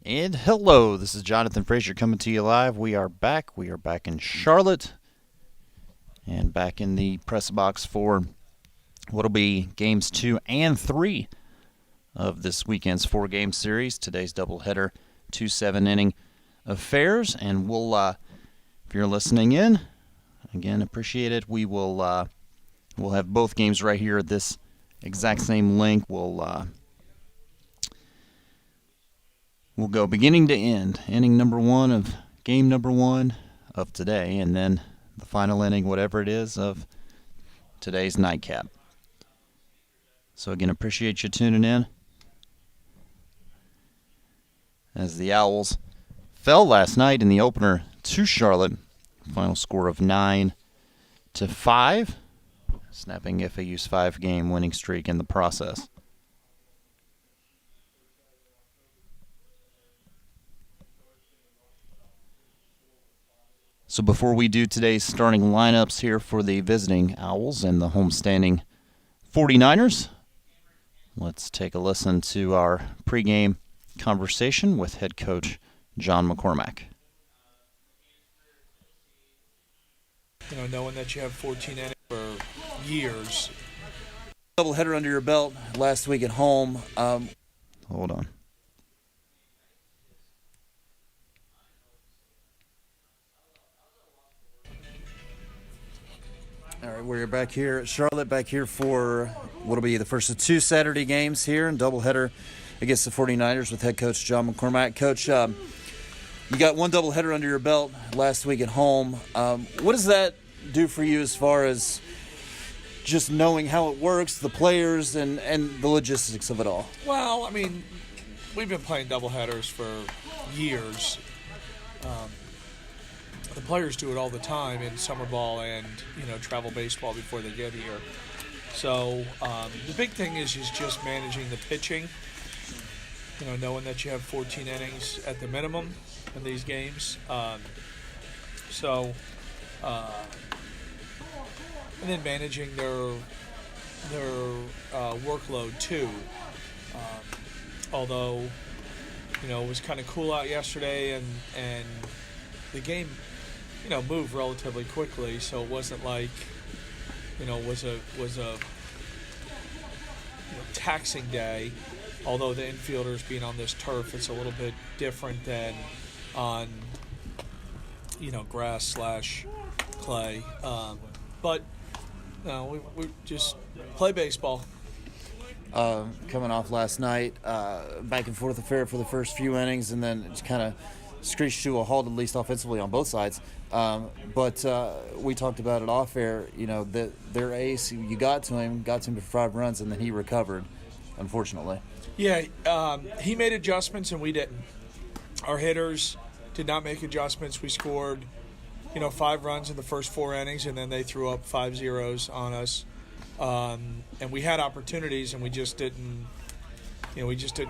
And hello, this is Jonathan Frazier coming to you live. We are back. We are back in Charlotte and back in the press box for what'll be games 2 and 3 of this weekend's 4-game series. Today's doubleheader, 2 7-inning affairs. And we'll, if you're listening in, again, appreciate it. We'll have both games right here at this exact same link. We'll go beginning to end, inning number 1 of game number 1 of today, and then the final inning, whatever it is, of today's nightcap. So again, appreciate you tuning in. As the Owls fell last night in the opener to Charlotte, final score of 9-5, snapping FAU's 5-game winning streak in the process. So before we do today's starting lineups here for the visiting Owls and the homestanding 49ers, let's take a listen to our pregame conversation with head coach John McCormack. Knowing that you have 14 innings for years. Doubleheader under your belt last week at home. Hold on. All right, we're back here at Charlotte, back here for what'll be the first of 2 Saturday games here, and doubleheader against the 49ers with head coach John McCormack. Coach, you got one doubleheader under your belt last week at home. What does that do for you as far as just knowing how it works, the players, and the logistics of it all? Well, I mean, we've been playing doubleheaders for years. The players do it all the time in summer ball and, travel baseball before they get here. So the big thing is just managing the pitching, knowing that you have 14 innings at the minimum in these games. And then managing their workload too. Although, it was kind of cool out yesterday and the game, moved relatively quickly, so it wasn't like, was a taxing day. Although the infielders being on this turf, it's a little bit different than on, grass/clay. But no, we just play baseball. Coming off last night, back and forth affair for the first few innings, and then it's kind of screeched to a halt, at least offensively on both sides. But we talked about it off air. Their ace, you got to him for 5 runs, and then he recovered, unfortunately. Yeah, he made adjustments and we didn't. Our hitters did not make adjustments. We scored, 5 runs in the first 4 innings, and then they threw up 5 zeros on us. And we had opportunities, and we just didn't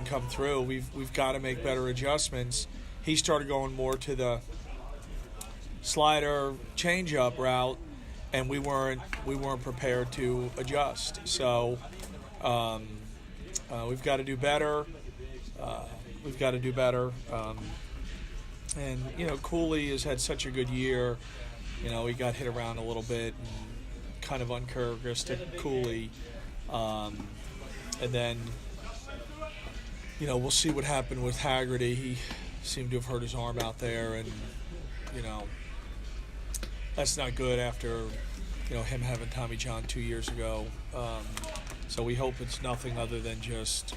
come through. We've got to make better adjustments. He started going more to the slider changeup route, and we weren't prepared to adjust. So we've got to do better. And Cooley has had such a good year. He got hit around a little bit, and kind of uncharacteristic Cooley. And then we'll see what happened with Haggerty. He seemed to have hurt his arm out there, and that's not good after him having Tommy John 2 years ago. So we hope it's nothing other than just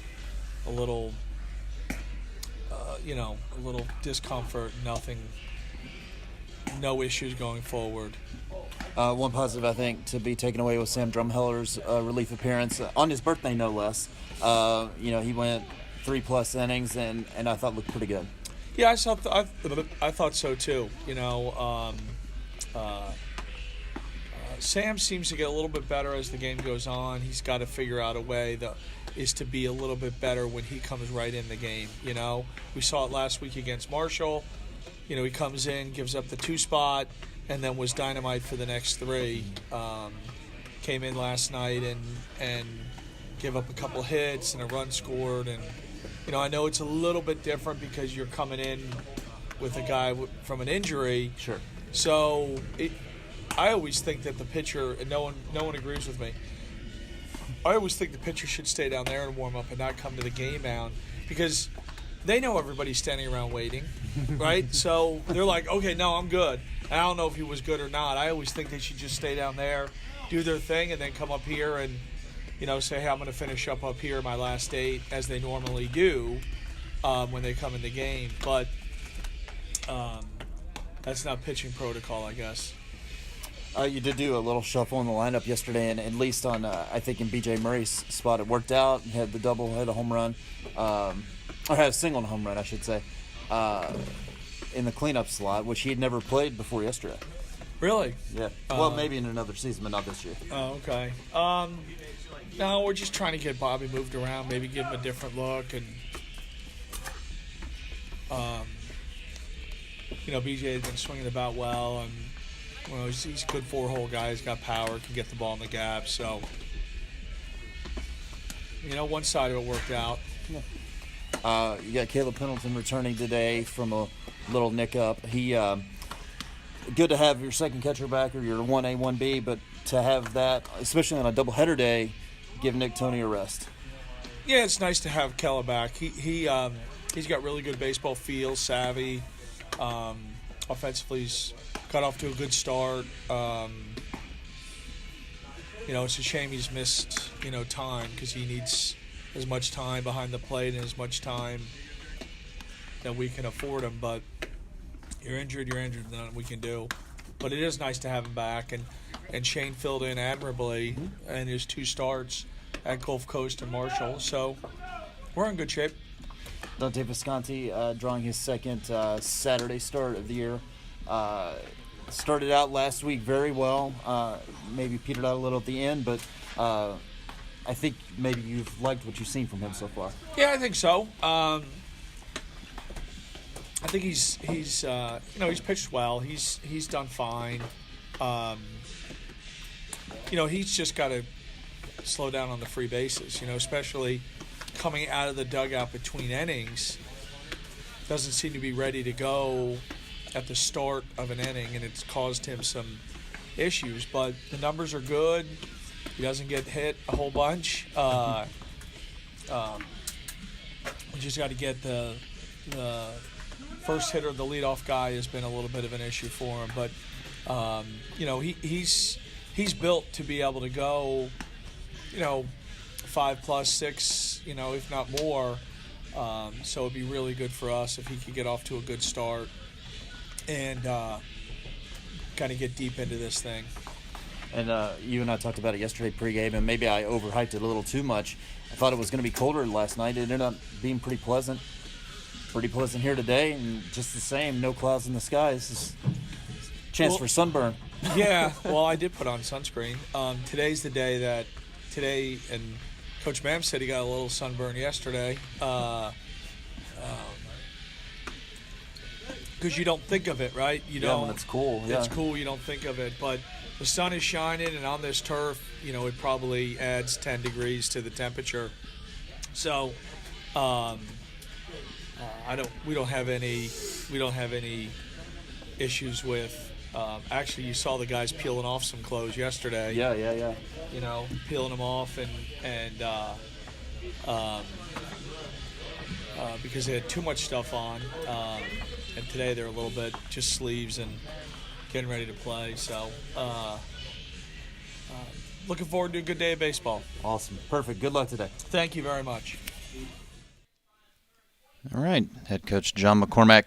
a little discomfort. No issues going forward. One positive, I think, to be taken away was Sam Drumheller's relief appearance on his birthday, no less. He went 3+ innings, and I thought looked pretty good. Yeah, I thought so too. Sam seems to get a little bit better as the game goes on. He's got to figure out a way to be a little bit better when he comes right in the game. We saw it last week against Marshall. He comes in, gives up the 2 spot, and then was dynamite for the next 3. Came in last night and gave up a couple hits and a run scored, and I know it's a little bit different because you're coming in with a guy from an injury. Sure. So I always think that the pitcher, and no one agrees with me, I always think the pitcher should stay down there and warm up and not come to the game mound because they know everybody's standing around waiting, right? So they're like, okay, no, I'm good. And I don't know if he was good or not. I always think they should just stay down there, do their thing, and then come up here and, say, hey, I'm going to finish up here my last 8, as they normally do when they come in the game. But that's not pitching protocol, I guess. You did do a little shuffle in the lineup yesterday, and at least on, I think, in B.J. Murray's spot, it worked out. He had the double, had a home run, or had a single home run, I should say, in the cleanup slot, which he had never played before yesterday. Really? Yeah. Well, maybe in another season, but not this year. Oh, okay. No, we're just trying to get Bobby moved around, maybe give him a different look, and BJ has been swinging the bat well, and he's a good 4-hole guy. He's got power, can get the ball in the gap. So, one side of it worked out. You got Caleb Pendleton returning today from a little nick up. He good to have your second catcher back, or your 1A, 1B, but to have that, especially on a doubleheader day, give Nick Toney a rest. Yeah, it's nice to have Kella back. He's got really good baseball feel, savvy. Offensively, he's got off to a good start. It's a shame he's missed, time, because he needs as much time behind the plate and as much time that we can afford him. But you're injured, nothing we can do. But it is nice to have him back. And Shane filled in admirably in his 2 starts at Gulf Coast and Marshall. So we're in good shape. Dante Visconti drawing his second Saturday start of the year. Started out last week very well. Maybe petered out a little at the end, but I think maybe you've liked what you've seen from him so far. Yeah, I think so. I think he's pitched well. He's done fine. He's just got to slow down on the free bases. Especially coming out of the dugout between innings. Doesn't seem to be ready to go at the start of an inning, and it's caused him some issues. But the numbers are good. He doesn't get hit a whole bunch. We just got to get the first hitter, the leadoff guy, has been a little bit of an issue for him. But he's built to be able to go, 5+, 6, if not more. So it'd be really good for us if he could get off to a good start and kind of get deep into this thing. And you and I talked about it yesterday pregame, and maybe I overhyped it a little too much. I thought it was going to be colder last night. It ended up being pretty pleasant. Pretty pleasant here today, and just the same, no clouds in the sky. This is a chance for sunburn. Yeah, well, I did put on sunscreen. Today's the day and Coach Mam said he got a little sunburn yesterday. Because you don't think of it, right? When it's cool. Yeah. It's cool, you don't think of it. But the sun is shining, and on this turf, it probably adds 10 degrees to the temperature. So, we don't have any issues with. Actually, you saw the guys peeling off some clothes yesterday. Yeah. Peeling them off and because they had too much stuff on. And today they're a little bit just sleeves and getting ready to play. So, looking forward to a good day of baseball. Awesome. Perfect. Good luck today. Thank you very much. All right, head coach John McCormack.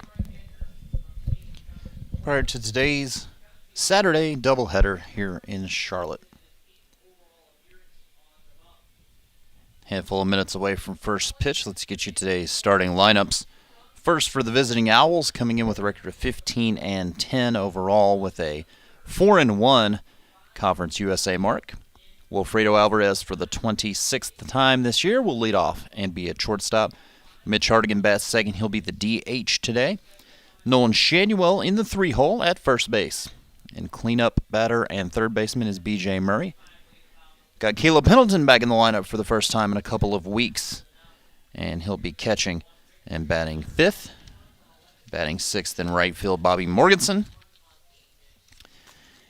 Prior to today's Saturday doubleheader here in Charlotte. Handful of minutes away from first pitch. Let's get you today's starting lineups. First for the visiting Owls, coming in with a record of 15-10 overall with a 4-1 Conference USA mark. Wilfredo Alvarez, for the 26th time this year, will lead off and be at shortstop. Mitch Hardigan bats second. He'll be the DH today. Nolan Shanuel in the 3-hole at first base. And cleanup batter and third baseman is B.J. Murray. Got Caleb Pendleton back in the lineup for the first time in a couple of weeks. and he'll be catching and batting fifth. Batting sixth in right field, Bobby Morganson.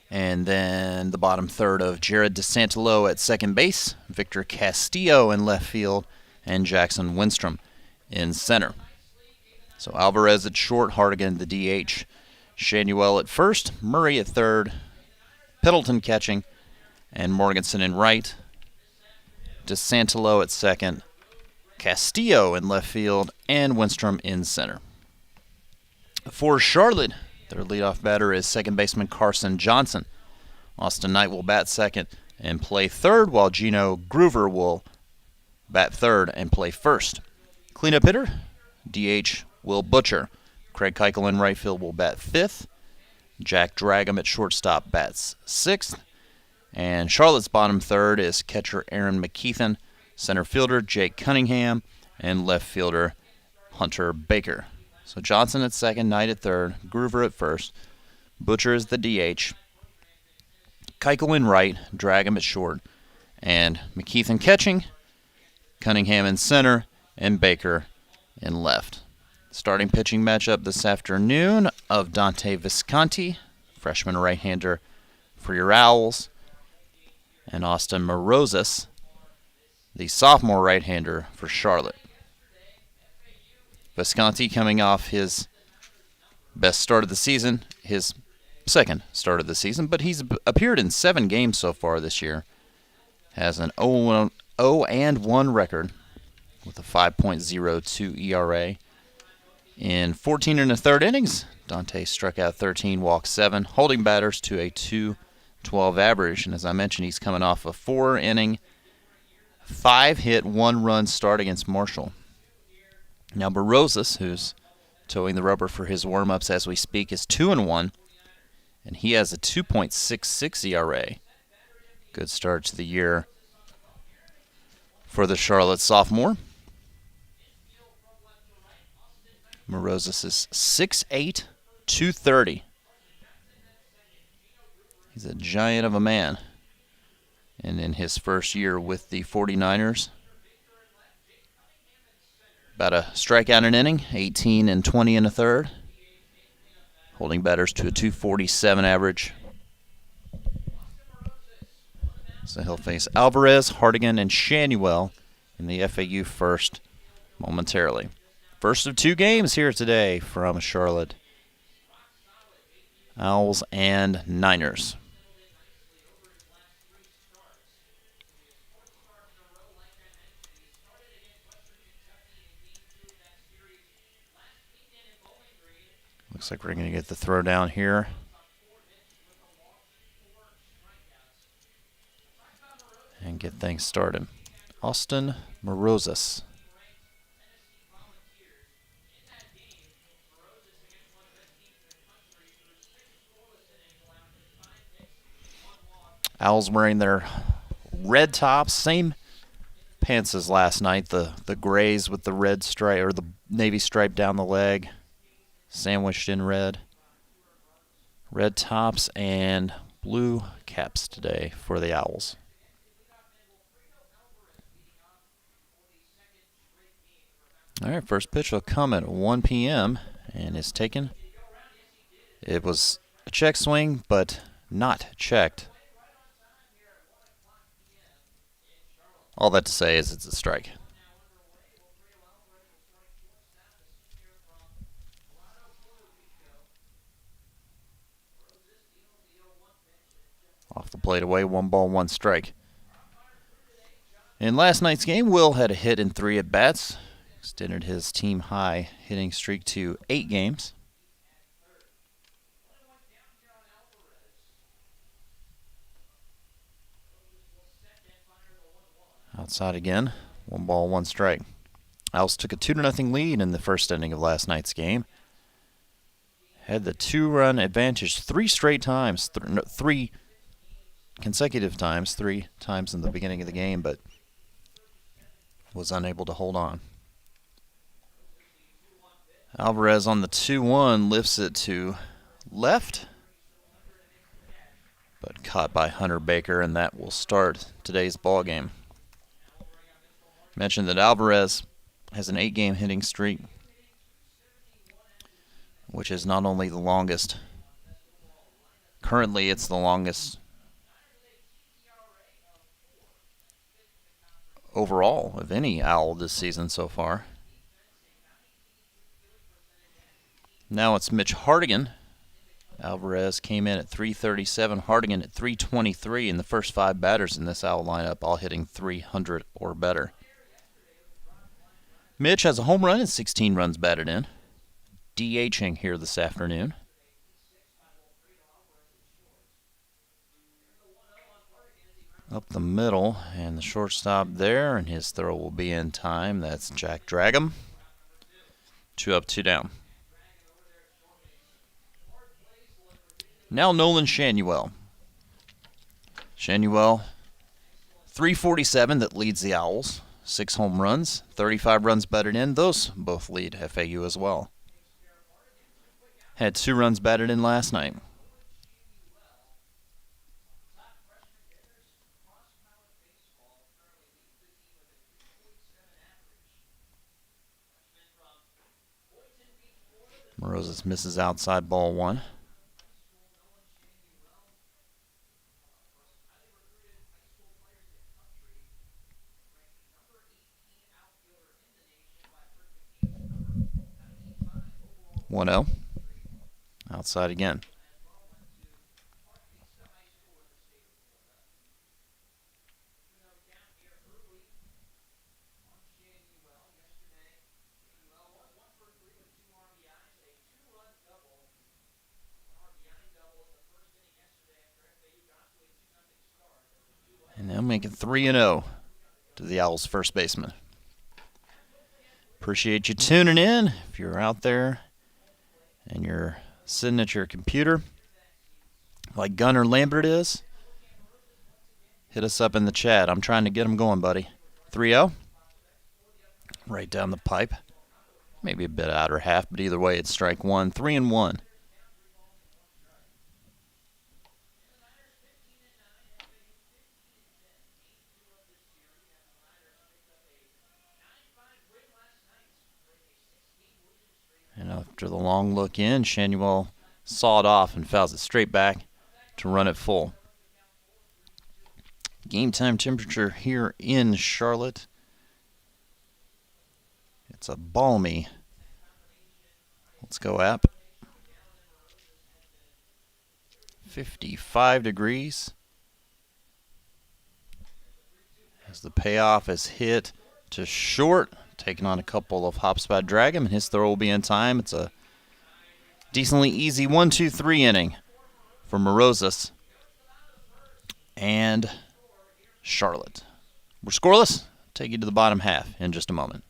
And then the bottom third of Jared DeSantalo at second base, Victor Castillo in left field, and Jackson Winstrom in center. So Alvarez at short, Hardigan the DH, Shanuel at first, Murray at third, Piddleton catching, and Morganson in right, DeSantalo at second, Castillo in left field, and Winstrom in center. For Charlotte, their leadoff batter is second baseman Carson Johnson. Austin Knight will bat second and play third, while Gino Groover will bat third and play first. Cleanup hitter, DH Will Butcher. Craig Keuchel in right field will bat fifth. Jack Dragum at shortstop bats sixth. And Charlotte's bottom third is catcher Aaron McKeithen, center fielder Jake Cunningham, and left fielder Hunter Baker. So Johnson at second, Knight at third, Groover at first, Butcher is the DH, Keuchel in right, Dragum at short, and McKeithen catching, Cunningham in center, and Baker in left. Starting pitching matchup this afternoon of Dante Visconti, freshman right-hander for your Owls, and Austin Morozes, the sophomore right-hander for Charlotte. Visconti coming off his best start of the season, his second start of the season, but he's appeared in 7 games so far this year. Has an 0-1 record with a 5.02 ERA. In 14 and a third innings, Dante struck out 13, walked 7, holding batters to a 2.12 average. And as I mentioned, he's coming off a 4-inning, 5-hit, 1-run start against Marshall. Now, Morozes, who's towing the rubber for his warm-ups as we speak, is 2-1, and he has a 2.66 ERA. Good start to the year for the Charlotte sophomore. Morozes is 6'8", 230. He's a giant of a man. And in his first year with the 49ers, about a strikeout an inning, 18 and 20 in a third, holding batters to a 247 average. So he'll face Alvarez, Hardigan, and Shanuel in the FAU first momentarily. First of 2 games here today from Charlotte. Owls and Niners. Looks like we're going to get the throw down here. And get things started. Austin Morozes. Owls wearing their red tops, same pants as last night, the grays with the red stripe or the navy stripe down the leg, sandwiched in red. Red tops and blue caps today for the Owls. All right, first pitch will come at 1 p.m. and is taken. It was a check swing, but not checked. All that to say is it's a strike. Off the plate away, 1 ball, 1 strike. In last night's game, Will had a hit in 3 at-bats. Extended his team high hitting streak to 8 games. Outside again, 1 ball, 1 strike. Owls took a 2-0 lead in the first inning of last night's game. Had the 2-run advantage 3 straight times, 3 consecutive times, 3 times in the beginning of the game, but was unable to hold on. Alvarez on the 2-1 lifts it to left, but caught by Hunter Baker, and that will start today's ball game. Mentioned that Alvarez has an 8-game hitting streak, which is not only the longest. Currently, it's the longest overall of any Owl this season so far. Now it's Mitch Hardigan. Alvarez came in at 337, Hardigan at 323, and the first 5 batters in this Owl lineup all hitting 300 or better. Mitch has a home run and 16 runs batted in. DHing here this afternoon. Up the middle, and the shortstop there, and his throw will be in time. That's Jack Dragum. 2 up, 2 down. Now Nolan Shanuel. Shanuel, 347, that leads the Owls. 6 home runs, 35 runs batted in. Those both lead FAU as well. Had 2 runs batted in last night. Morozes misses outside, ball 1. One 0. Outside again. And now making 3-0 to the Owls' first baseman. Appreciate you tuning in. If you're out there and you're sitting at your computer like Gunnar Lambert is, hit us up in the chat. I'm trying to get them going, buddy. 3-0. Right down the pipe. Maybe a bit outer half, but either way, it's strike 1. 3-1. And after the long look in, Shanuel sawed off and fouls it straight back to run it full. Game time temperature here in Charlotte. It's a balmy. Let's go app. 55 degrees. As the payoff is hit to short, taking on a couple of hops by Dragum, and his throw will be in time. It's a decently easy 1-2-3 inning for Morozes and Charlotte. We're scoreless. Take you to the bottom half in just a moment.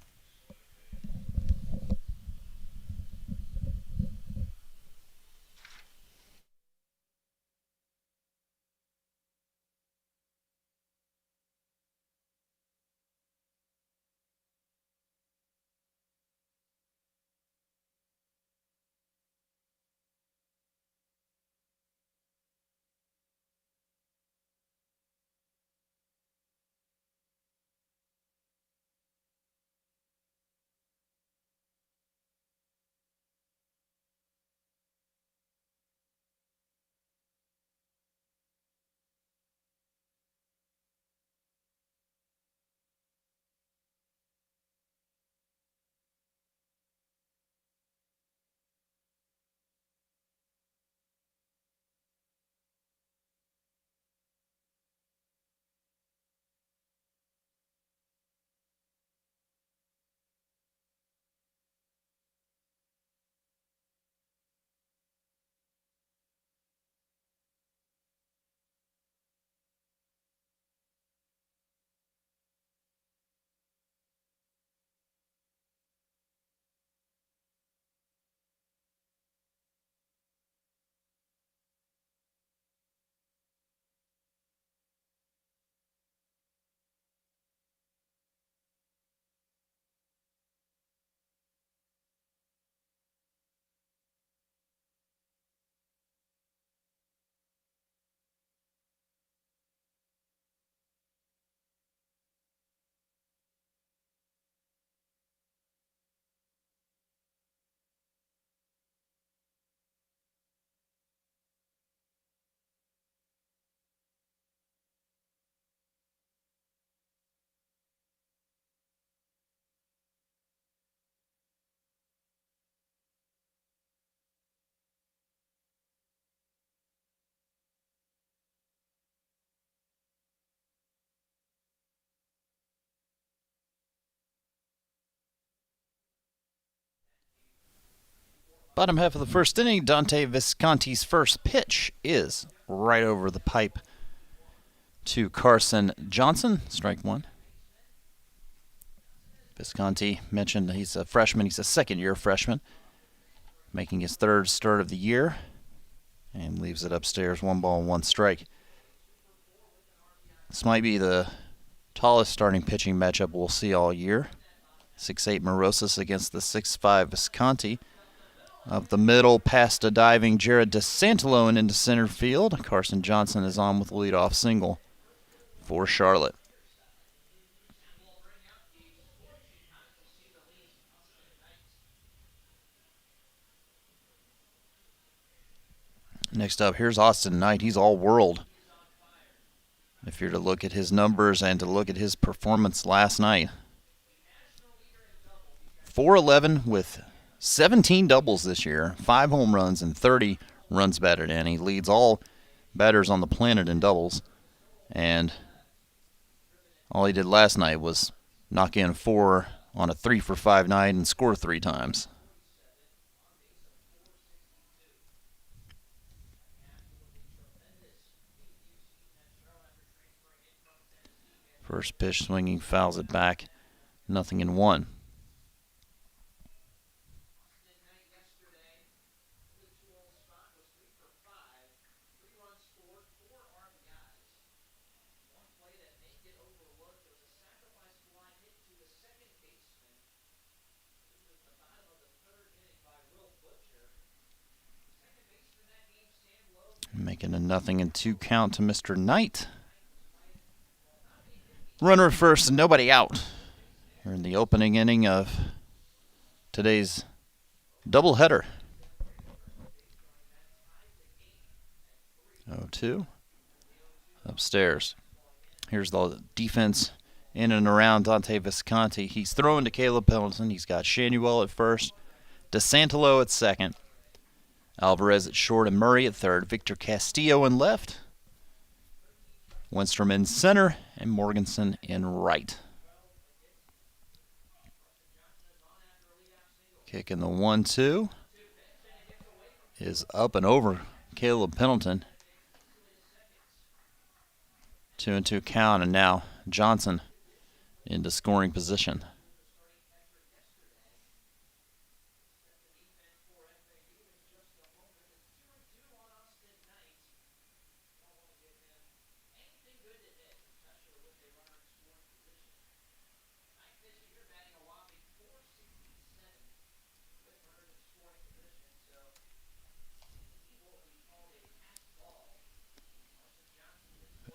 Bottom half of the first inning, Dante Visconti's first pitch is right over the pipe to Carson Johnson. Strike one. Visconti mentioned he's a freshman. He's a second-year freshman, making his third start of the year, and leaves it upstairs. 1-1 strike. This might be the tallest starting pitching matchup we'll see all year. 6'8" Morosis against the 6'5" Visconti. Up the middle, past a diving Jared DeSantolo and into center field. Carson Johnson is on with the leadoff single for Charlotte. Next up, here's Austin Knight. He's all world. If you're to look at his numbers and to look at his performance last night. 4-11 with 17 doubles this year, 5 home runs, and 30 runs batted in. He leads all batters on the planet in doubles. And all he did last night was knock in 4 on a 3-for-5 night and score 3 times. First pitch swinging, fouls it back. 0-1. Making a 0-2 count to Mr. Knight. Runner at first and nobody out. Here in the opening inning of today's doubleheader. 0-2. Upstairs. Here's the defense in and around Dante Visconti. He's throwing to Caleb Pendleton. He's got Shanuel at first, DeSantolo at second, Alvarez at short and Murray at third, Victor Castillo in left, Winstrom in center, and Morganson in right. Kicking the 1-2 is up and over Caleb Pendleton. 2-2 count, and now Johnson into scoring position.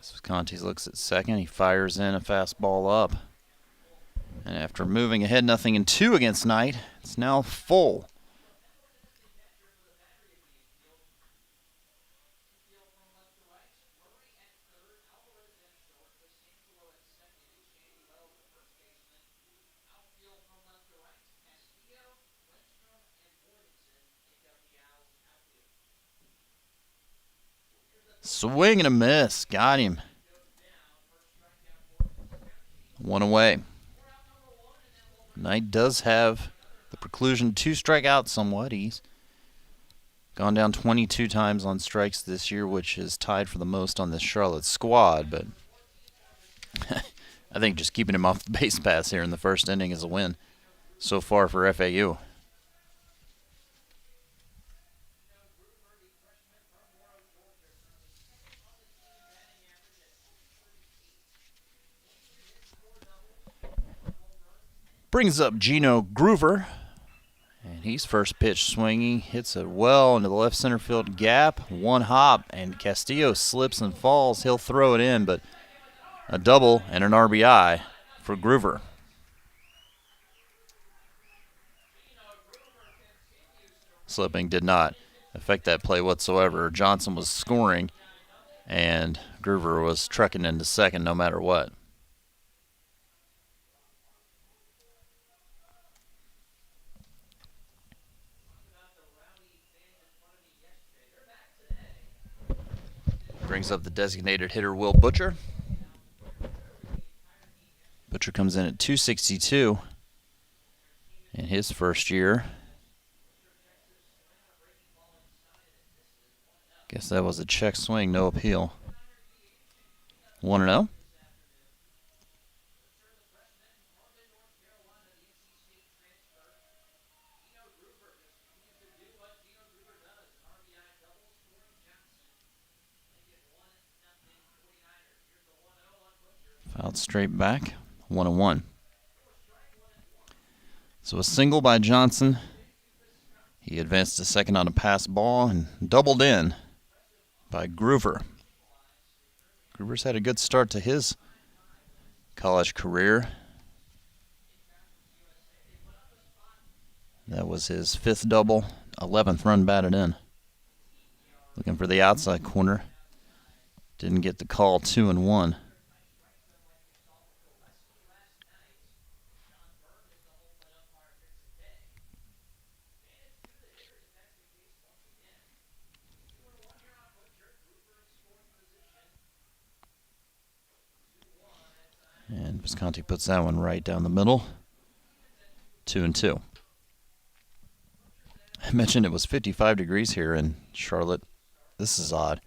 Visconti looks at second. He fires in a fastball up. And after moving ahead 0-2 against Knight, it's now full. Swing and a miss. Got him. 1 away. Knight does have the preclusion to strike out somewhat. He's gone down 22 times on strikes this year, which is tied for the most on this Charlotte squad. But I think just keeping him off the base paths here in the first inning is a win so far for FAU. Brings up Gino Groover, and he's first pitch swinging, hits it well into the left center field gap, 1 hop, and Castillo slips and falls. He'll throw it in, but a double and an RBI for Groover. Slipping did not affect that play whatsoever. Johnson was scoring, and Groover was trucking into second no matter what. Brings up the designated hitter, Will Butcher. Butcher comes in at .262 in his first year. Guess that was a check swing, no appeal. 1-0. Fouled straight back. 1-1. So a single by Johnson. He advanced to second on a pass ball and doubled in by Groover. Groover's had a good start to his college career. That was his 5th double, 11th run batted in. Looking for the outside corner. Didn't get the call, 2-1. And Visconti puts that one right down the middle. 2-2. I mentioned it was 55 degrees here in Charlotte. This is odd.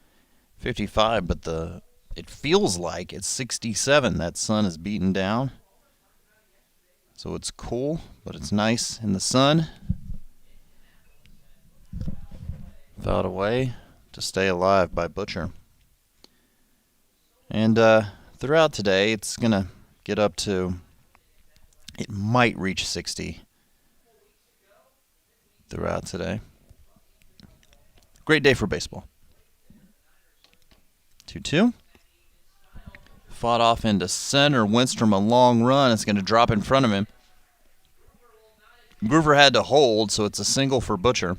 55, but it feels like it's 67. That sun is beaten down. So it's cool, but it's nice in the sun. Fouled away to stay alive by Butcher. And throughout today, it's going to get up to, it might reach 60 throughout today. Great day for baseball. 2-2. Fought off into center. Winstrom, a long run. It's going to drop in front of him. Groover had to hold, so it's a single for Butcher.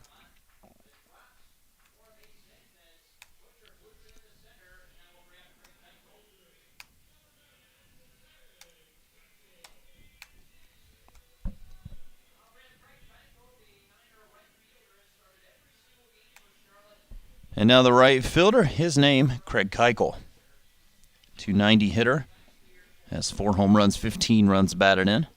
And now the right fielder, his name, Craig Keuchel. 290 hitter. Has 4 home runs, 15 runs batted in.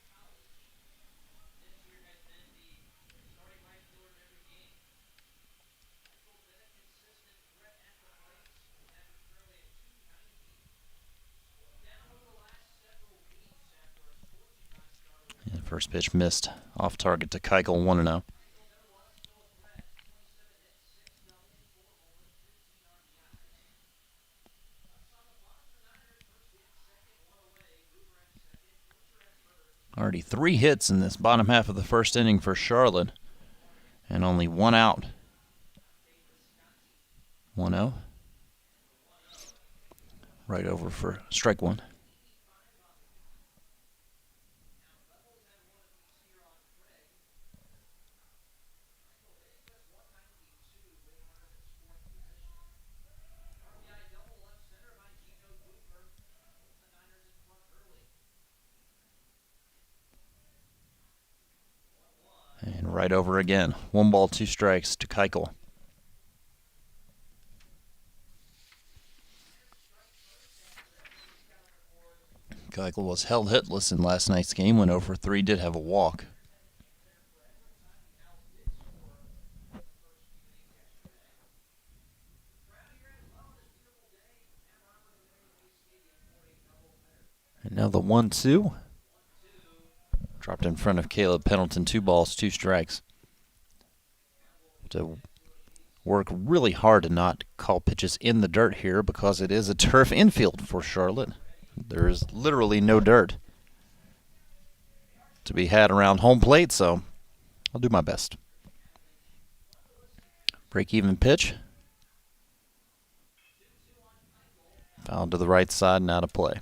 And first pitch missed off target to Keuchel, 1-0. Already 3 hits in this bottom half of the first inning for Charlotte. And only 1 out. 1-0. Right over for strike 1. And right over again. 1 ball, 2 strikes to Keuchel. Keuchel was held hitless in last night's game. Went over 3, did have a walk. And now the 1-2. Dropped in front of Caleb Pendleton. 2 balls, 2 strikes. To work really hard to not call pitches in the dirt here because it is a turf infield for Charlotte. There is literally no dirt to be had around home plate, so I'll do my best. Break-even pitch. Fouled to the right side and out of play.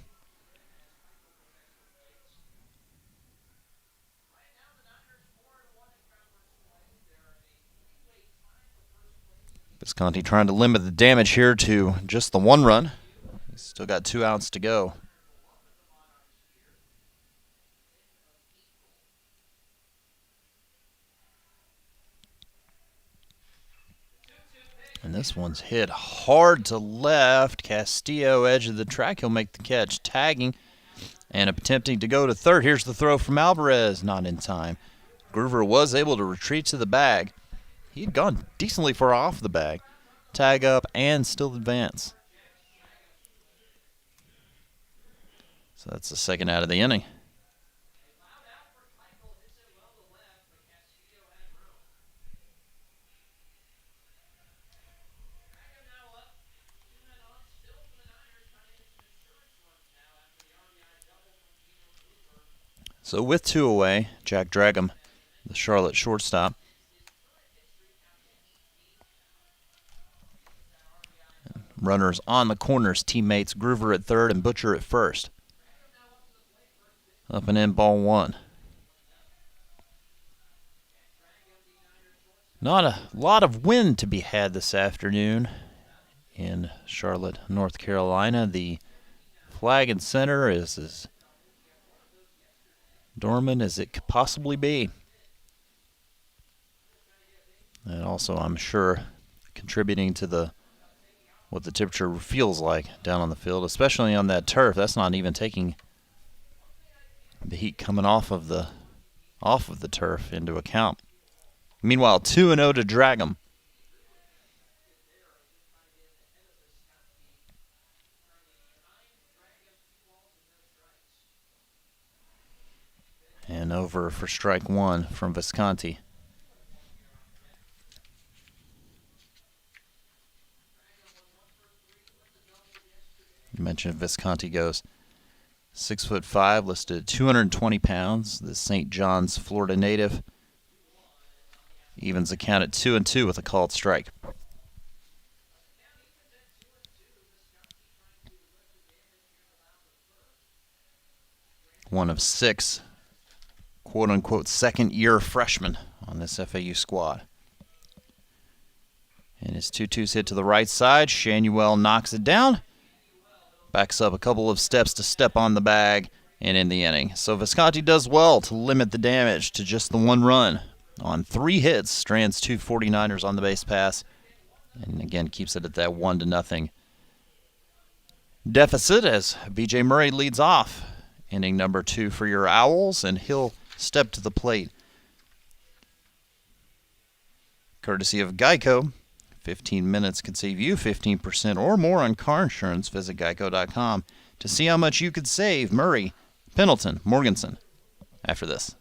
Visconti trying to limit the damage here to just the 1 run. He's still got 2 outs to go. And this one's hit hard to left. Castillo, edge of the track. He'll make the catch. Tagging and attempting to go to third. Here's the throw from Alvarez. Not in time. Groover was able to retreat to the bag. He had gone decently far off the bag tag up, and still advance. So that's the second out of the inning. So with 2 away, Jack Dragum, the Charlotte shortstop. Runners on the corners, teammates Groover at third and Butcher at first. Up and in, ball 1. Not a lot of wind to be had this afternoon in Charlotte, North Carolina. The flag in center is as dormant as it could possibly be. And also, I'm sure, contributing to what the temperature feels like down on the field, especially on that turf. That's not even taking the heat coming off of the turf into account. Meanwhile, 2-0 to Dragum. And over for strike 1 from Visconti. You mentioned Visconti goes 6'5", listed at 220 pounds. The St. John's, Florida native. Evens the count at 2-2 with a called strike. One of 6 quote-unquote second-year freshmen on this FAU squad. And his 2-2's hit to the right side. Shanuel knocks it down. Backs up a couple of steps to step on the bag and in the inning. So Visconti does well to limit the damage to just the 1 run. On 3 hits, strands 2 49ers on the base pass. And again, keeps it at that 1-0 deficit as B.J. Murray leads off. Inning number 2 for your Owls, and he'll step to the plate. Courtesy of Geico. 15 minutes can save you 15% or more on car insurance. Visit geico.com to see how much you could save. Murray, Pendleton, Morganson after this.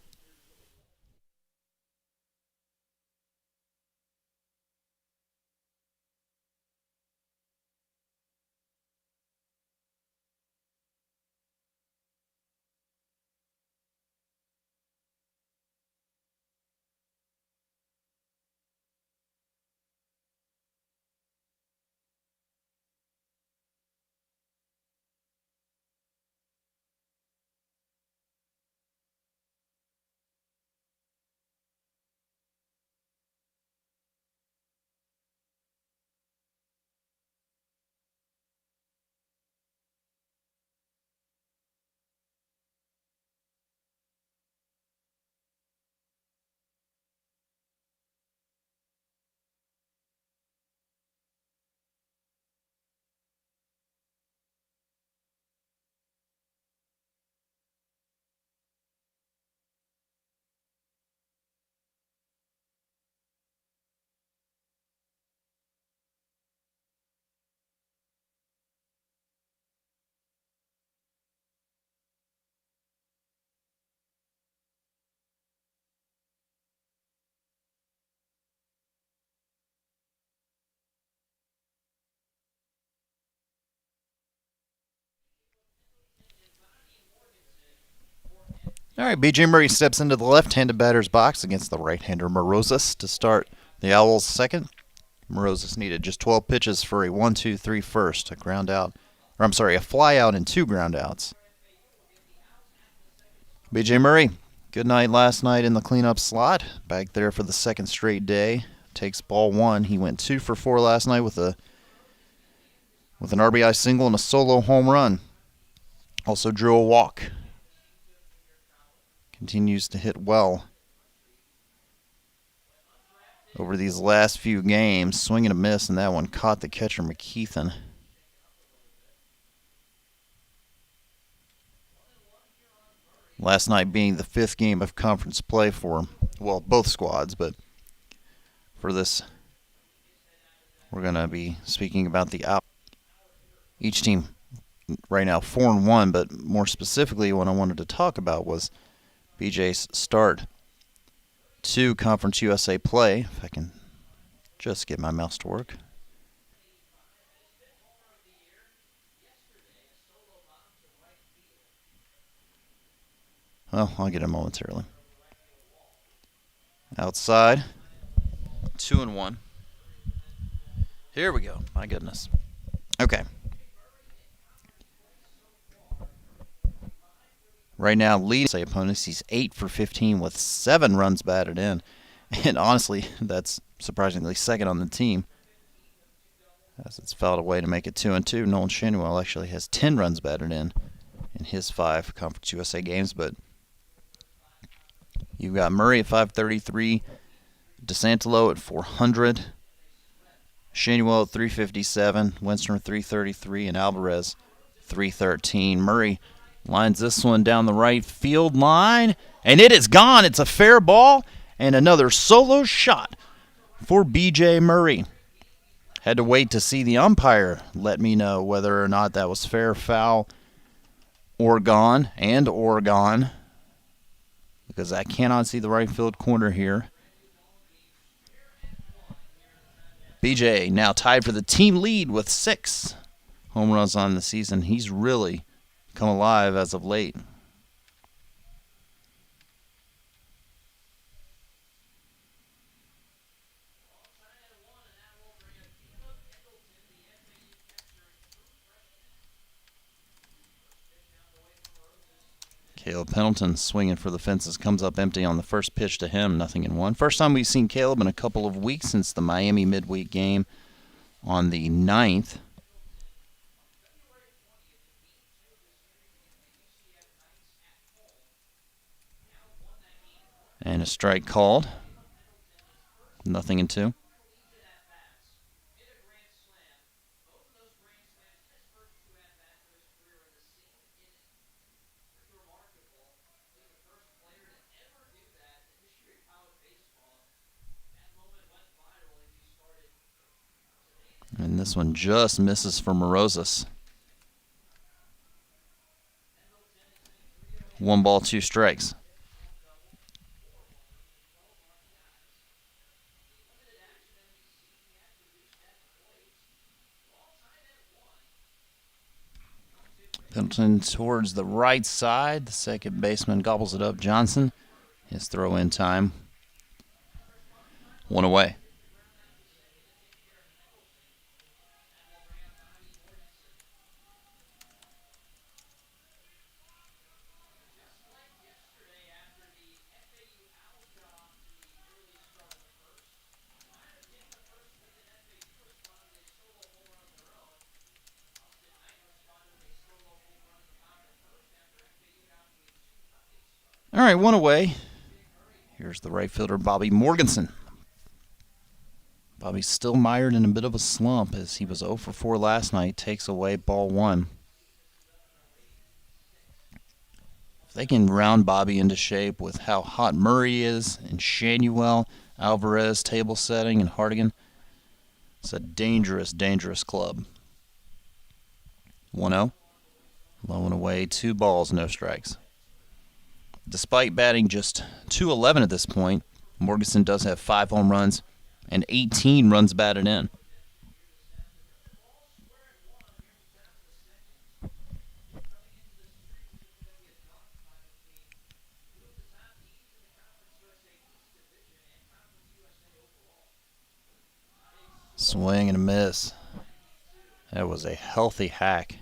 All right, B.J. Murray steps into the left-handed batter's box against the right-hander Morozes to start the Owls' second. Morozes needed just 12 pitches for a 1-2-3 first, a fly out and 2 ground outs. B.J. Murray, good night last night in the cleanup slot, back there for the second straight day. Takes ball 1. He went 2 for 4 last night with an RBI single and a solo home run. Also drew a walk. Continues to hit well over these last few games. Swing and a miss, and that one caught the catcher McKeithen. Last night being the 5th game of conference play for, both squads, but for this we're going to be speaking about the out. Each team right now 4-1, but more specifically, what I wanted to talk about was BJ's start to Conference USA play. If I can just get my mouse to work. Well, I'll get it momentarily. Outside, 2-1. Here we go. My goodness. Okay. Right now, leading opponents, he's 8 for 15 with 7 runs batted in. And honestly, that's surprisingly second on the team, as it's fouled away to make it 2-2. Nolan Shanuel actually has 10 runs batted in his 5 Conference USA games. But you've got Murray at 533, DeSantelo at 400, Shanuel at 357, Winston at 333, and Alvarez 313. Murray lines this one down the right field line, and it is gone. It's a fair ball, and another solo shot for B.J. Murray. Had to wait to see the umpire let me know whether or not that was fair, foul, or gone, because I cannot see the right field corner here. B.J. now tied for the team lead with 6 home runs on the season. He's really come alive as of late. Caleb Pendleton swinging for the fences, comes up empty on the first pitch to him, 0-1. First time we've seen Caleb in a couple of weeks since the Miami midweek game on the 9th. And a strike called. 0-2. And this one just misses for Morozes. 1 ball, 2 strikes. Pendleton towards the right side. The second baseman gobbles it up. Johnson, his throw in time. 1 away. All right, 1 away. Here's the right fielder, Bobby Morganson. Bobby's still mired in a bit of a slump as he was 0 for 4 last night. Takes away ball 1. If they can round Bobby into shape with how hot Murray is and Shanuel, Alvarez, table setting, and Hardigan, it's a dangerous, dangerous club. 1-0. Low and away, 2 balls, no strikes. Despite batting just .211 at this point, Morganson does have 5 home runs and 18 runs batted in. Swing and a miss. That was a healthy hack.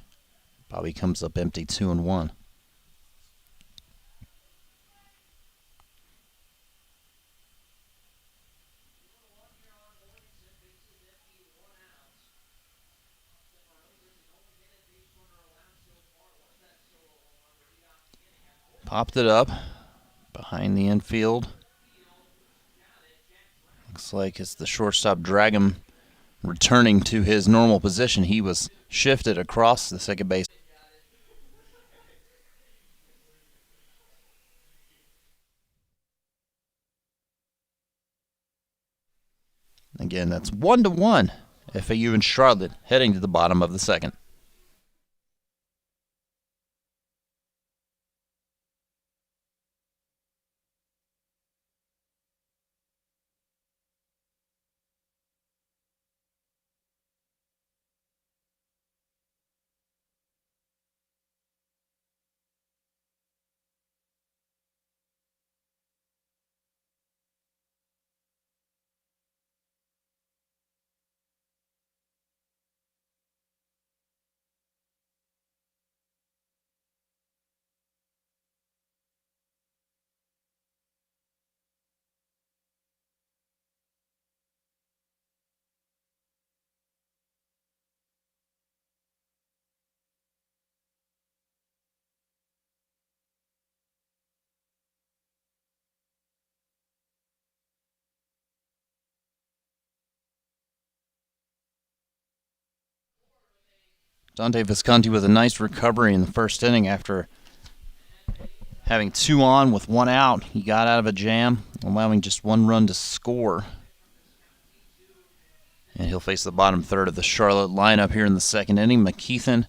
Bobby comes up empty, 2-1. Popped it up behind the infield. Looks like it's the shortstop Dragon returning to his normal position. He was shifted across the second base. Again, that's 1-1 FAU and Charlotte heading to the bottom of the second. Dante Visconti with a nice recovery in the first inning after having 2 on with 1 out. He got out of a jam, allowing just 1 run to score. And he'll face the bottom third of the Charlotte lineup here in the second inning. McKeithen,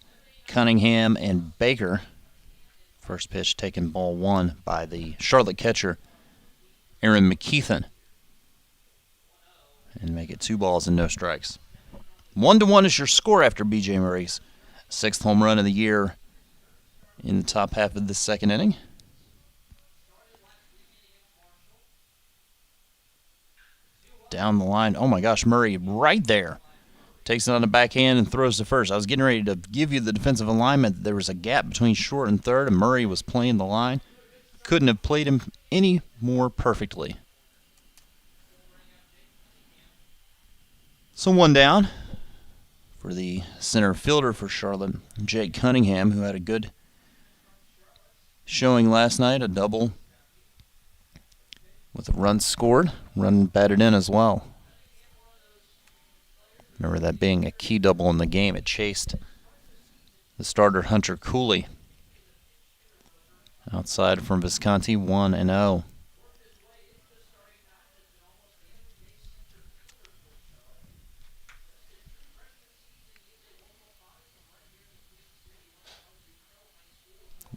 Cunningham, and Baker. First pitch taken ball 1 by the Charlotte catcher, Aaron McKeithen. And make it 2 balls and no strikes. 1-1 is your score after B.J. Murray's 6th home run of the year in the top half of the second inning. Down the line. Oh my gosh, Murray right there. Takes it on the backhand and throws to first. I was getting ready to give you the defensive alignment. There was a gap between short and third, and Murray was playing the line. Couldn't have played him any more perfectly. So 1 down for the center fielder for Charlotte, Jake Cunningham, who had a good showing last night, a double with a run scored, run batted in as well. Remember that being a key double in the game. It chased the starter Hunter Cooley. Outside from Visconti, 1-0.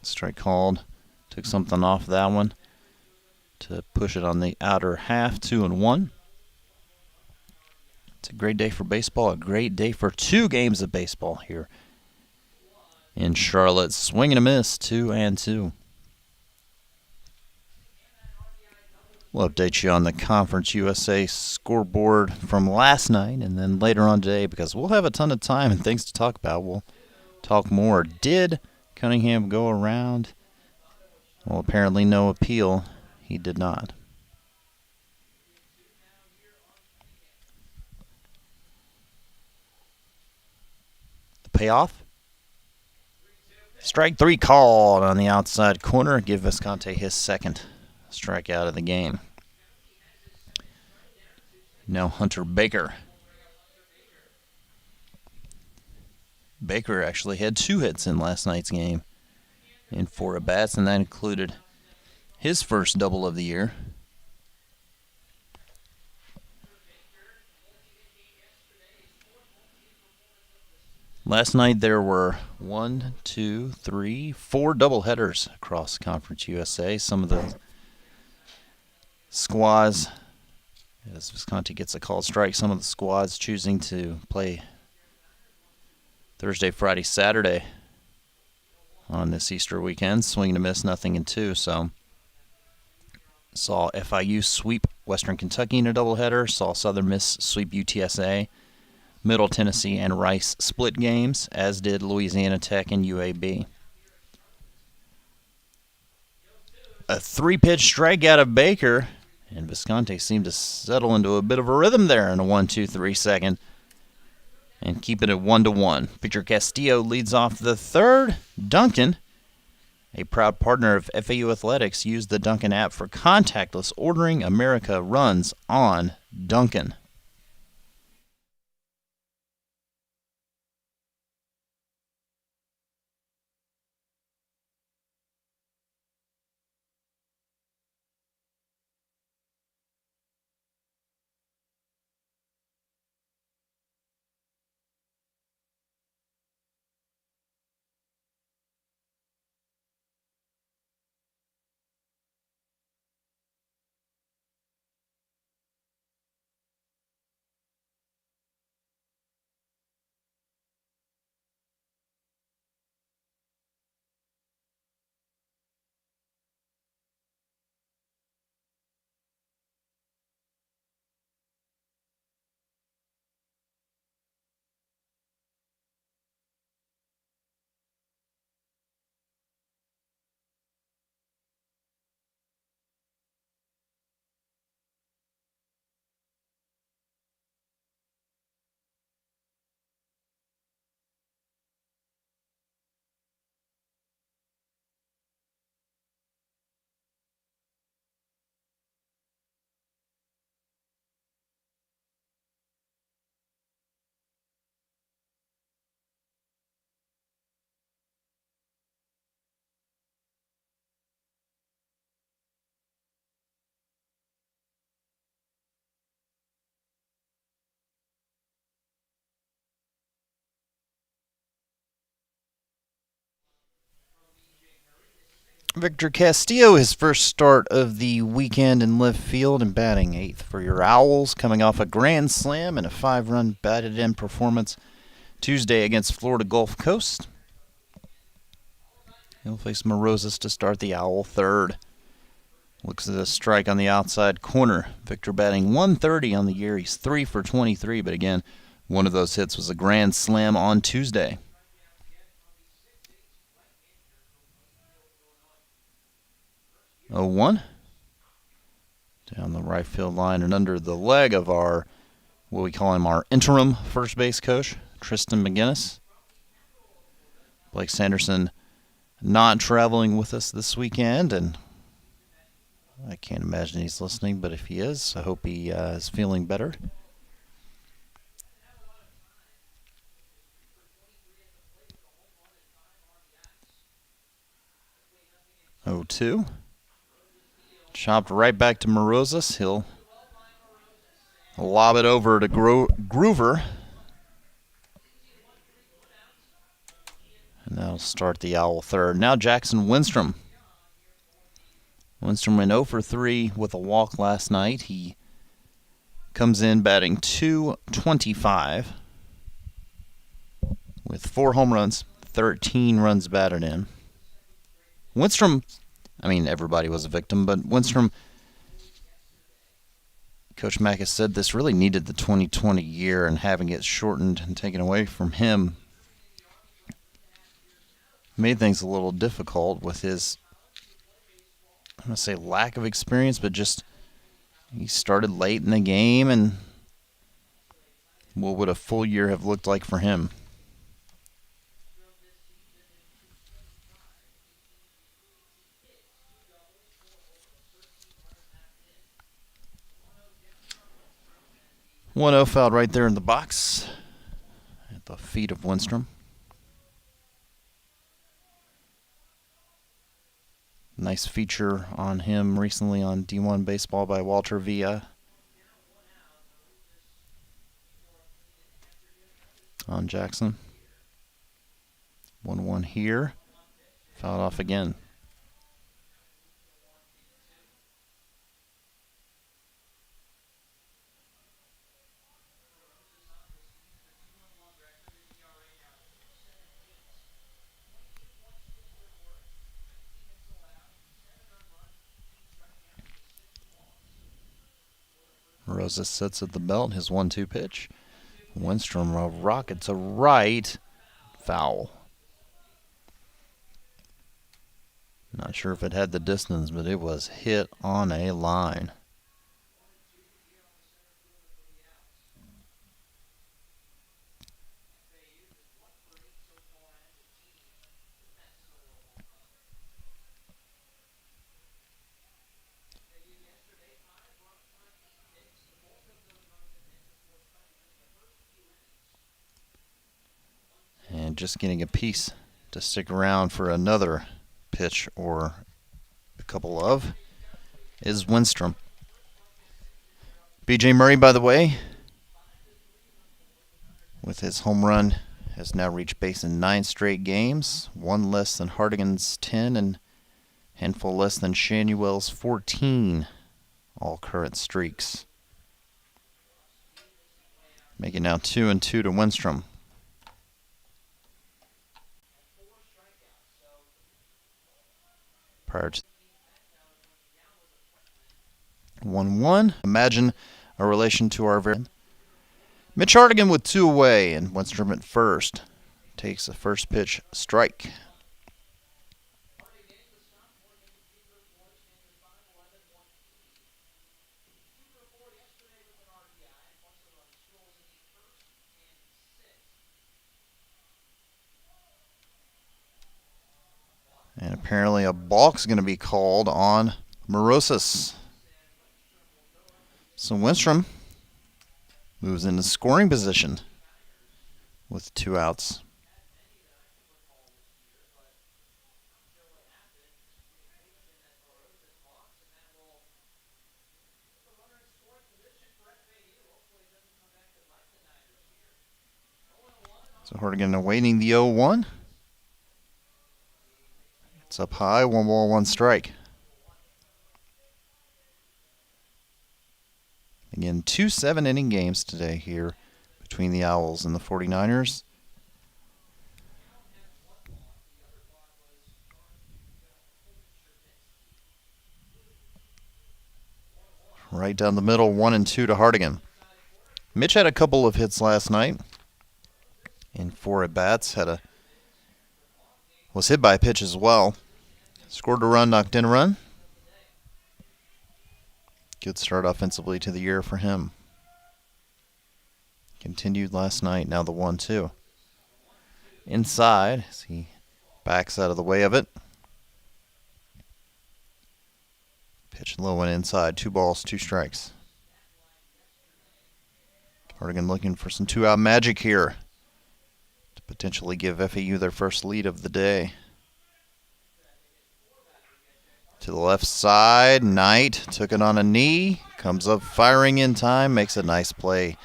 Strike called. Took something off that one to push it on the outer half, 2-1. It's a great day for baseball, a great day for 2 games of baseball here in Charlotte. Swing and a miss, 2-2. We'll update you on the Conference USA scoreboard from last night and then later on today because we'll have a ton of time and things to talk about. We'll talk more. Did Cunningham go around? Well, apparently no appeal. He did not. The payoff? Strike 3 called on the outside corner. Give Visconti his second strikeout of the game. Now Hunter Baker. Baker actually had 2 hits in last night's game in 4 at-bats, and that included his first double of the year. Last night there were 4 doubleheaders across Conference USA. Some of the squads, as Visconti gets a called strike, some of the squads choosing to play Thursday, Friday, Saturday on this Easter weekend. Swing and a miss, 0-2. So saw FIU sweep Western Kentucky in a doubleheader. Saw Southern Miss sweep UTSA. Middle Tennessee and Rice split games, as did Louisiana Tech and UAB. A 3-pitch strikeout of Baker, and Visconti seemed to settle into a bit of a rhythm there in a 1-2-3 second and keep it at 1-1. Victor Castillo leads off the third. Duncan, a proud partner of FAU Athletics, used the Duncan app for contactless ordering. America runs on Duncan. Victor Castillo, his first start of the weekend in left field and batting 8th for your Owls, coming off a grand slam and a 5-run batted-in performance Tuesday against Florida Gulf Coast. He'll face Morozes to start the Owl third. Looks at a strike on the outside corner. Victor batting 130 on the year. He's 3 for 23, but again, one of those hits was a grand slam on Tuesday. Oh, 1 down the right field line and under the leg of our, what we call him, our interim first base coach, Tristan McGinnis. Blake Sanderson not traveling with us this weekend, and I can't imagine he's listening, but if he is, I hope he is feeling better. Oh, 2 chopped right back to Morozes. He'll lob it over to Groover. And that'll start the Owl third. Now Jackson Winstrom. Winstrom went 0 for 3 with a walk last night. He comes in batting .225 with 4 home runs, 13 runs batted in. Winstrom, I mean, everybody was a victim, but Winstrom, Coach Mack has said this really needed the 2020 year, and having it shortened and taken away from him made things a little difficult with his, I'm going to say lack of experience, but just he started late in the game, and what would a full year have looked like for him? .1-0 fouled right there in the box at the feet of Winstrom. Nice feature on him recently on D1 Baseball by Walter Villa. On Jackson. 1-1 here. Fouled off again. Rosa sits at the belt, his 1-2 pitch. Winstrom rocket to right. Foul. Not sure if it had the distance, but it was hit on a line. And just getting a piece to stick around for another pitch or a couple of is Winstrom. B.J. Murray, by the way, with his home run, has now reached base in 9 straight games, 1 less than Hardigan's 10 and a handful less than Shanuel's 14 all-current streaks. Making now 2-2 to Winstrom. Prior to 1-1. Imagine a relation to our very Mitch Hardigan with 2 away, and Winstrom at first takes a first pitch strike. And apparently a balk's going to be called on Morozes. So Winstrom moves into scoring position with 2 outs. So Hardigan awaiting the 0-1. It's up high, 1-1 strike. Again, 2 7-inning games today here between the Owls and the 49ers. Right down the middle, 1-2 to Hardigan. Mitch had a couple of hits last night in 4 at-bats. Was hit by a pitch as well. Scored a run, knocked in a run. Good start offensively to the year for him. Continued last night, now the 1-2. Inside, as he backs out of the way of it. Pitch low and inside, 2 balls, 2 strikes. Hardigan looking for some 2-out magic here to potentially give FAU their first lead of the day. To the left side, Knight took it on a knee, comes up firing in time, makes a nice play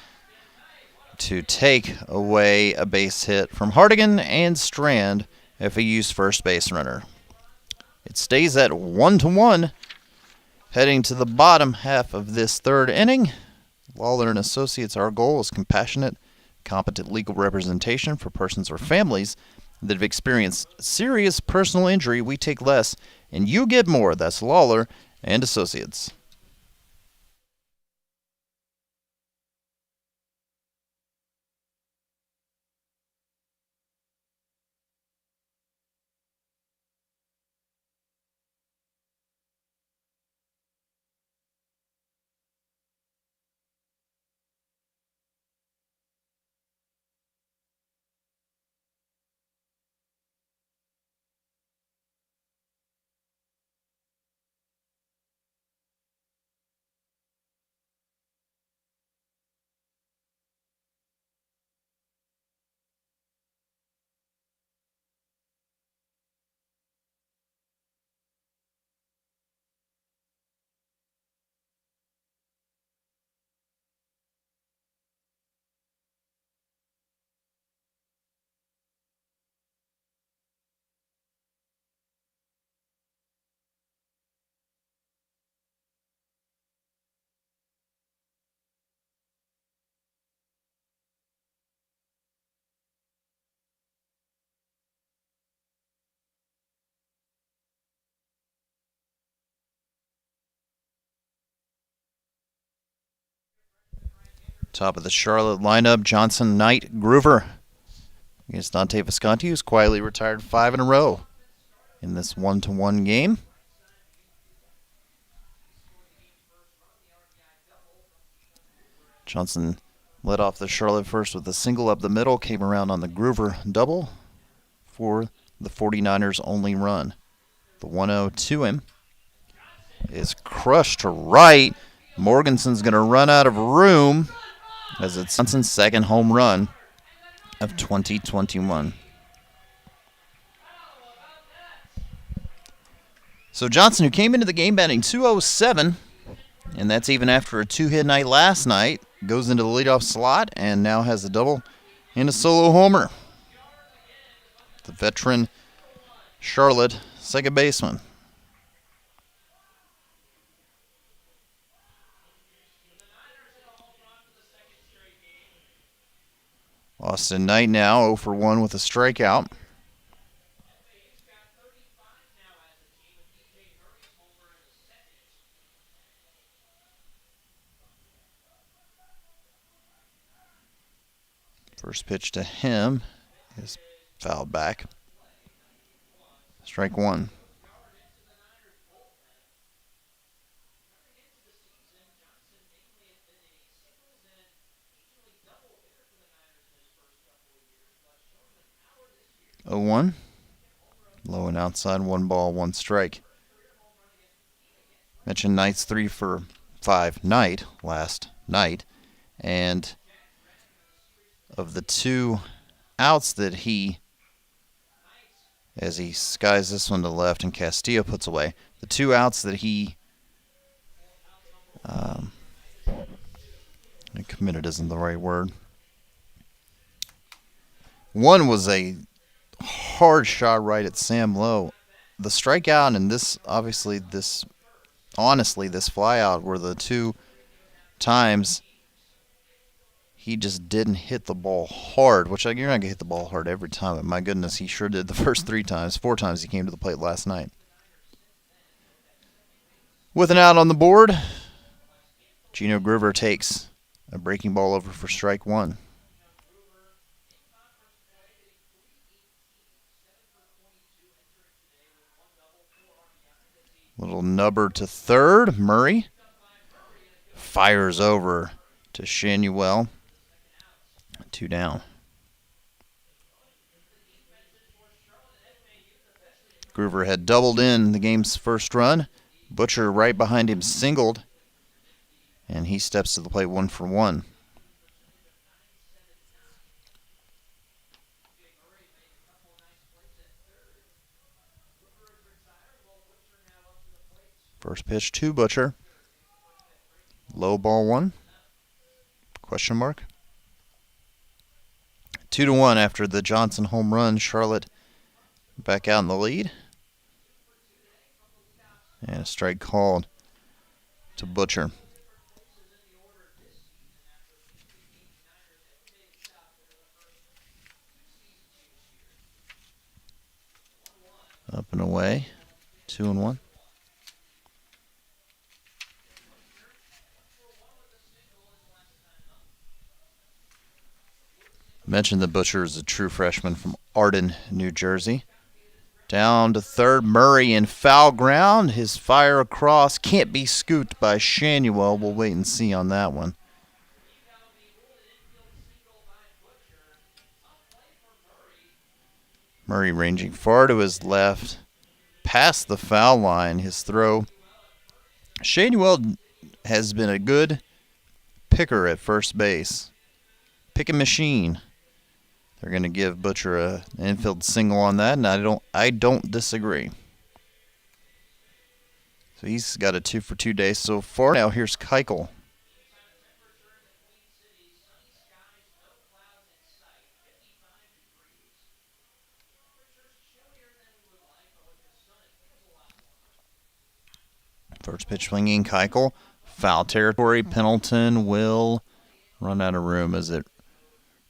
to take away a base hit from Hardigan and strand FAU's first base runner. It stays at 1-1, heading to the bottom half of this 3rd inning. Lawler and Associates, our goal is compassionate, competent legal representation for persons or families that have experienced serious personal injury. We take less and you get more. That's Lawler and Associates. Top of the Charlotte lineup, Johnson, Knight, Groover against Dante Visconti, who's quietly retired 5 in a row in this 1-1 game. Johnson led off the Charlotte first with a single up the middle, came around on the Groover double for the 49ers' only run. The 1-0 to him is crushed to right. Morganson's going to run out of room as it's Johnson's second home run of 2021. So Johnson, who came into the game batting .207, and that's even after a 2-hit night last night, goes into the leadoff slot and now has a double and a solo homer. The veteran Charlotte second baseman. Austin Knight now 0 for 1 with a strikeout. First pitch to him is fouled back. Strike 1. Oh, 1. Low and outside, 1 ball, 1 strike. Mentioned Knight's 3 for 5 night last night. And of the 2 outs that he, as he skies this one to the left and Castillo puts away, the 2 outs that he committed isn't the right word. One was a hard shot right at Sam Lowe the strikeout and this honestly this flyout were the two times he just didn't hit the ball hard, which you're not going to hit the ball hard every time, but my goodness, he sure did the first 4 times he came to the plate last night. With an out on the board, Gino Groover takes a breaking ball over for strike one. Little nubber to third. Murray fires over to Shanuel. 2 down. Groover had doubled in the game's first run. Butcher right behind him singled. And he steps to the plate 1 for 1. First pitch to Butcher. Low ball 1. Question mark. 2-1 after the Johnson home run. Charlotte back out in the lead. And a strike called to Butcher. Up and away. 2-1. Mentioned the Butcher is a true freshman from Arden, New Jersey. Down to third, Murray in foul ground. His fire across can't be scooped by Shanuel. We'll wait and see on that one. Murray ranging far to his left, past the foul line. His throw. Shanuel has been a good picker at first base. Picking machine. They're going to give Butcher an infield single on that, and I don't disagree. So he's got a 2 for 2 day so far. Now here's Keuchel. First pitch swinging, Keuchel. Foul territory. Pendleton will run out of room as it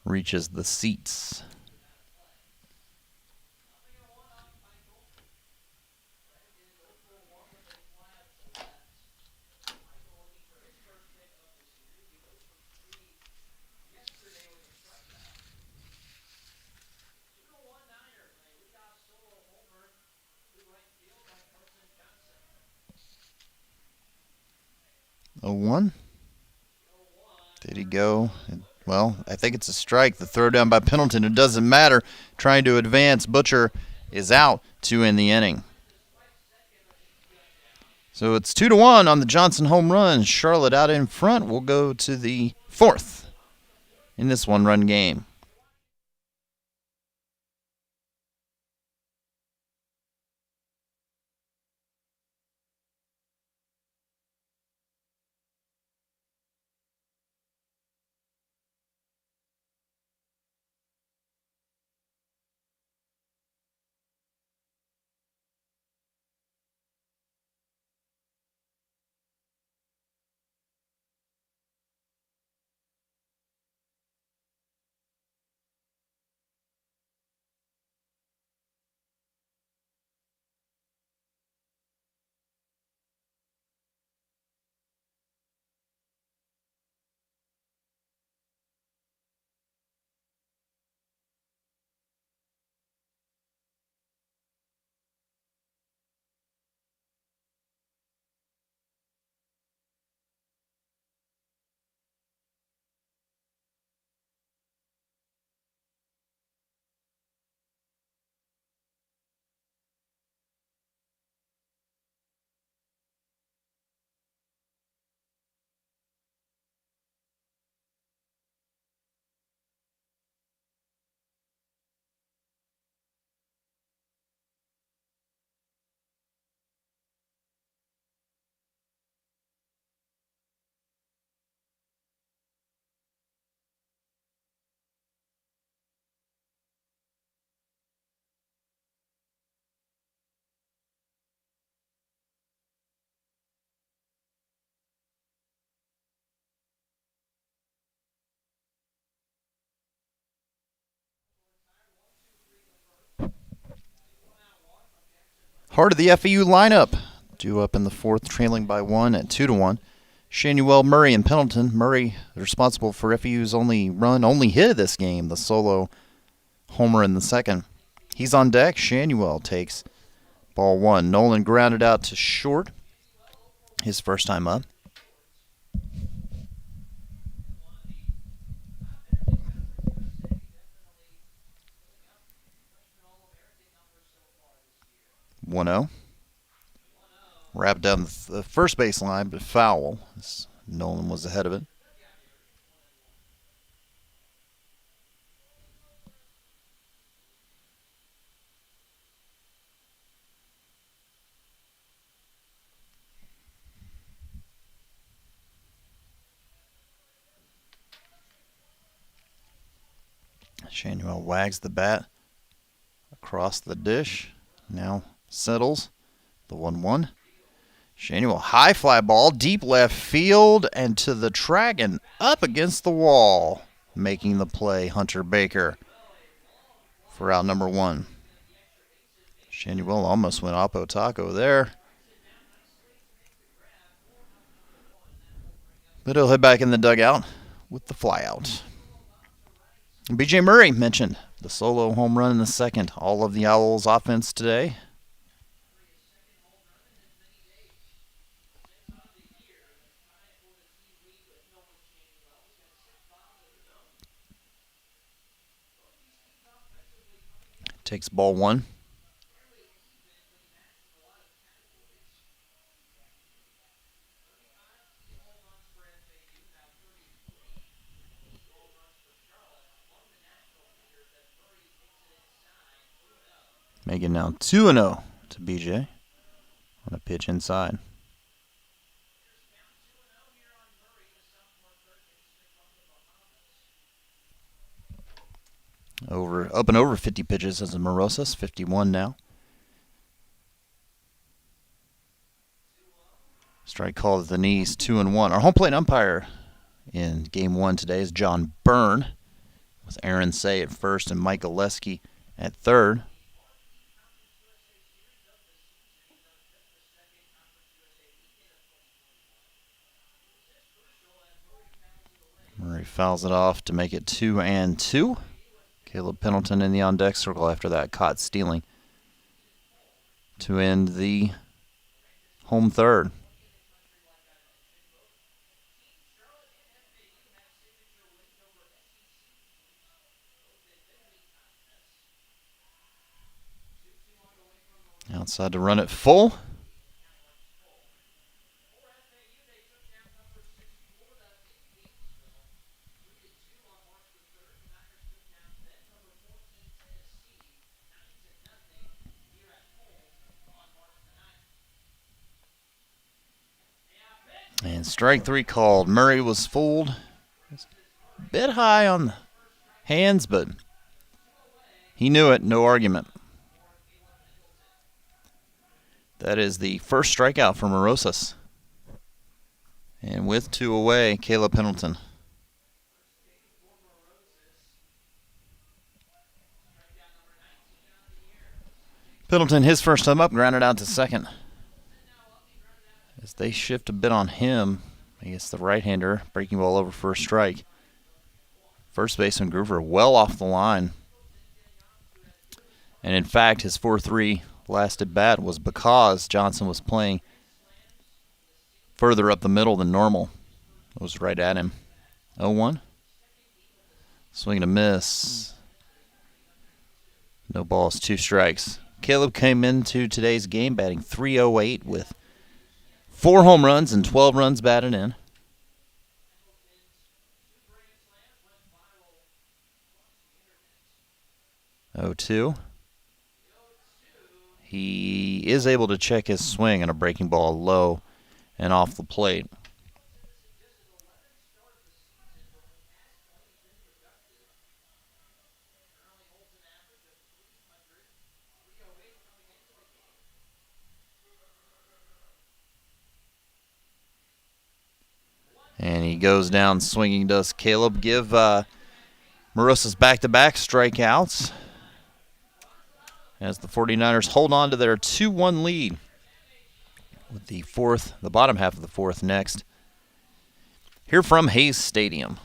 reaches the seats. Oh, 1. Did he go? Well, I think it's a strike. The throw down by Pendleton. It doesn't matter. Trying to advance. Butcher is out to end the inning. So it's 2-1 on the Johnson home run. Charlotte out in front. We'll go to the 4th in this one-run game. Heart of the FAU lineup. Due up in the fourth, trailing by 1 at 2-1. Shanuel, Murray, and Pendleton. Murray responsible for FAU's only hit of this game, the solo homer in the second. He's on deck. Shanuel takes ball 1. Nolan grounded out to short. His first time up. One 0. Wrapped down the first baseline, but foul. Nolan was ahead of it. Shanuel wags the bat across the dish. Now settles the 1-1. Shanuel, high fly ball, deep left field, and to the track and up against the wall. Making the play, Hunter Baker for out number 1. Shanuel almost went oppo taco there. But he'll head back in the dugout with the flyout. B.J. Murray mentioned the solo home run in the second. All of the Owls' offense today. Takes ball 1. Make it now 2-0 to BJ on a pitch inside. Up and over 50 pitches as a Morosas, 51 now. Strike called at the knees, 2-1. Our home plate umpire in game 1 today is John Byrne, with Aaron Say at first and Mike Oleski at third. Murray fouls it off to make it 2-2. Caleb Pendleton in the on-deck circle after that, caught stealing to end the home third. Outside to run it full. And strike 3 called. Murray was fooled. A bit high on the hands, but he knew it. No argument. That is the first strikeout for Morosas. And with 2 away, Caleb Pendleton. Pendleton, his first time up, grounded out to second. As they shift a bit on him, I guess the right-hander, breaking ball over for a strike. First baseman Groover well off the line. And in fact, his 4-3 last at bat was because Johnson was playing further up the middle than normal. It was right at him. 0-1. Swing and a miss. No balls, 2 strikes. Caleb came into today's game batting .308 with 4 home runs and 12 runs batted in. .02. He is able to check his swing on a breaking ball low and off the plate. And he goes down swinging, does Caleb. Give Morosas back-to-back strikeouts. as the 49ers hold on to their 2-1 lead with the bottom half of the fourth next. Here from Hayes Stadium.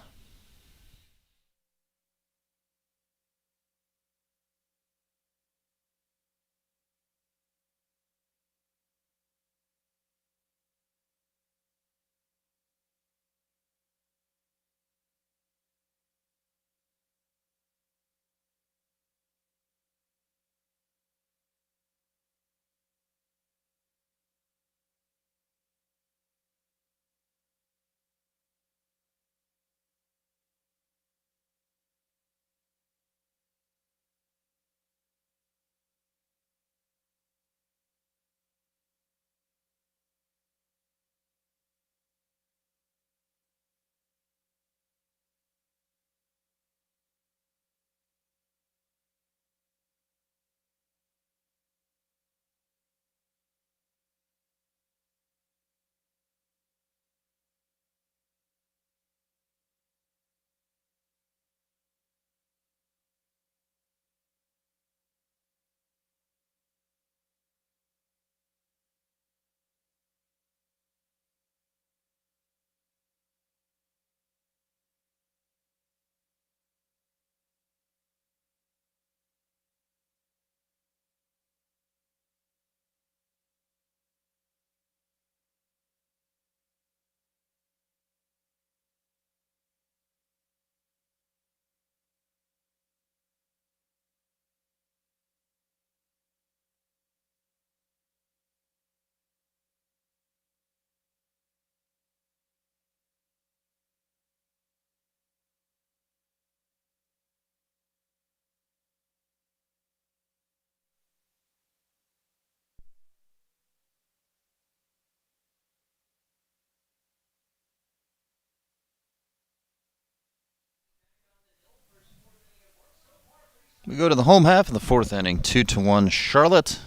We go to the home half of the fourth inning, 2-1 Charlotte.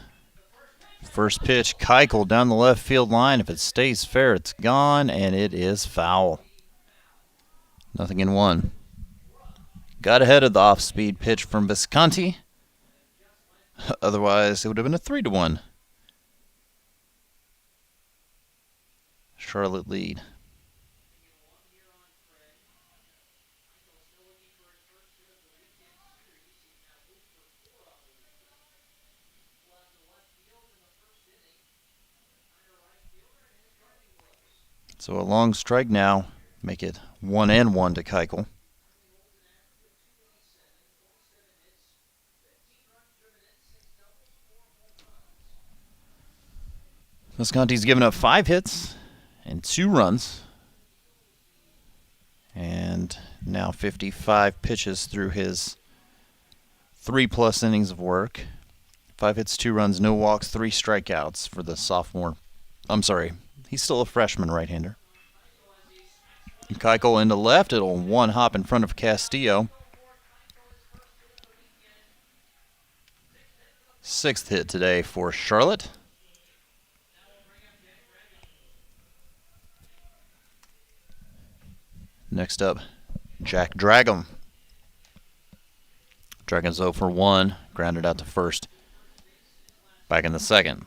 First pitch, Keuchel down the left field line. If it stays fair, it's gone, and it is foul. 0-1. Got ahead of the off-speed pitch from Visconti. Otherwise, it would have been a 3-1. Charlotte lead. So a long strike now, make it 1-1 to Keuchel. Visconti's given up 5 hits and 2 runs. And now 55 pitches through his 3+ innings of work. 5 hits, 2 runs, no walks, 3 strikeouts for the sophomore. I'm sorry, he's still a freshman right-hander. Keuchel into left. It'll one hop in front of Castillo. 6th hit today for Charlotte. Next up, Jack Dragum. Dragons 0 for 1, grounded out to first. Back in the second.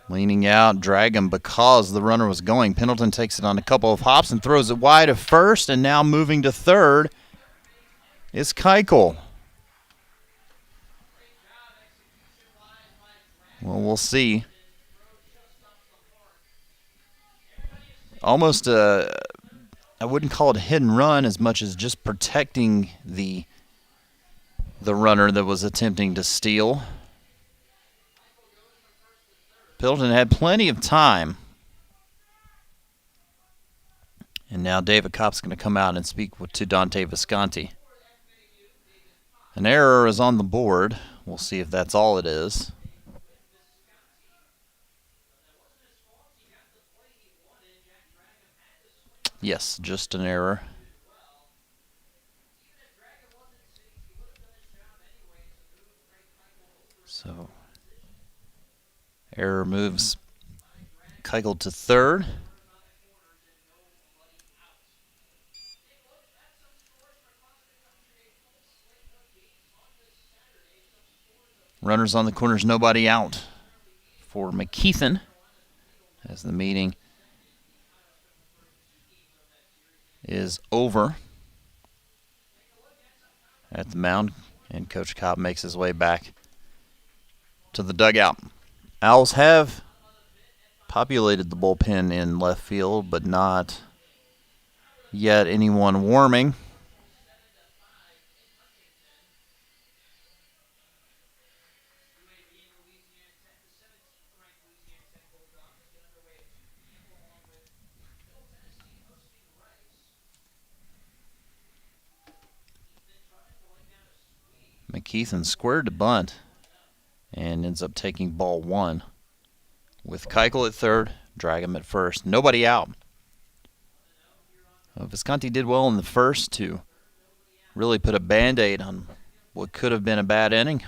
Leaning out, Dragum because the runner was going. Pendleton takes it on a couple of hops and throws it wide of first, and now moving to third is Keuchel. Well, we'll see. Almost I wouldn't call it a hit and run as much as just protecting the runner that was attempting to steal. Pendleton had plenty of time. And now David Kopp's going to come out and speak to Dante Visconti. An error is on the board. We'll see if that's all it is. Yes, just an error. So, error moves Keuchel to third. Runners on the corners, nobody out for McKeithen as the meeting is over at the mound, and Coach Cobb makes his way back to the dugout. Owls have populated the bullpen in left field, but not yet anyone warming. McKeithen squared to bunt and ends up taking ball one with Keuchel at third, drag him at first. Nobody out. Visconti did well in the first to really put a Band-Aid on what could have been a bad inning.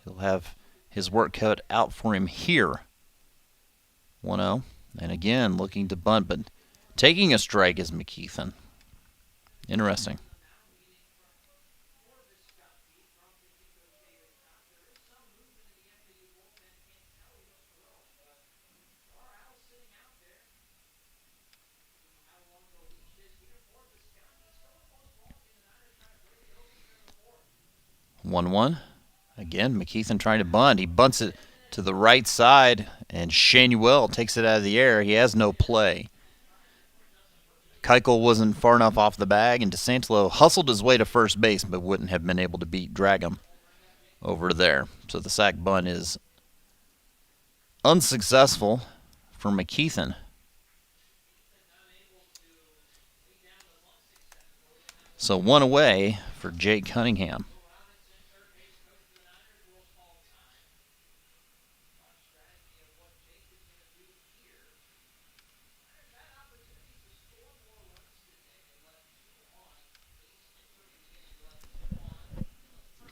He'll have his work cut out for him here. 1-0. And again, looking to bunt, but taking a strike is McKeithen. Interesting. One. Again, McKeithen trying to bunt. He bunts it to the right side, and Shanuel takes it out of the air. He has no play. Keuchel wasn't far enough off the bag, and DeSantelo hustled his way to first base, but wouldn't have been able to drag him over there. So the sac bunt is unsuccessful for McKeithen. So one away for Jake Cunningham.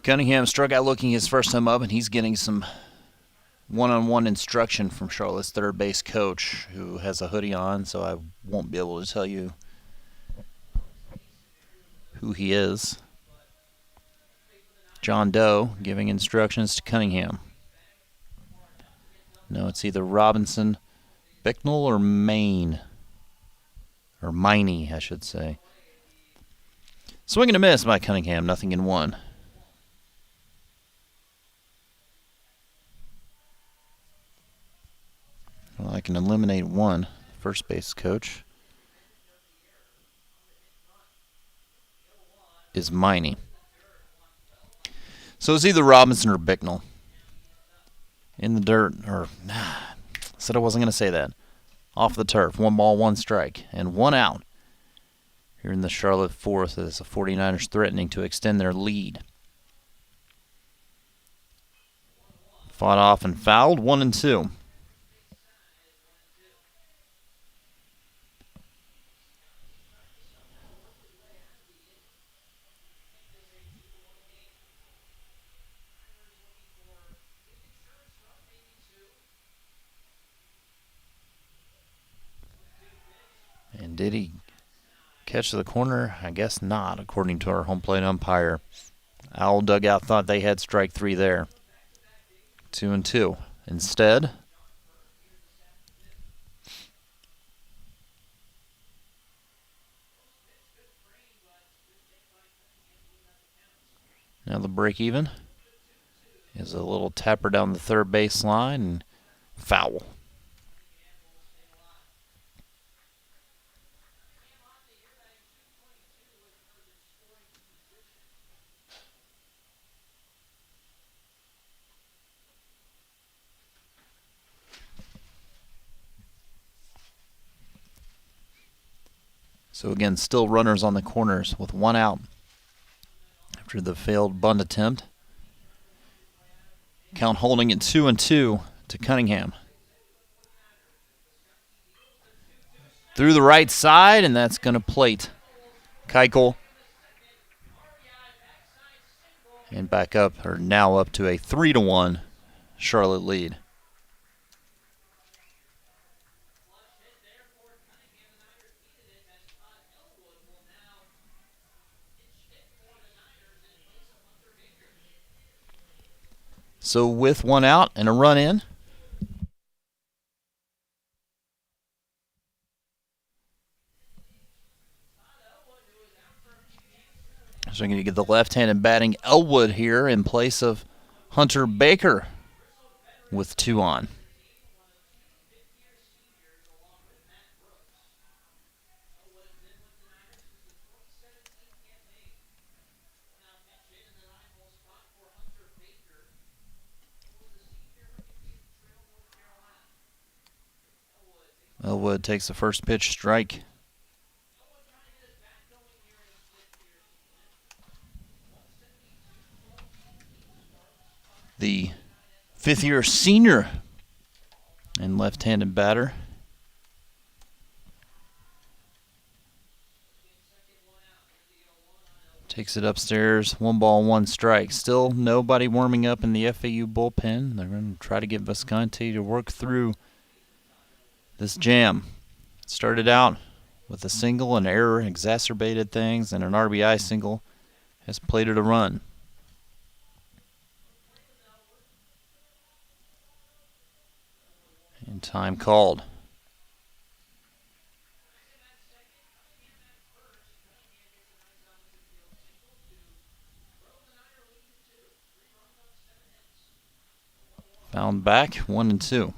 Cunningham struck out looking his first time up, and he's getting some one-on-one instruction from Charlotte's third base coach, who has a hoodie on, so I won't be able to tell you who he is. John Doe giving instructions to Cunningham. No, it's either Robinson, Bicknell, or Maine. Or Miney, I should say. Swing and a miss by Cunningham, 0-1. Well, I can eliminate one. First base coach is Miney. So it's either Robinson or Bicknell. In the dirt, or said I wasn't going to say that. Off the turf, 1 ball, 1 strike, and 1 out. Here in the Charlotte fourth, as the 49ers threatening to extend their lead. Fought off and fouled, 1-2. And did he catch the corner? I guess not, according to our home plate umpire. Owl dugout thought they had strike 3 there. 2-2. Instead, now the break even is a little tapper down the third base line and foul. So again, still runners on the corners with 1 out after the failed bunt attempt. Count holding it 2-2 to Cunningham. through the right side, and that's going to plate Keuchel. And back up, or now up to a 3-1 Charlotte lead. So with one out and a run in, so I'm going to get the left-handed batting Elwood here in place of Hunter Baker with 2 on. Elwood takes the first pitch strike. The fifth-year senior and left-handed batter. Takes it upstairs, 1 ball, 1 strike. Still nobody warming up in the FAU bullpen. They're going to try to get Visconti to work through this jam. Started out with a single, an error exacerbated things, and an RBI single has plated a run. And time called. Found back, 1-2.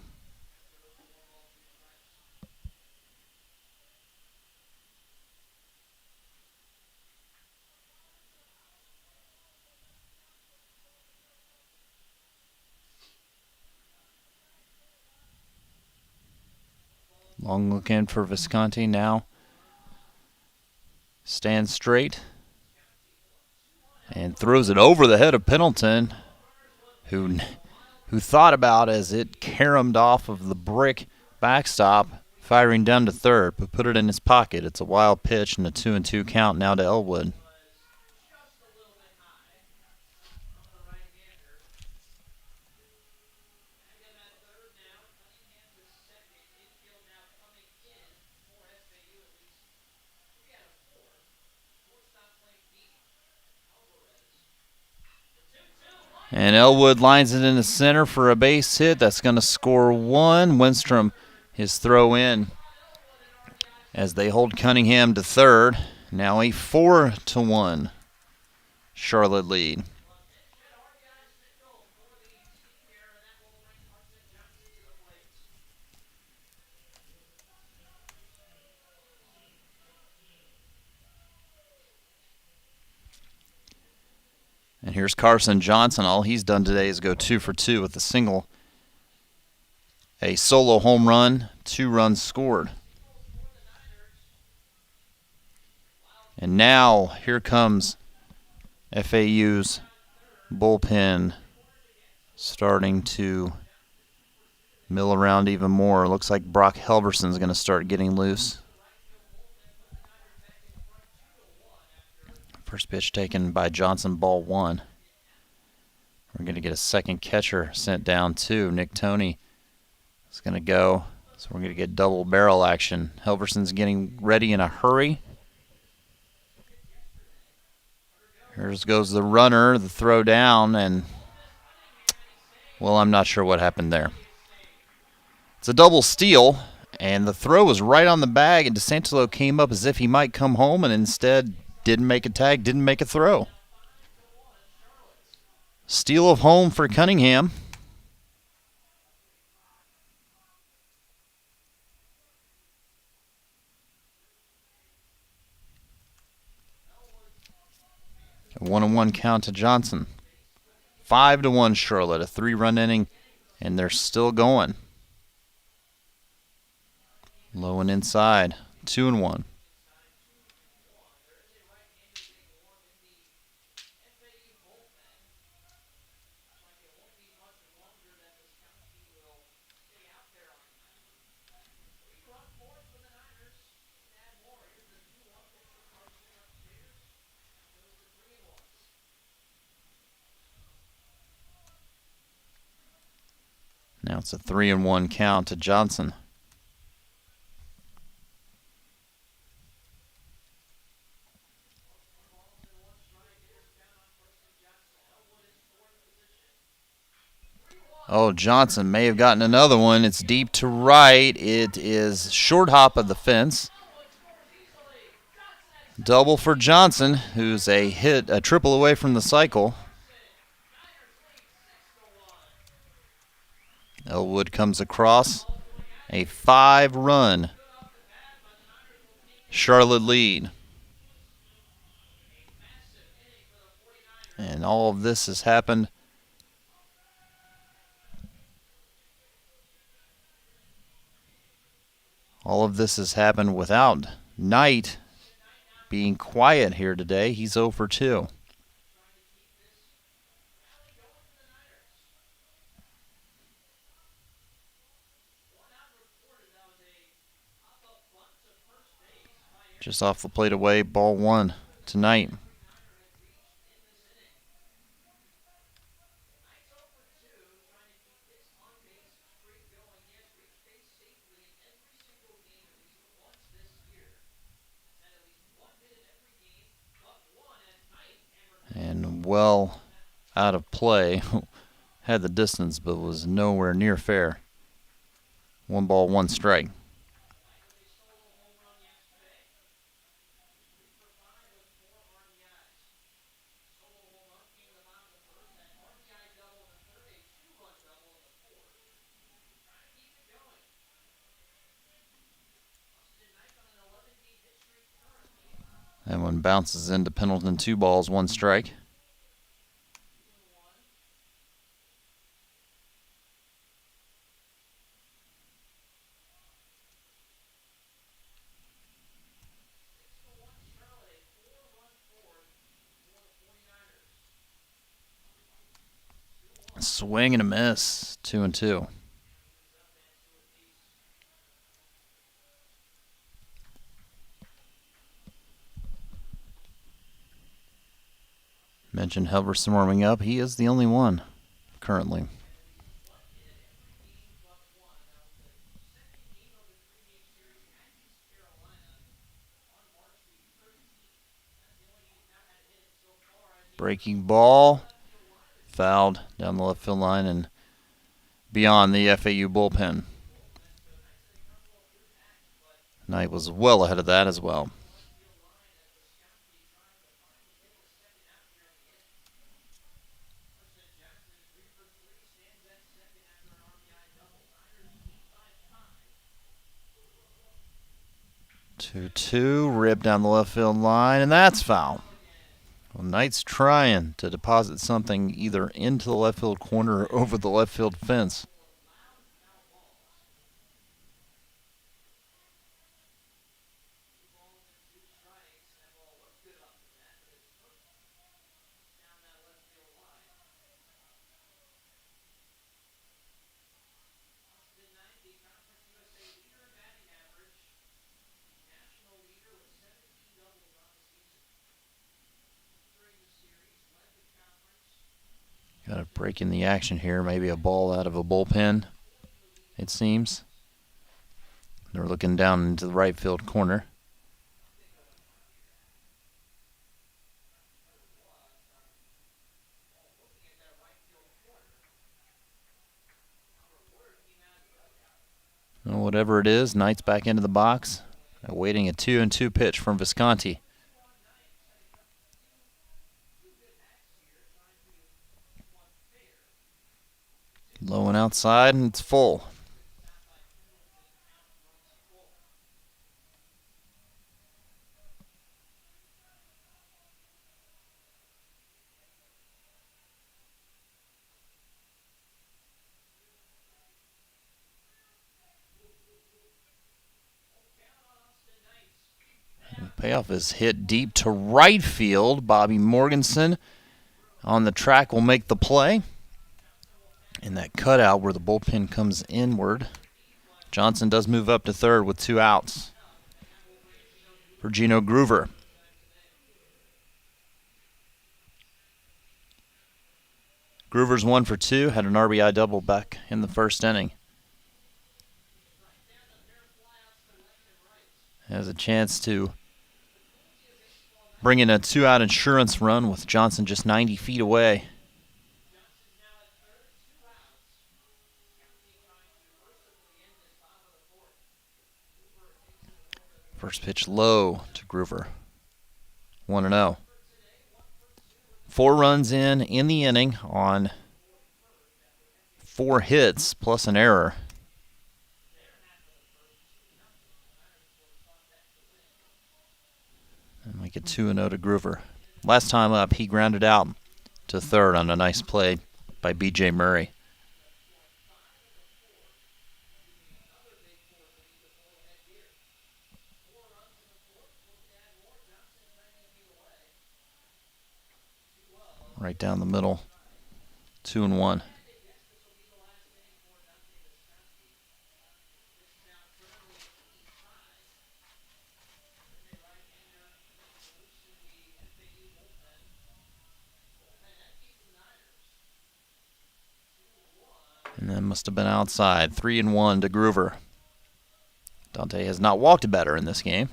Long look in for Visconti now. Stands straight and throws it over the head of Pendleton, who thought about as it caromed off of the brick backstop, firing down to third, but put it in his pocket. It's a wild pitch and a 2-2 count now to Elwood. And Elwood lines it in the center for a base hit. That's going to score 1. Winstrom, his throw in as they hold Cunningham to third. Now a 4-1 Charlotte lead. And here's Carson Johnson. All he's done today is go 2 for 2 with a single, a solo home run, 2 runs scored. And now here comes FAU's bullpen starting to mill around even more. Looks like Brock Helverson's going to start getting loose. First pitch taken by Johnson, ball 1. We're going to get a second catcher sent down too. Nick Toney is going to go. So we're going to get double barrel action. Helverson's getting ready in a hurry. Here goes the runner, the throw down, and, well, I'm not sure what happened there. It's a double steal, and the throw was right on the bag, and DeSantolo came up as if he might come home, and instead didn't make a tag, didn't make a throw. Steal of home for Cunningham. A 1-1 count to Johnson. 5-1 Charlotte, a 3-run inning, and they're still going. Low and inside, 2-1. Now it's a 3-1 count to Johnson. Oh, Johnson may have gotten another one. It's deep to right. It is short hop of the fence. Double for Johnson, who's a triple away from the cycle. Elwood comes across. A 5-run Charlotte lead. And all of this has happened without Knight being quiet here today. He's 0 for 2. Just off the plate away, ball 1 tonight. And well out of play. Had the distance, but was nowhere near fair. 1 ball, 1 strike. That one bounces into Pendleton. 2 balls, 1 strike. Swing and a miss. 2-2. Mentioned Helverson warming up. He is the only one currently. Breaking ball. Fouled down the left field line and beyond the FAU bullpen. Knight was well ahead of that as well. Two, ripped down the left field line, and that's foul. Well, Knight's trying to deposit something either into the left field corner or over the left field fence. Got a break in the action here. Maybe a ball out of a bullpen, it seems. They're looking down into the right field corner. Well, whatever it is, Knight's back into the box, awaiting a 2-2 pitch from Visconti. Low and outside, and it's full. Payoff is hit deep to right field. Bobby Morganson on the track will make the play. In that cutout where the bullpen comes inward, Johnson does move up to third with 2 outs for Gino Groover. Groover's 1 for 2, had an RBI double back in the first inning. Has a chance to bring in a 2-out insurance run with Johnson just 90 feet away. First pitch low to Groover. 1-0. 4 runs in the inning on 4 hits plus an error. And we get 2-0 to Groover. Last time up, he grounded out to third on a nice play by B.J. Murray. Right down the middle, 2-1. And that must have been outside. 3-1 to Groover. Dante has not walked better in this game.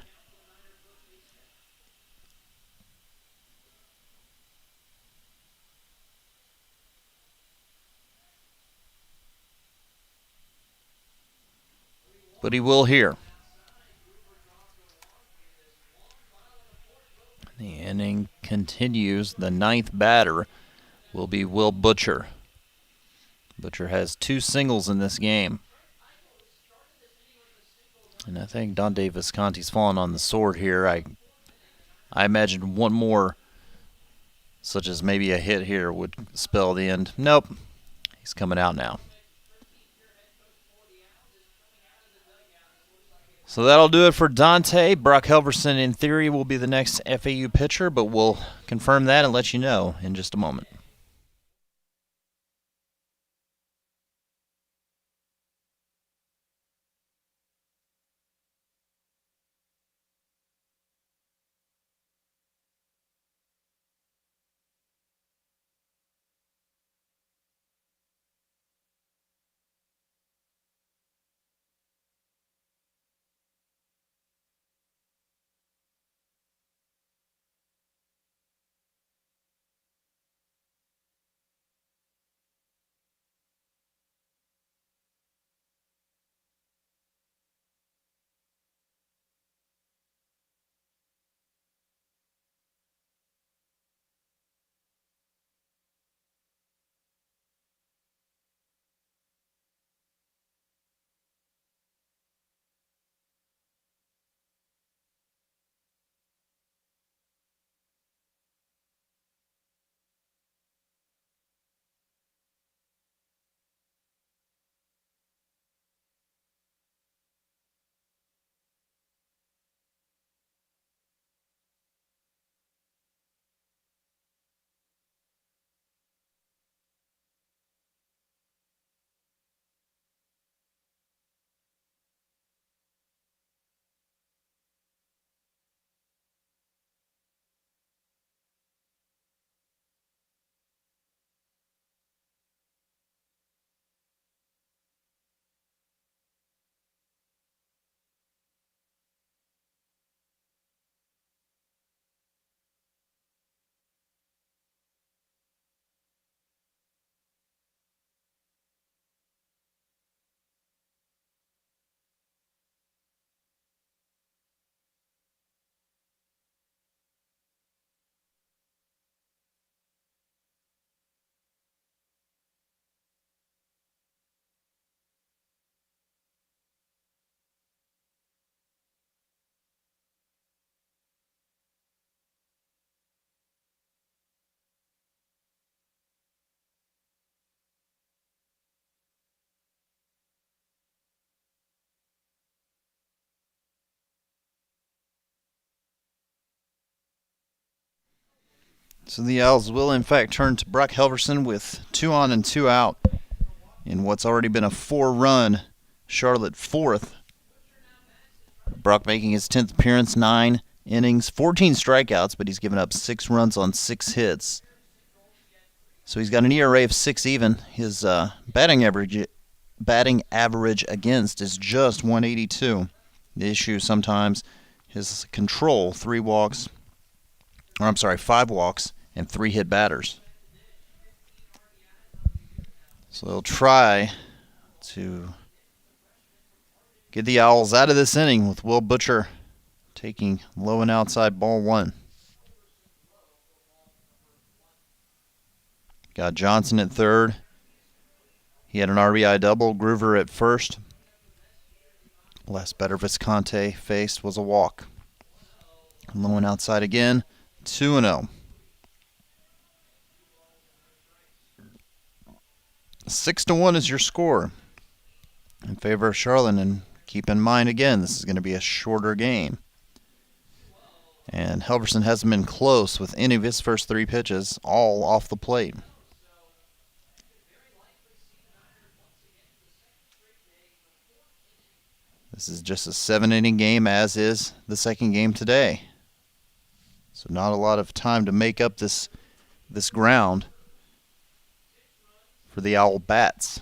But he will here. The inning continues. The 9th batter will be Will Butcher. Butcher has 2 singles in this game. And I think Dante Visconti's fallen on the sword here. I imagine one more, such as maybe a hit here, would spell the end. Nope. He's coming out now. So that'll do it for Dante. Brock Helverson, in theory, will be the next FAU pitcher, but we'll confirm that and let you know in just a moment. So the Owls will, in fact, turn to Brock Helverson with 2 on and 2 out in what's already been a 4-run Charlotte 4th. Brock making his 10th appearance, 9 innings, 14 strikeouts, but he's given up 6 runs on 6 hits. So he's got an ERA of 6 even. His batting average against is just 182. The issue sometimes his control, 5 walks and 3 hit batters. So they'll try to get the Owls out of this inning with Will Butcher taking low and outside ball 1. Got Johnson at third. He had an RBI double. Groover at first. Last batter Visconti faced was a walk. Low and outside again. 2-0. 6-1 is your score in favor of Charlotte. And keep in mind again, this is going to be a shorter game. And Helverson hasn't been close with any of his first 3 pitches, all off the plate. This is just a 7-inning game, as is the second game today. So not a lot of time to make up this ground for the Owl Bats.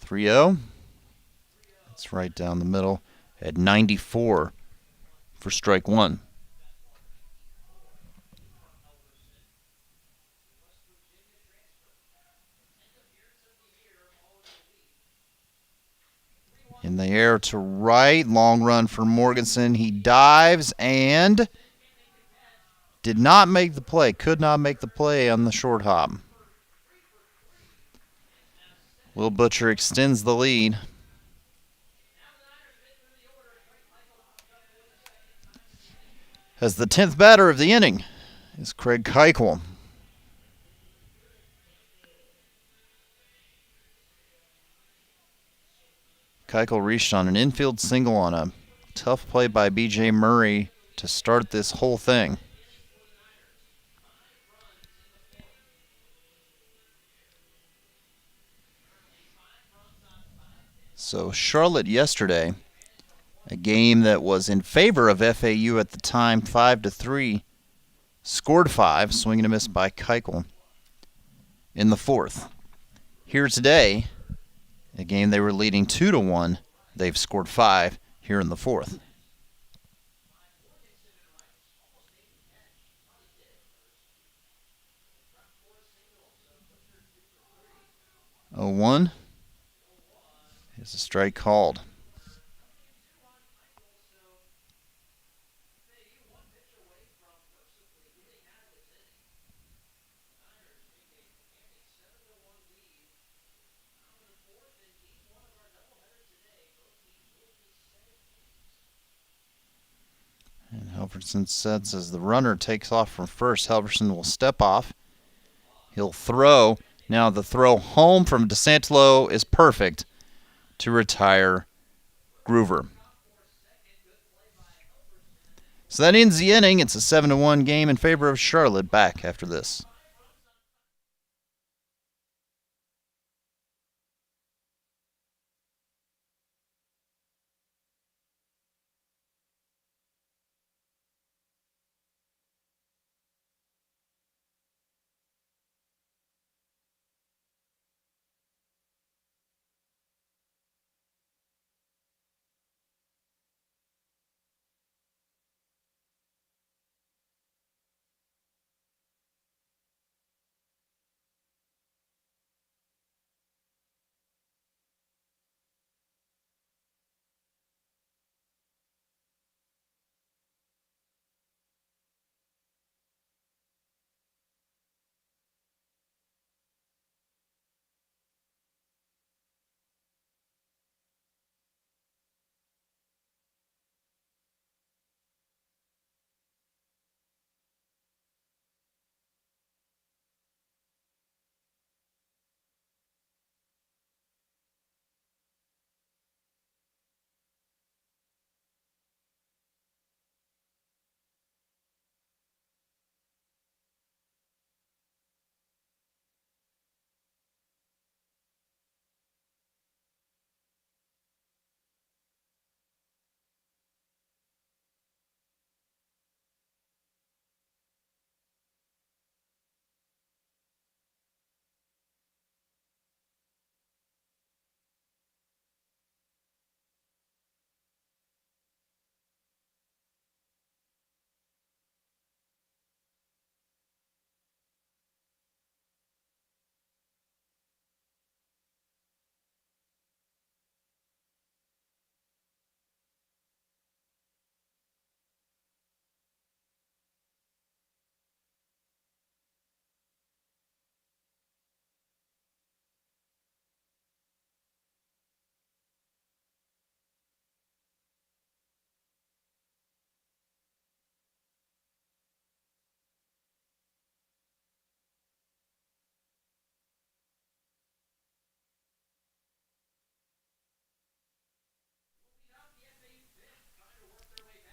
3-0. That's right down the middle at 94 for strike 1. In the air to right. Long run for Morganson. He dives and did not make the play. Could not make the play on the short hop. Will Butcher extends the lead. As the 10th batter of the inning is Craig Keuchel. Keuchel reached on an infield single on a tough play by B.J. Murray to start this whole thing. So Charlotte yesterday, a game that was in favor of FAU at the time, 5-3, scored 5, swing and a miss by Keuchel in the 4th. Here today, a game they were leading 2-1, they've scored 5 here in the 4th. Oh, 1 is a strike called. And Helverson sets as the runner takes off from first. Helverson will step off. He'll throw. Now the throw home from DeSantelo is perfect to retire Groover. So that ends the inning. It's a 7-1 game in favor of Charlotte. Back after this.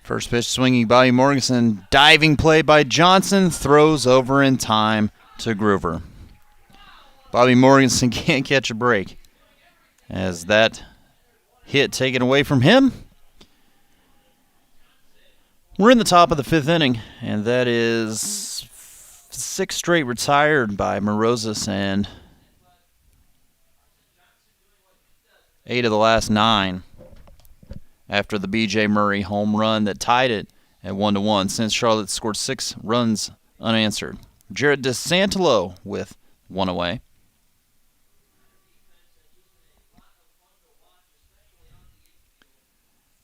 First pitch swinging Bobby Morganson. Diving play by Johnson. Throws over in time to Groover. Bobby Morganson can't catch a break as that hit taken away from him. We're in the top of the fifth inning, and that is 6 straight retired by Morozes and 8 of the last 9 after the B.J. Murray home run that tied it at 1-1 since Charlotte scored 6 runs unanswered. Jared DeSantolo with 1 away.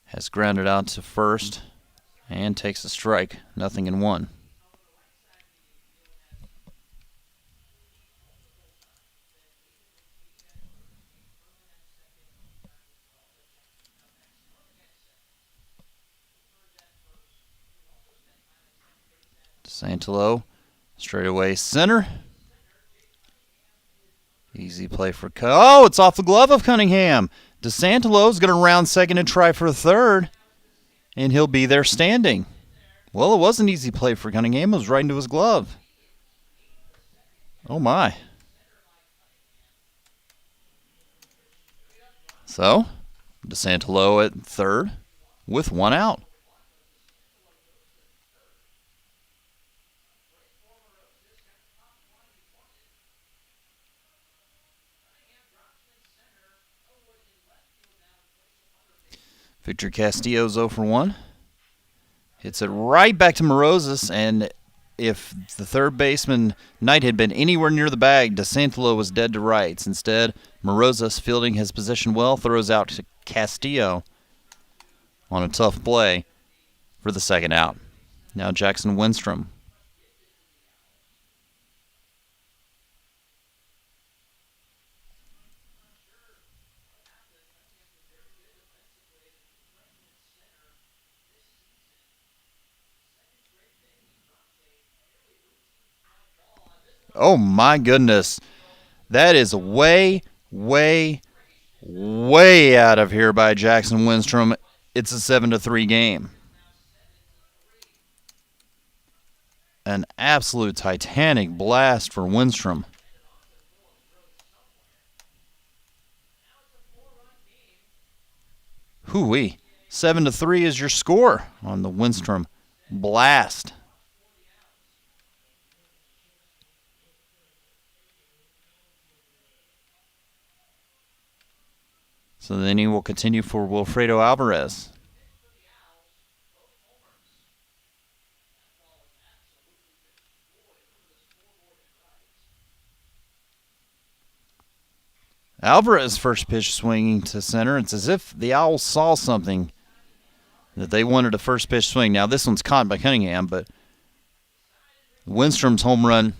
Has grounded out to first and takes a strike, 0-1. Santolo, straightaway center. Easy play for Oh, it's off the glove of Cunningham. DeSantolo's going to round second and try for third, and he'll be there standing. Well, it was an easy play for Cunningham. It was right into his glove. Oh, my. So, DeSantolo at third with 1 out. Victor Castillo's 0 for 1. Hits it right back to Morozes, and if the third baseman, Knight, had been anywhere near the bag, DeSantolo was dead to rights. Instead, Morozes, fielding his position well, throws out to Castillo on a tough play for the second out. Now Jackson Winstrom. Oh, my goodness. That is way, way, way out of here by Jackson Winstrom. It's a 7-3 game. An absolute titanic blast for Winstrom. Hoo-wee. 7-3 is your score on the Winstrom blast. So then he will continue for Wilfredo Alvarez. Alvarez first pitch swinging to center. It's as if the Owls saw something that they wanted a first pitch swing. Now this one's caught by Cunningham, but Winstrom's home run,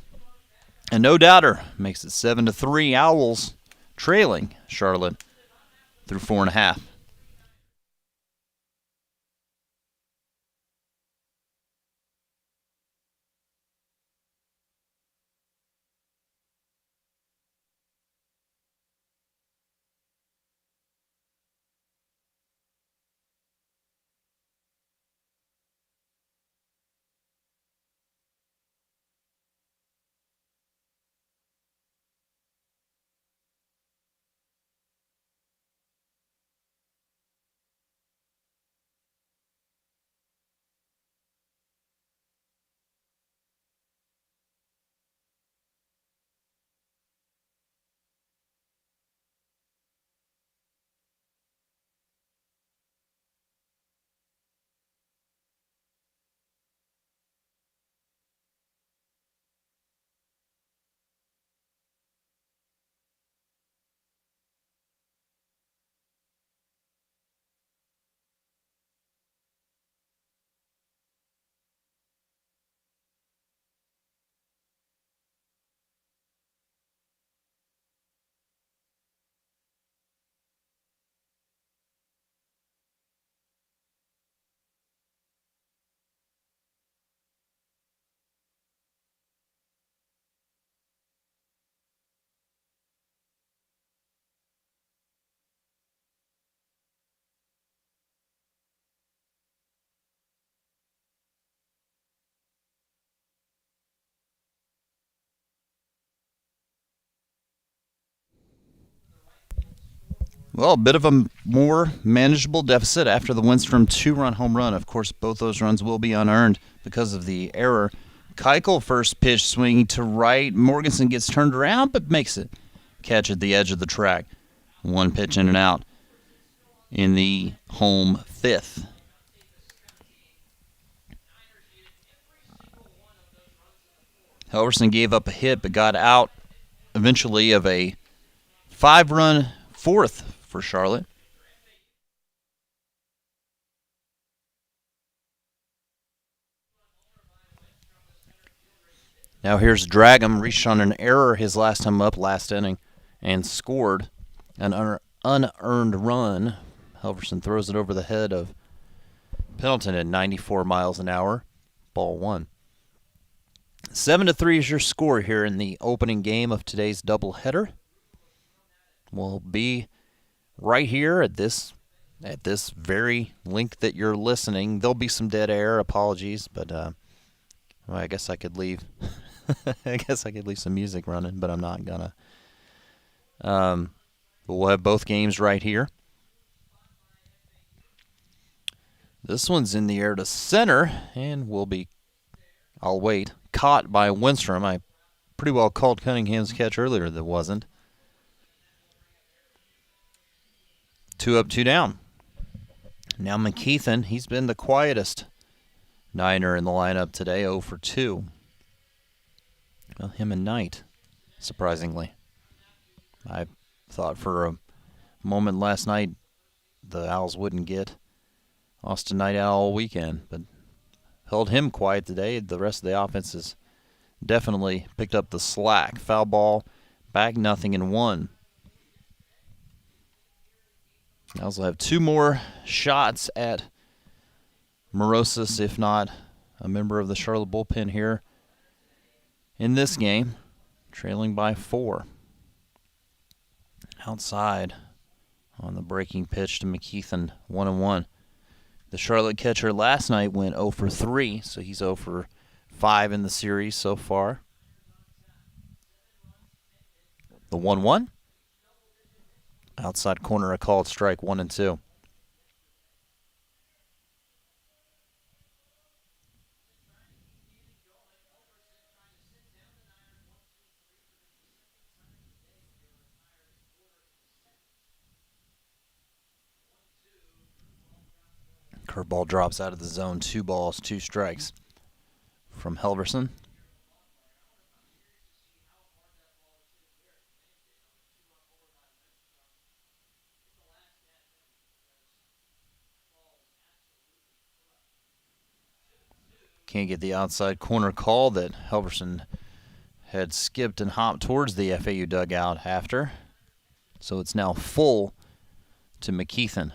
and no doubter, makes it 7-3. Owls trailing Charlotte through 4.5. Well, a bit of a more manageable deficit after the Lindstrom 2-run home run. Of course, both those runs will be unearned because of the error. Keuchel first pitch swinging to right. Morganson gets turned around but makes it. Catch at the edge of the track. One pitch in and out in the home fifth. Helverson gave up a hit but got out eventually of a 5-run fourth for Charlotte. Now here's Dragum, reached on an error his last time up last inning and scored an unearned run. Helverson throws it over the head of Pendleton at 94 miles an hour. Ball one. 7-3 is your score here in the opening game of today's doubleheader. We'll be right here at this very link that you're listening. There'll be some dead air. Apologies, but well, I guess I could leave. I guess I could leave some music running, but I'm not gonna. But we'll have both games right here. This one's in the air to center, and will be. I'll wait. Caught by Lindstrom. I pretty well called Cunningham's catch earlier that wasn't. 2 up, 2 down. Now McKeithen, he's been the quietest Niner in the lineup today, 0 for 2. Well, him and Knight, surprisingly. I thought for a moment last night the Owls wouldn't get Austin Knight out all weekend, but held him quiet today. The rest of the offense has definitely picked up the slack. Foul ball, back 0-1. Owls will have 2 more shots at Morosis, if not a member of the Charlotte bullpen here in this game, trailing by 4. Outside on the breaking pitch to McKeithen, 1-1. The Charlotte catcher last night went 0 for 3, so he's 0 for 5 in the series so far. The 1-1. Outside corner, a called strike, 1-2. Curveball drops out of the zone. 2 balls, 2 strikes from Helverson. Can't get the outside corner call that Helverson had skipped and hopped towards the FAU dugout after. So it's now full to McKeithen.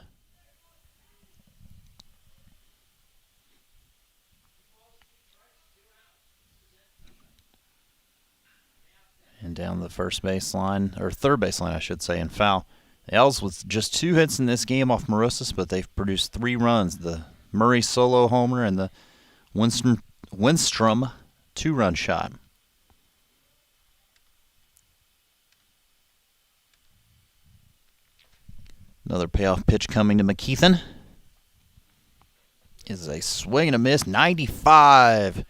And down the first baseline, or third baseline, I should say, and foul. The Owls with just 2 hits in this game off Morosis, but they've produced 3 runs. The Murray solo homer and the Lindstrom 2-run shot. Another payoff pitch coming to McKeithen. Is a swing and a miss. 95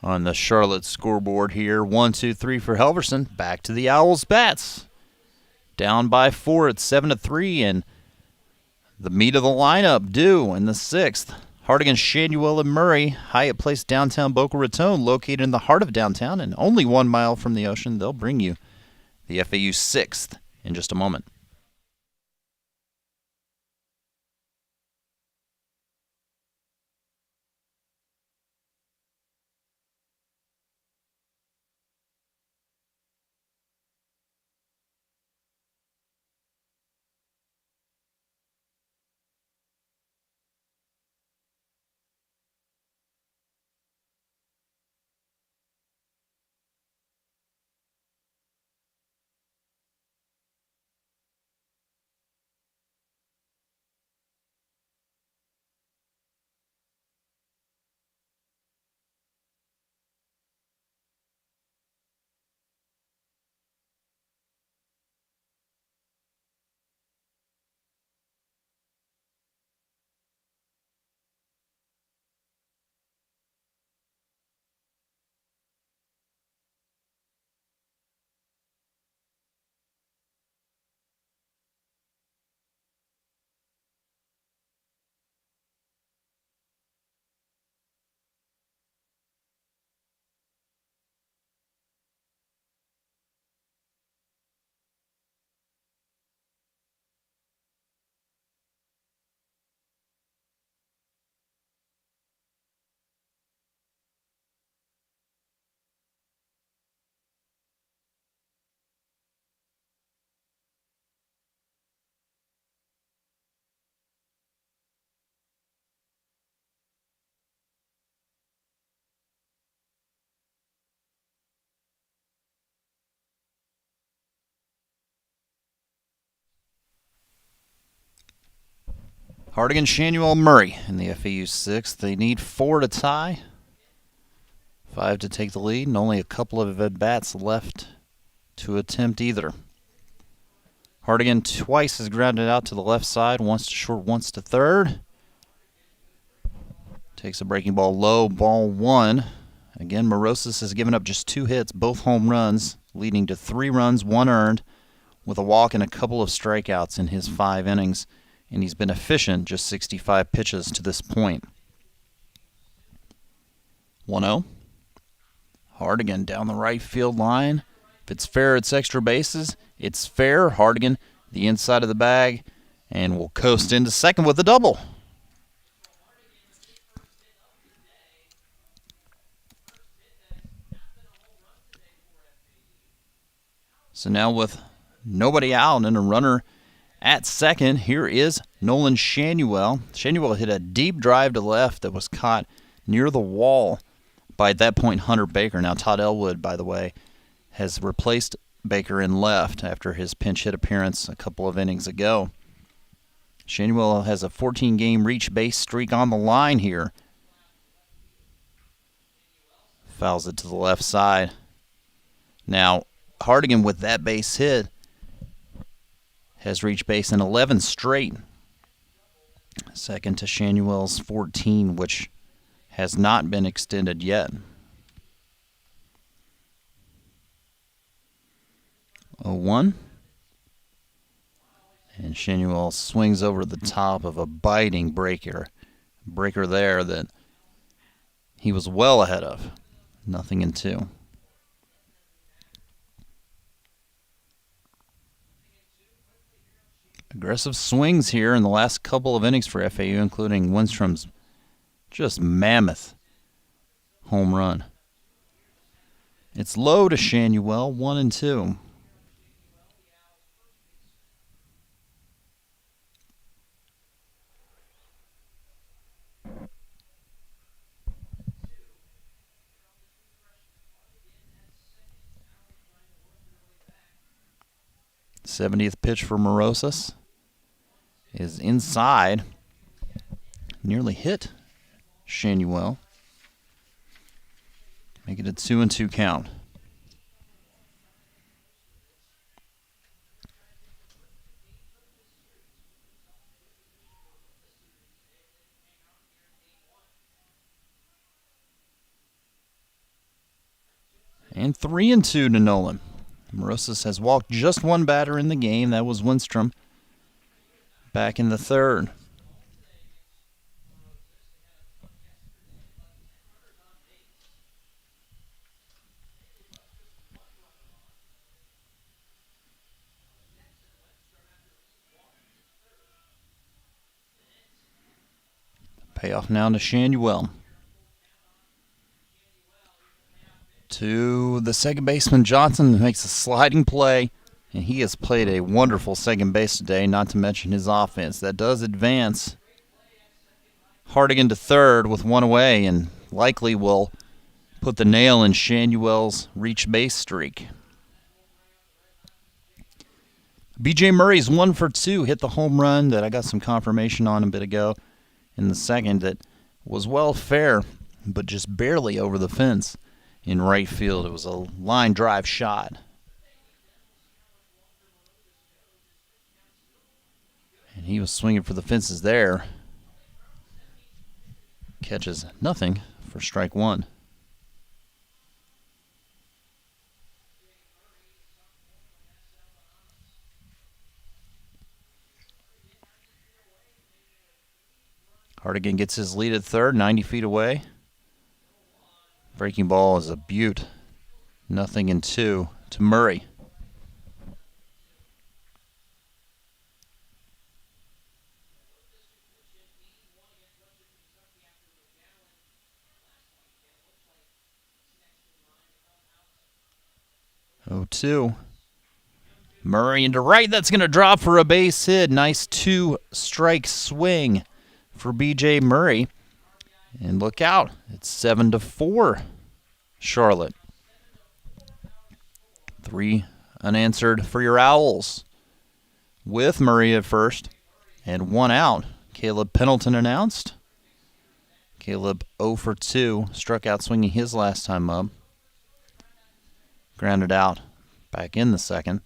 on the Charlotte scoreboard here. 1, 2, 3 for Helverson. Back to the Owls bats. Down by 4 at 7-3, and the meat of the lineup due in the 6th. Hardigan, Shanuel, and Murray. Hyatt Place, downtown Boca Raton, located in the heart of downtown and only 1 mile from the ocean. They'll bring you the FAU 6th in just a moment. Hardigan, Shanuel, Murray in the FAU 6th. They need 4 to tie, 5 to take the lead, and only a couple of at-bats left to attempt either. Hardigan twice has grounded out to the left side, once to short, once to third. Takes a breaking ball low, ball 1. Again, Morosis has given up just 2 hits, both home runs, leading to 3 runs, 1 earned, with a walk and a couple of strikeouts in his 5 innings. And he's been efficient, just 65 pitches to this point. 1-0. Hardigan down the right field line. If it's fair, it's extra bases. It's fair. Hardigan, the inside of the bag, and will coast into second with a double. So now with nobody out and a runner at second, here is Nolan Shanuel. Shanuel hit a deep drive to left that was caught near the wall by, at that point, Hunter Baker. Now, Todd Elwood, by the way, has replaced Baker in left after his pinch hit appearance a couple of innings ago. Shanuel has a 14-game reach base streak on the line here. Fouls it to the left side. Now, Hardigan with that base hit has reached base in 11 straight. Second to Shanuel's 14, which has not been extended yet. 0-1. And Shanuel swings over the top of a biting breaker there that he was well ahead of. 0-2. Aggressive swings here in the last couple of innings for FAU, including Winstrom's just mammoth home run. It's low to Shanuel, 1-2. '70th pitch for Morosis is inside. Nearly hit Shanuel. Make it a 2-2 count. And 3-2 to Nolan. Morosis has walked just one batter in the game. That was Winstrom back in the third. Payoff now to Shanuel. To the second baseman, Johnson makes a sliding play, and he has played a wonderful second base today, not to mention his offense. That does advance Hardigan to third with 1 away, and likely will put the nail in Shanuel's reach base streak. B.J. Murray's 1 for 2, hit the home run that I got some confirmation on a bit ago in the second that was well fair, but just barely over the fence in right field. It was a line drive shot. And he was swinging for the fences there. Catches nothing for strike 1. Hardigan gets his lead at third, 90 feet away. Breaking ball is a beaut. 0-2 to Murray. Oh, 2. Murray into right. That's going to drop for a base hit. Nice 2-strike swing for B.J. Murray. And look out. It's 7-4, Charlotte. 3 unanswered for your Owls with Murray at first and 1 out Caleb Pendleton announced. Caleb 0 for 2, struck out swinging his last time up. Grounded out back in the second.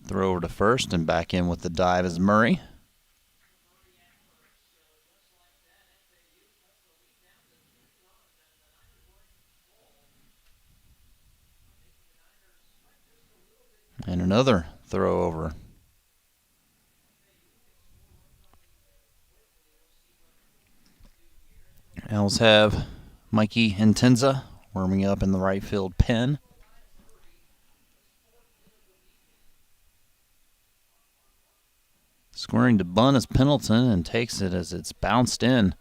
Throw over to first and back in with the dive is Murray. And another throw over. Owls have Mikey Intenza warming up in the right field pen. Scoring to bunt is Pendleton and takes it as it's bounced in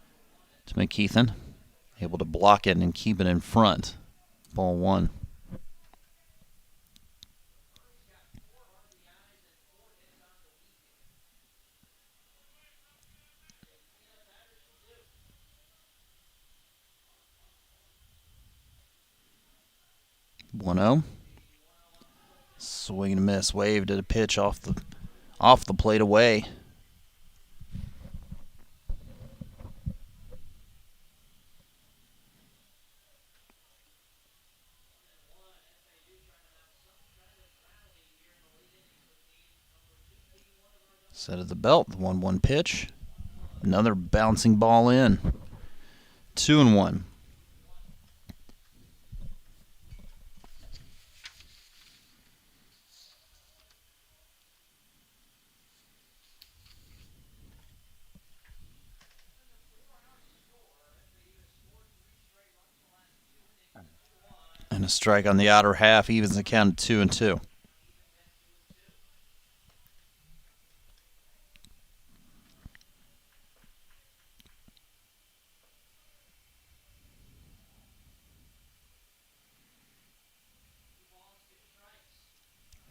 to McKeithen. Able to block it and keep it in front. Ball 1. One 0. Swing and a miss. Waved at a pitch off the plate away. Set of the belt. The 1-1 pitch. Another bouncing ball in. 2-1. And a strike on the outer half evens the count at 2-2.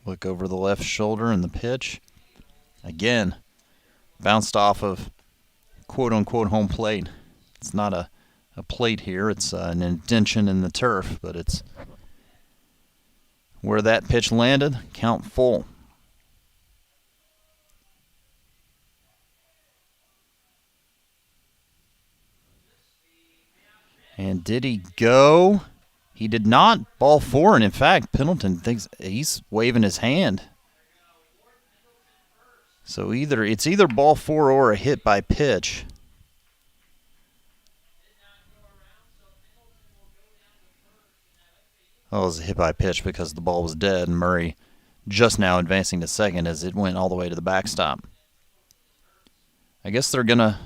Look over the left shoulder and the pitch. Again, bounced off of quote-unquote home plate. It's not a plate here. It's an indention in the turf, but it's where that pitch landed. Count full. And did he go? He did not. Ball 4, and in fact, Pendleton thinks he's waving his hand. So it's either ball 4 or a hit by pitch. Oh, it was a hit by pitch because the ball was dead, and Murray just now advancing to second as it went all the way to the backstop. I guess they're going to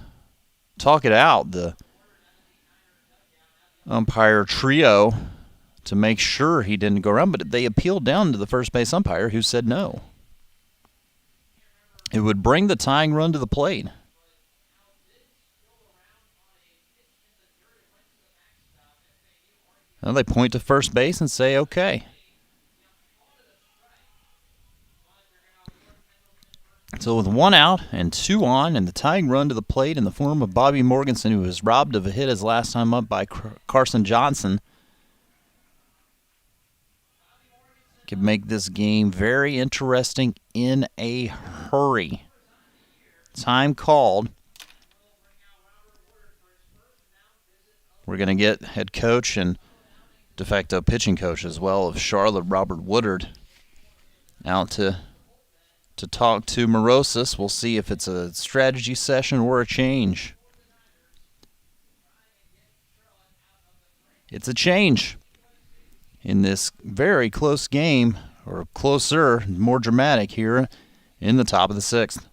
talk it out, the umpire trio, to make sure he didn't go around, but they appealed down to the first base umpire who said no. It would bring the tying run to the plate. Now they point to first base and say, okay. So with 1 out and 2 on, and the tying run to the plate in the form of Bobby Morganson, who was robbed of a hit his last time up by Carson Johnson, could make this game very interesting in a hurry. Time called. We're going to get head coach and de facto pitching coach as well of Charlotte, Robert Woodard, out to talk to Morosis. We'll see if it's a strategy session or a change. It's a change in this very close game, or closer, more dramatic here in the top of the 6th.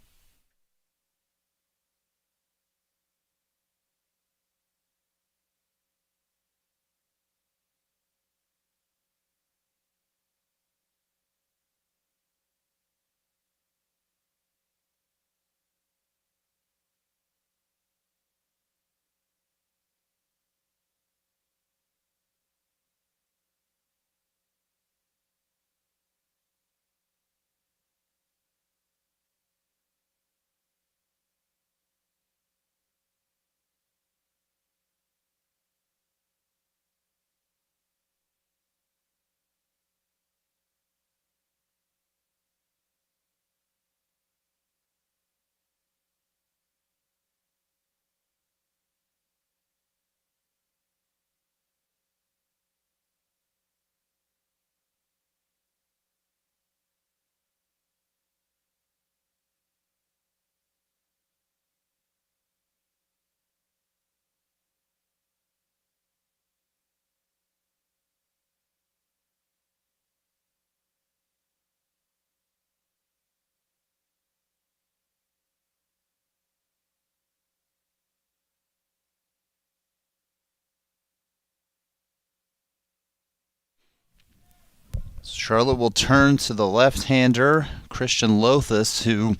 Charlotte will turn to the left-hander, Christian Lothus, who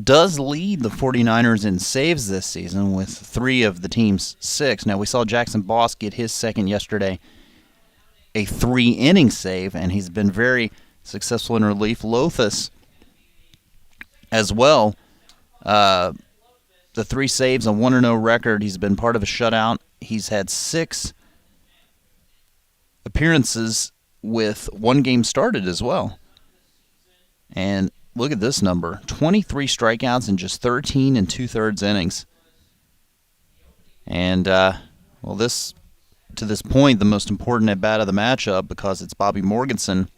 does lead the 49ers in saves this season with 3 of the team's 6. Now, we saw Jackson Boss get his second yesterday, a 3-inning save, and he's been very successful in relief. Lothus as well, the 3 saves, a 1-0 record. He's been part of a shutout. He's had 6 appearances with 1 game started as well. And look at this number, 23 strikeouts in just 13 2/3 innings. And, this to this point, the most important at-bat of the matchup, because it's Bobby Morganson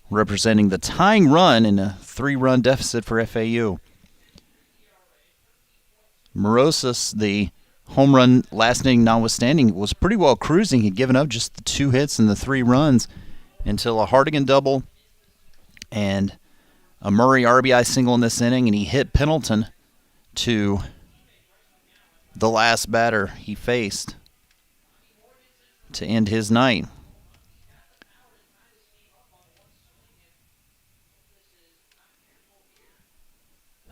representing the tying run in a 3-run deficit for FAU. Morosis, the home run last inning notwithstanding, was pretty well cruising. He'd given up just the 2 hits and the 3 runs until a Hardigan double and a Murray RBI single in this inning, and he hit Pendleton to the last batter he faced to end his night.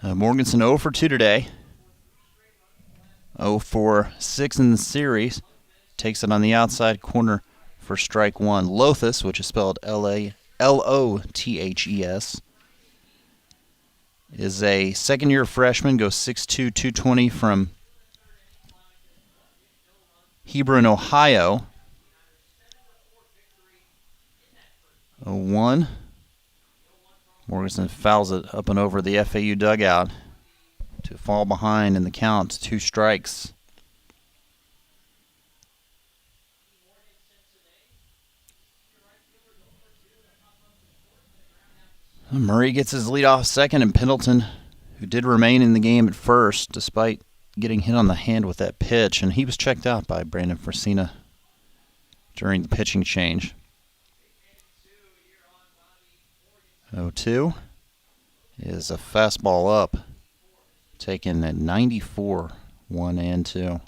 Morganson 0 for 2 today. 0 for 6 in the series. Takes it on the outside corner for strike 1. Lothus, which is spelled Lothes, is a second-year freshman, goes 6'2", 220 from Hebron, Ohio. 0-1. Morganson fouls it up and over the FAU dugout to fall behind in the count, 2 strikes. Murray gets his leadoff second, and Pendleton, who did remain in the game at first despite getting hit on the hand with that pitch, and he was checked out by Brandon Frasina during the pitching change. 0-2 is a fastball up, taken at 94, 1 and 2.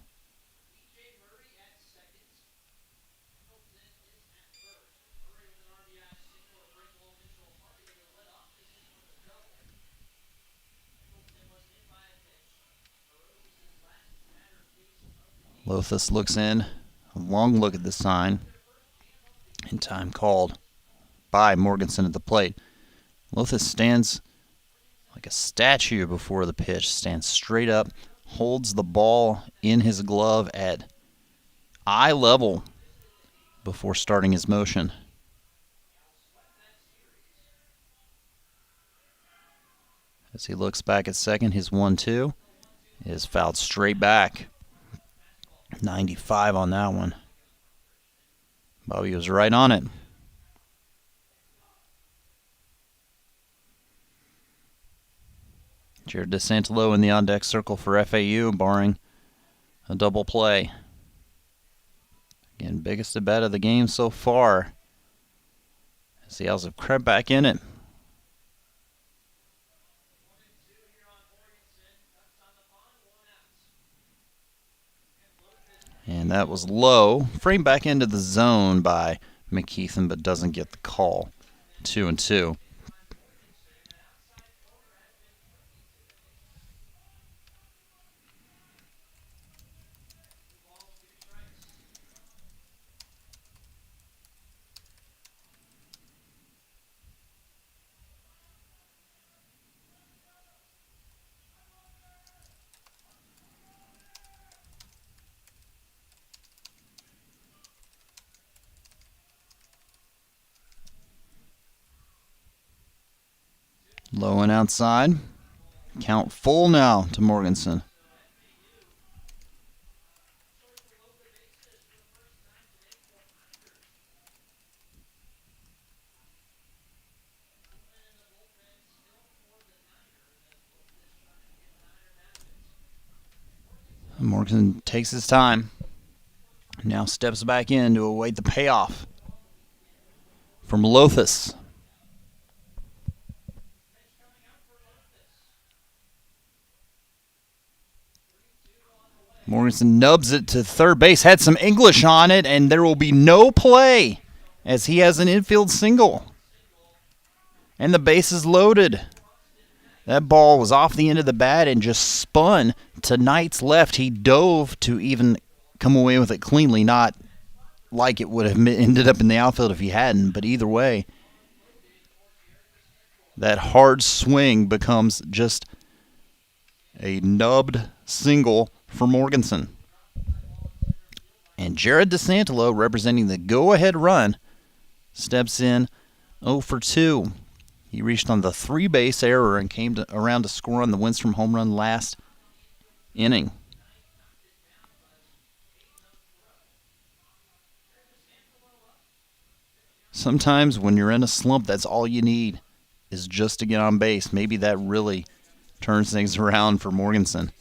Lothus looks in, a long look at the sign, and time called by Morganson at the plate. Lothus stands like a statue before the pitch, stands straight up, holds the ball in his glove at eye level before starting his motion. As he looks back at second, his 1-2 is fouled straight back. 95 on that one. Bobby was right on it. Jared DeSantolo in the on-deck circle for FAU, barring a double play. Again, biggest at bat of the game so far, as the Owls have crept back in it. And that was low. Framed back into the zone by McKeithen, but doesn't get the call. 2-2. Low and outside. Count full now to Morganson. Morganson takes his time. Now steps back in to await the payoff from Lothus. Morganson nubs it to third base, had some English on it, and there will be no play as he has an infield single. And the base is loaded. That ball was off the end of the bat and just spun to Knight's left. He dove to even come away with it cleanly, not like it would have ended up in the outfield if he hadn't, but either way, that hard swing becomes just a nubbed single for Morganson. And Jared DeSantolo, representing the go-ahead run, steps in 0 for 2. He reached on the 3-base error and came around to score on the Winstrom home run last inning. Sometimes when you're in a slump, that's all you need is just to get on base. Maybe that really turns things around for Morganson.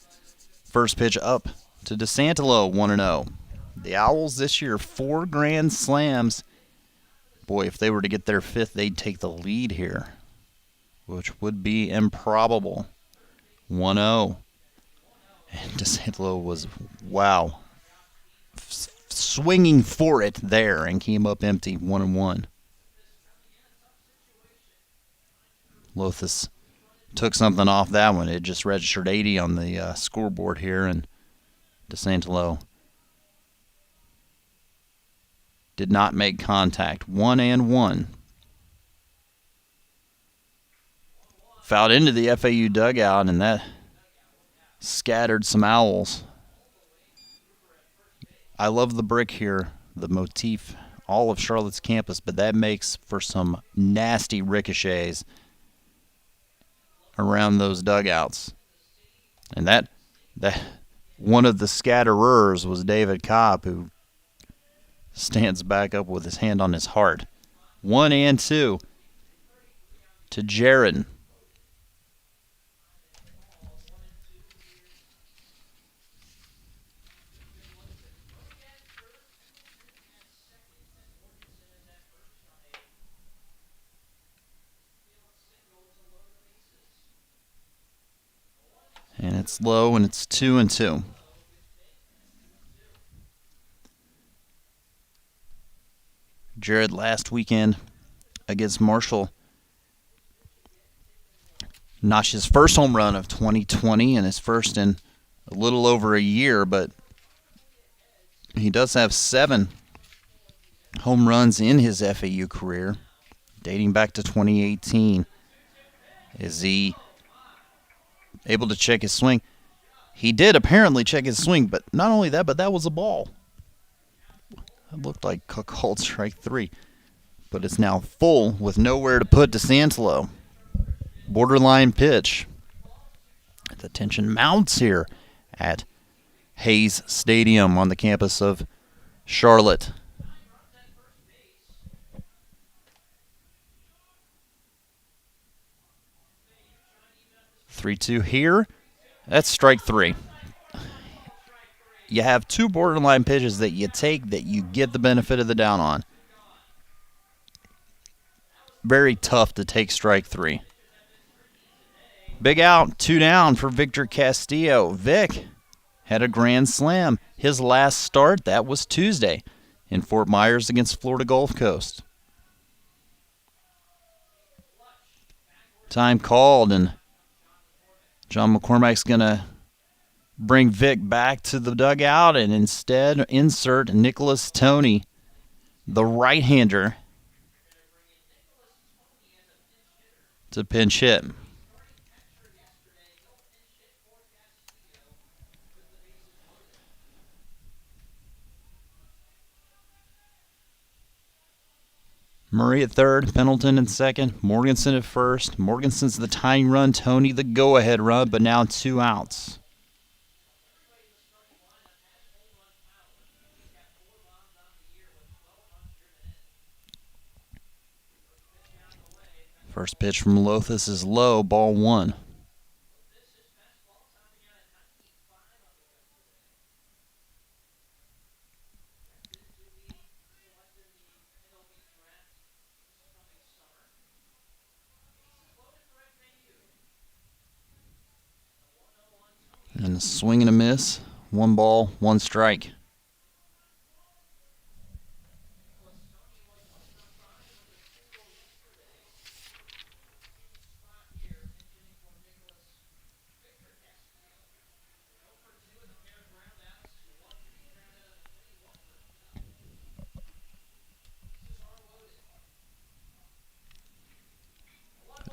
First pitch up to DeSantolo, 1-0. The Owls this year, 4 grand slams. Boy, if they were to get their 5th, they'd take the lead here, which would be improbable. 1-0. And DeSantolo was, wow, swinging for it there and came up empty, 1-1. Lothus took something off that one. It just registered 80 on the scoreboard here, and DeSantolo did not make contact. 1-1. Fouled into the FAU dugout, and that scattered some Owls. I love the brick here, the motif, all of Charlotte's campus, but that makes for some nasty ricochets around those dugouts. And that one of the scatterers was David Cobb, who stands back up with his hand on his heart. 1-2 to Jared. And it's low, and it's 2-2. Jared last weekend against Marshall notched his first home run of 2020 and his first in a little over a year, but he does have 7 home runs in his FAU career, dating back to 2018. Is he able to check his swing? He did apparently check his swing, but not only that, but that was a ball. It looked like called strike 3, but it's now full with nowhere to put DeSantolo. Borderline pitch. The tension mounts here at Hayes Stadium on the campus of Charlotte. Three-two here. That's strike 3. You have 2 borderline pitches that you take that you get the benefit of the doubt on. Very tough to take strike 3. Big out, 2 down for Victor Castillo. Vic had a grand slam. His last start, that was Tuesday in Fort Myers against Florida Gulf Coast. Time called, and John McCormack's going to bring Vic back to the dugout and instead insert Nicholas Toney, the right-hander, to pinch hit. Murray at third, Pendleton in second, Morganson at first. Morganson's the tying run, Toney the go-ahead run, but now 2 outs. First pitch from Lothus is low, ball 1. And a swing and a miss. 1 ball, 1 strike.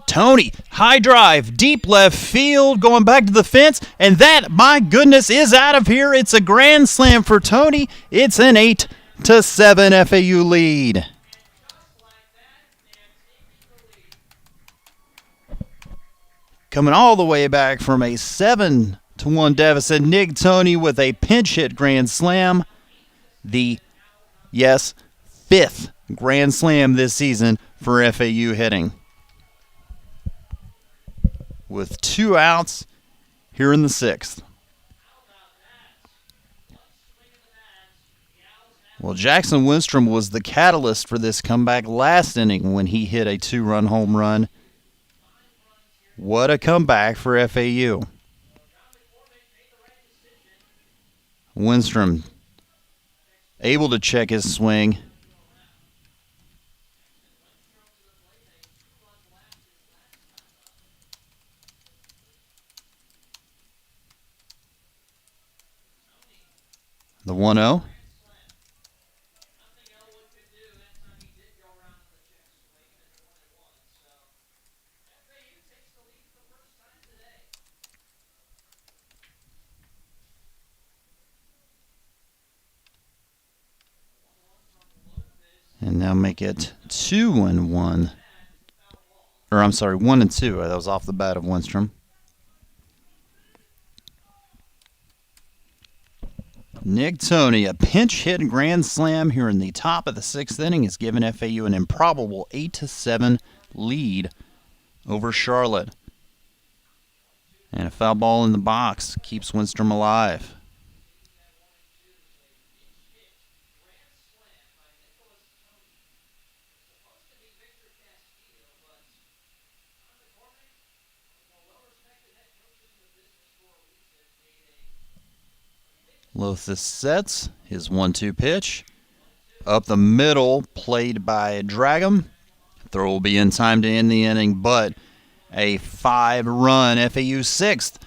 Tony, high drive, deep left field, going back to the fence, and that, my goodness, is out of here. It's a grand slam for Tony. It's an 8-7 FAU lead. Coming all the way back from a 7-1 deficit, Nick Tony with a pinch hit grand slam. The, yes, 5th grand slam this season for FAU hitting. With 2 outs here in the 6th. Well, Jackson Winstrom was the catalyst for this comeback last inning when he hit a 2-run home run. What a comeback for FAU. Winstrom able to check his swing. The 1-0. And now make it 2-1. Or I'm sorry, 1-2. That was off the bat of Winstrom. Nick Tony, a pinch hit grand slam here in the top of the 6th inning, has given FAU an improbable 8-7 lead over Charlotte. And a foul ball in the box keeps Winstrom alive. Lothus sets his 1-2 pitch. Up the middle, played by Dragum. Throw will be in time to end the inning, but a 5-run FAU 6th.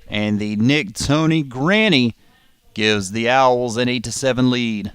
And the Nick Tony granny gives the Owls an 8-7 lead.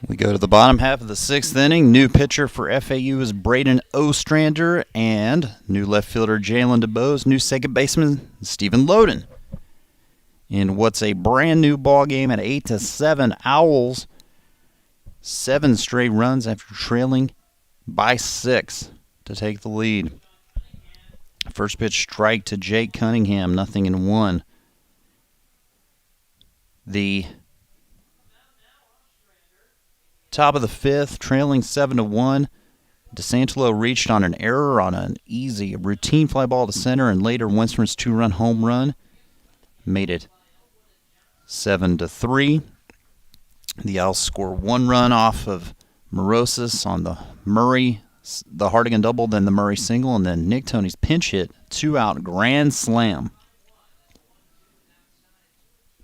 We go to the bottom half of the sixth inning. New pitcher for FAU is Braden Ostrander, and new left fielder Jalen DeBose, new second baseman Stephen Loden. In what's a brand new ball game at 8-7, Owls 7 straight runs after trailing by 6 to take the lead. First pitch strike to Jake Cunningham, 0-1. The top of the fifth, trailing 7-1. DeSantolo reached on an error on an easy routine fly ball to center, and later Winston's 2-run home run made it 7-3. The Owls score 1 run off of Morosis on the Hardigan double, then the Murray single, and then Nick Tony's pinch hit, 2-out grand slam.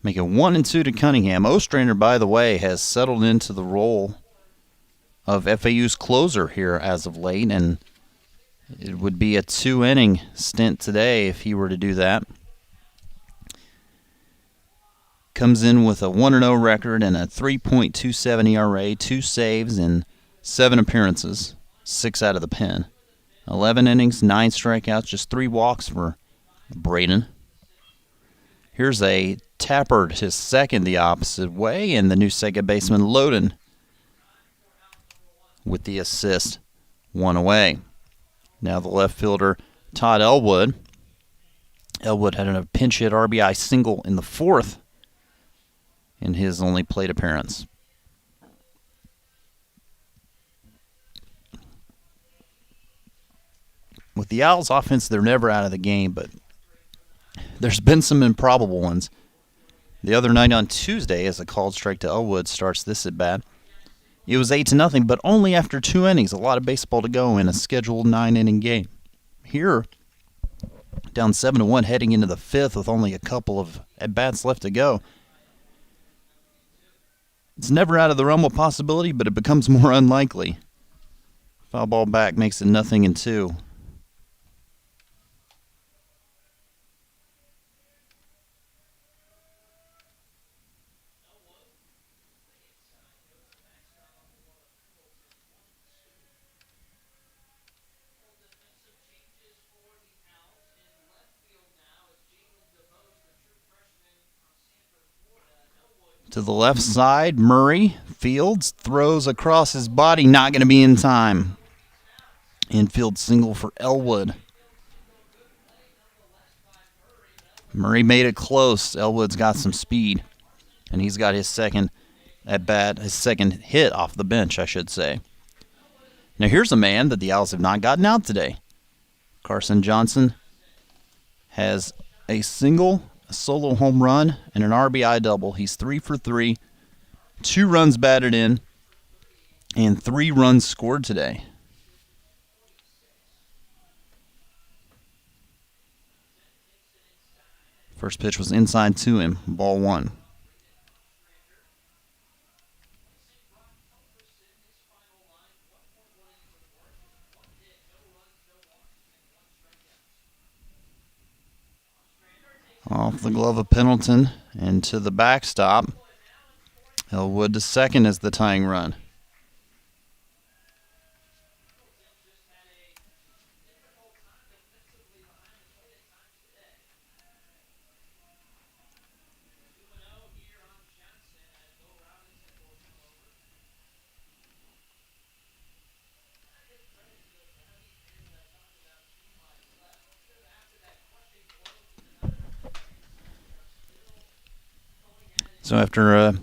Make it 1-2 to Cunningham. Ostrander, by the way, has settled into the role of FAU's closer here as of late, and it would be a 2-inning stint today if he were to do that. Comes in with a 1-0 record and a 3.27 ERA, 2 saves in 7 appearances, 6 out of the pen. 11 innings, 9 strikeouts, just 3 walks for Braden. Here's a tapper to second the opposite way, and the new second baseman Loden with the assist, 1 away. Now the left fielder Todd Elwood. Elwood had a pinch hit RBI single in the 4th in his only plate appearance. With the Owls' offense, they're never out of the game, but there's been some improbable ones. The other night on Tuesday, as a called strike to Elwood starts this at bat, it was 8-0, but only after 2 innings. A lot of baseball to go in a scheduled 9-inning game. Here, down 7-1, heading into the 5th with only a couple of at-bats left to go. It's never out of the realm of possibility, but it becomes more unlikely. Foul ball back makes it 0-2. To the left side, Murray fields, throws across his body, not going to be in time. Infield single for Elwood. Murray made it close. Elwood's got some speed, and he's got his second at bat, his second hit off the bench, I should say. Now here's a man that the Owls have not gotten out today. Carson Johnson has a single, a solo home run, and an RBI double. He's 3 for 3, 2 runs batted in, and 3 runs scored today. First pitch was inside to him, ball 1. Off the glove of Pendleton and to the backstop. Elwood to second as the tying run. So after a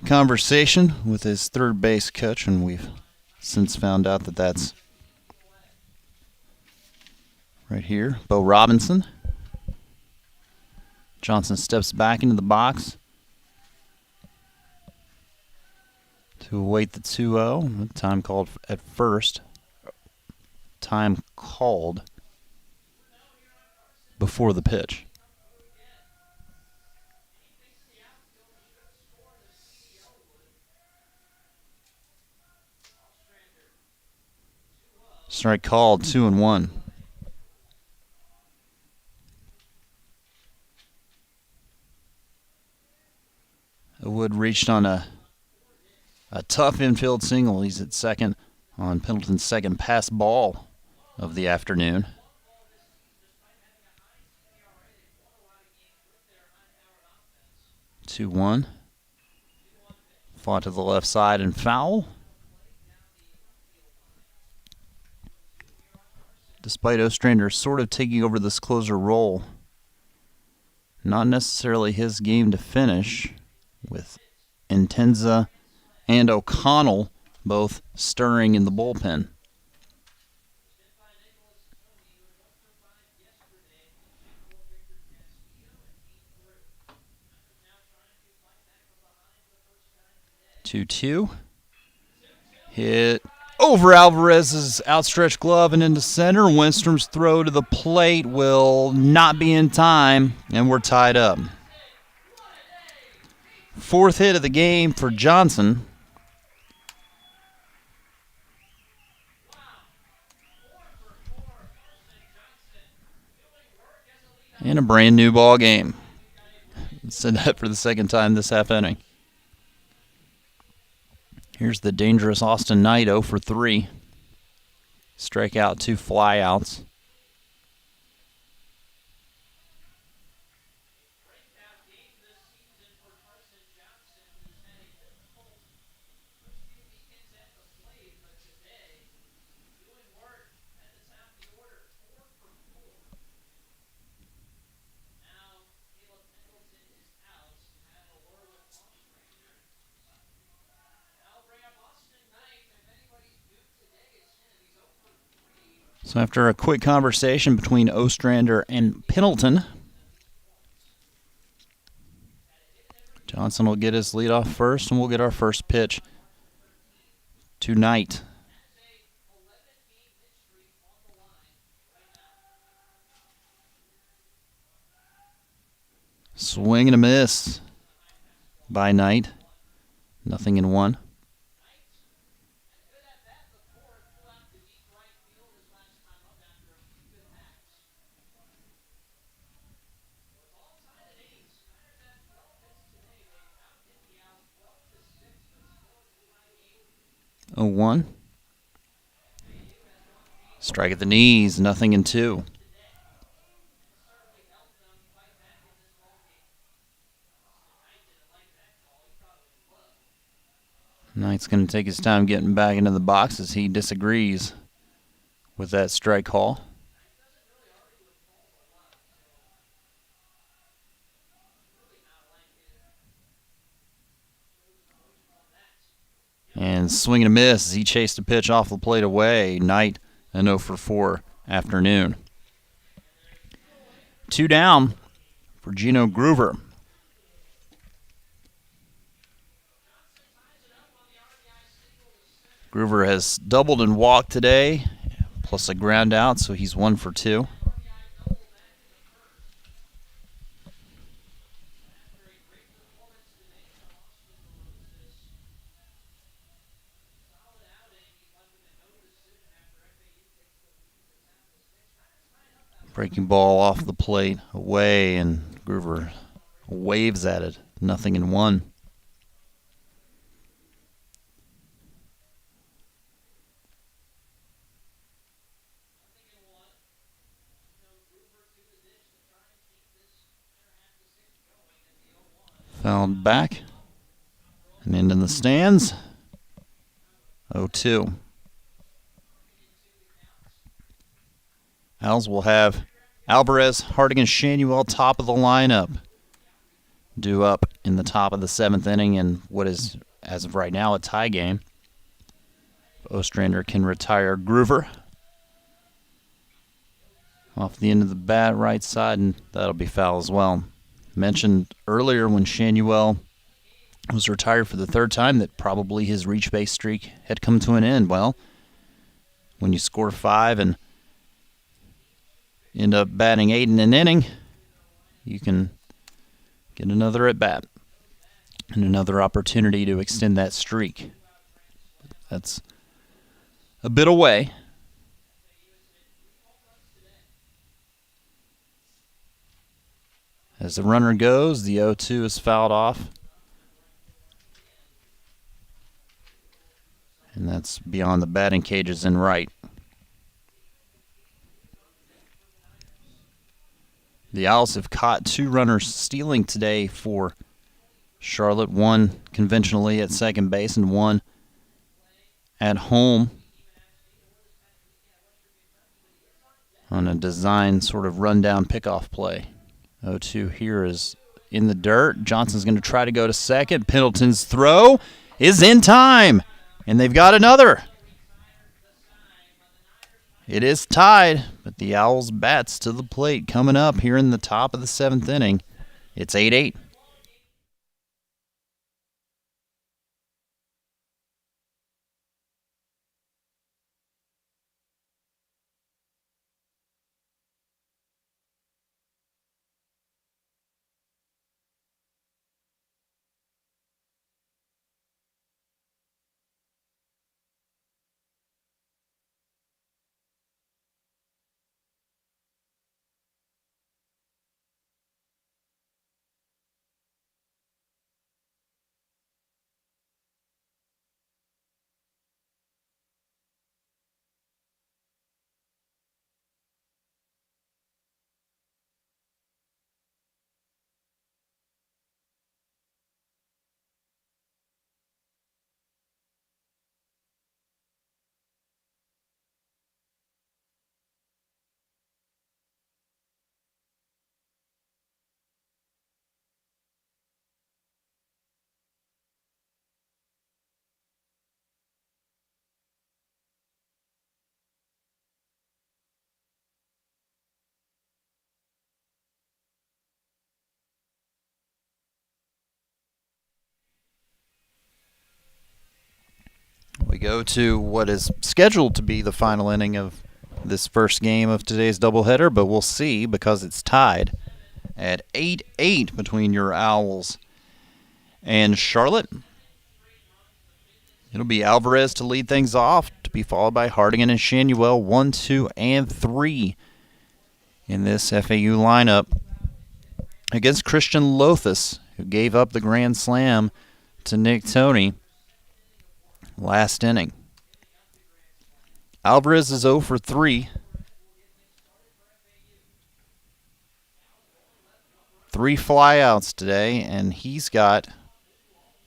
conversation with his third base coach, and we've since found out that that's right here, Bo Robinson. Johnson steps back into the box to await the 2-0. Time called at first. Time called before the pitch. Strike called, 2-1. Wood reached on a A tough infield single. He's at second on Pendleton's second pass ball of the afternoon. 2-1. Fought to the left side and foul. Despite Ostrander sort of taking over this closer role, not necessarily his game to finish, with Intenza and O'Connell both stirring in the bullpen. Two. Hit over Alvarez's outstretched glove and into center. Winstrom's throw to the plate will not be in time, and we're tied up. Fourth hit of the game for Johnson. And a brand new ball game. Said that for the second time this half inning. Here's the dangerous Austin Knight, 0 for 3. Strikeout, 2 flyouts. So after a quick conversation between Ostrander and Pendleton, Johnson will get his lead off first, and we'll get our first pitch to Knight. Swing and a miss by Knight. 0-1. 0-1. Strike at the knees, 0-2. Knight's going to take his time getting back into the box as he disagrees with that strike call. And swing and a miss as he chased a pitch off the plate away. Knight, a 0 for 4 afternoon. 2 down for Gino Groover. Groover has doubled and walked today, plus a ground out, so he's 1 for 2. Breaking ball off the plate, away, and Groover waves at it. 0-1. Fouled back and into the stands. 0-2. Owls will have Alvarez, Hardigan, Shanuel top of the lineup. Due up in the top of the 7th inning in what is, as of right now, a tie game. Ostrander can retire Groover off the end of the bat, right side, and that'll be foul as well. Mentioned earlier when Shanuel was retired for the 3rd time that probably his reach base streak had come to an end. Well, when you score 5 and end up batting 8 in an inning, you can get another at bat and another opportunity to extend that streak. That's a bit away. As the runner goes, the 0-2 is fouled off. And that's beyond the batting cages in right. The Owls have caught 2 runners stealing today for Charlotte, one conventionally at second base and one at home on a design sort of rundown pickoff play. 0-2 here is in the dirt. Johnson's going to try to go to second. Pendleton's throw is in time, and they've got another. It is tied, but the Owls bats to the plate coming up here in the top of the 7th inning. It's 8-8. We go to what is scheduled to be the final inning of this first game of today's doubleheader, but we'll see because it's tied at 8-8 between your Owls and Charlotte. It'll be Alvarez to lead things off, to be followed by Hardigan and Shanuel, 1, 2, and 3 in this FAU lineup against Christian Lothus, who gave up the grand slam to Nick Toney last inning. Alvarez is 0 for 3. 3 flyouts today, and he's got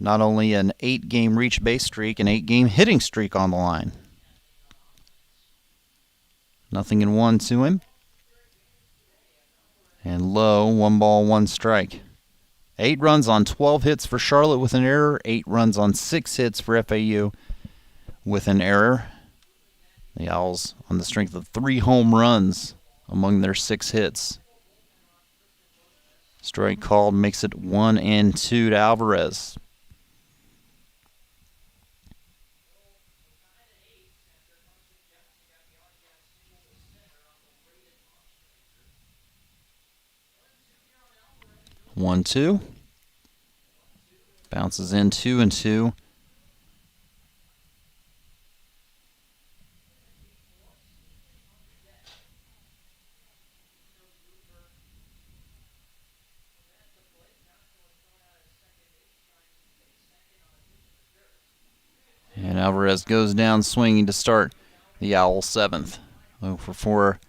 not only an 8-game reach base streak, an 8-game hitting streak on the line. Nothing in 1 to him. And low, 1 ball, 1 strike. 8 runs on 12 hits for Charlotte with an error. 8 runs on 6 hits for FAU with an error. The Owls on the strength of 3 home runs among their 6 hits. Strike called makes it 1-2 to Alvarez. One, two. Bounces in 2-2. And Alvarez goes down swinging to start the Owl 7th. 0 for 4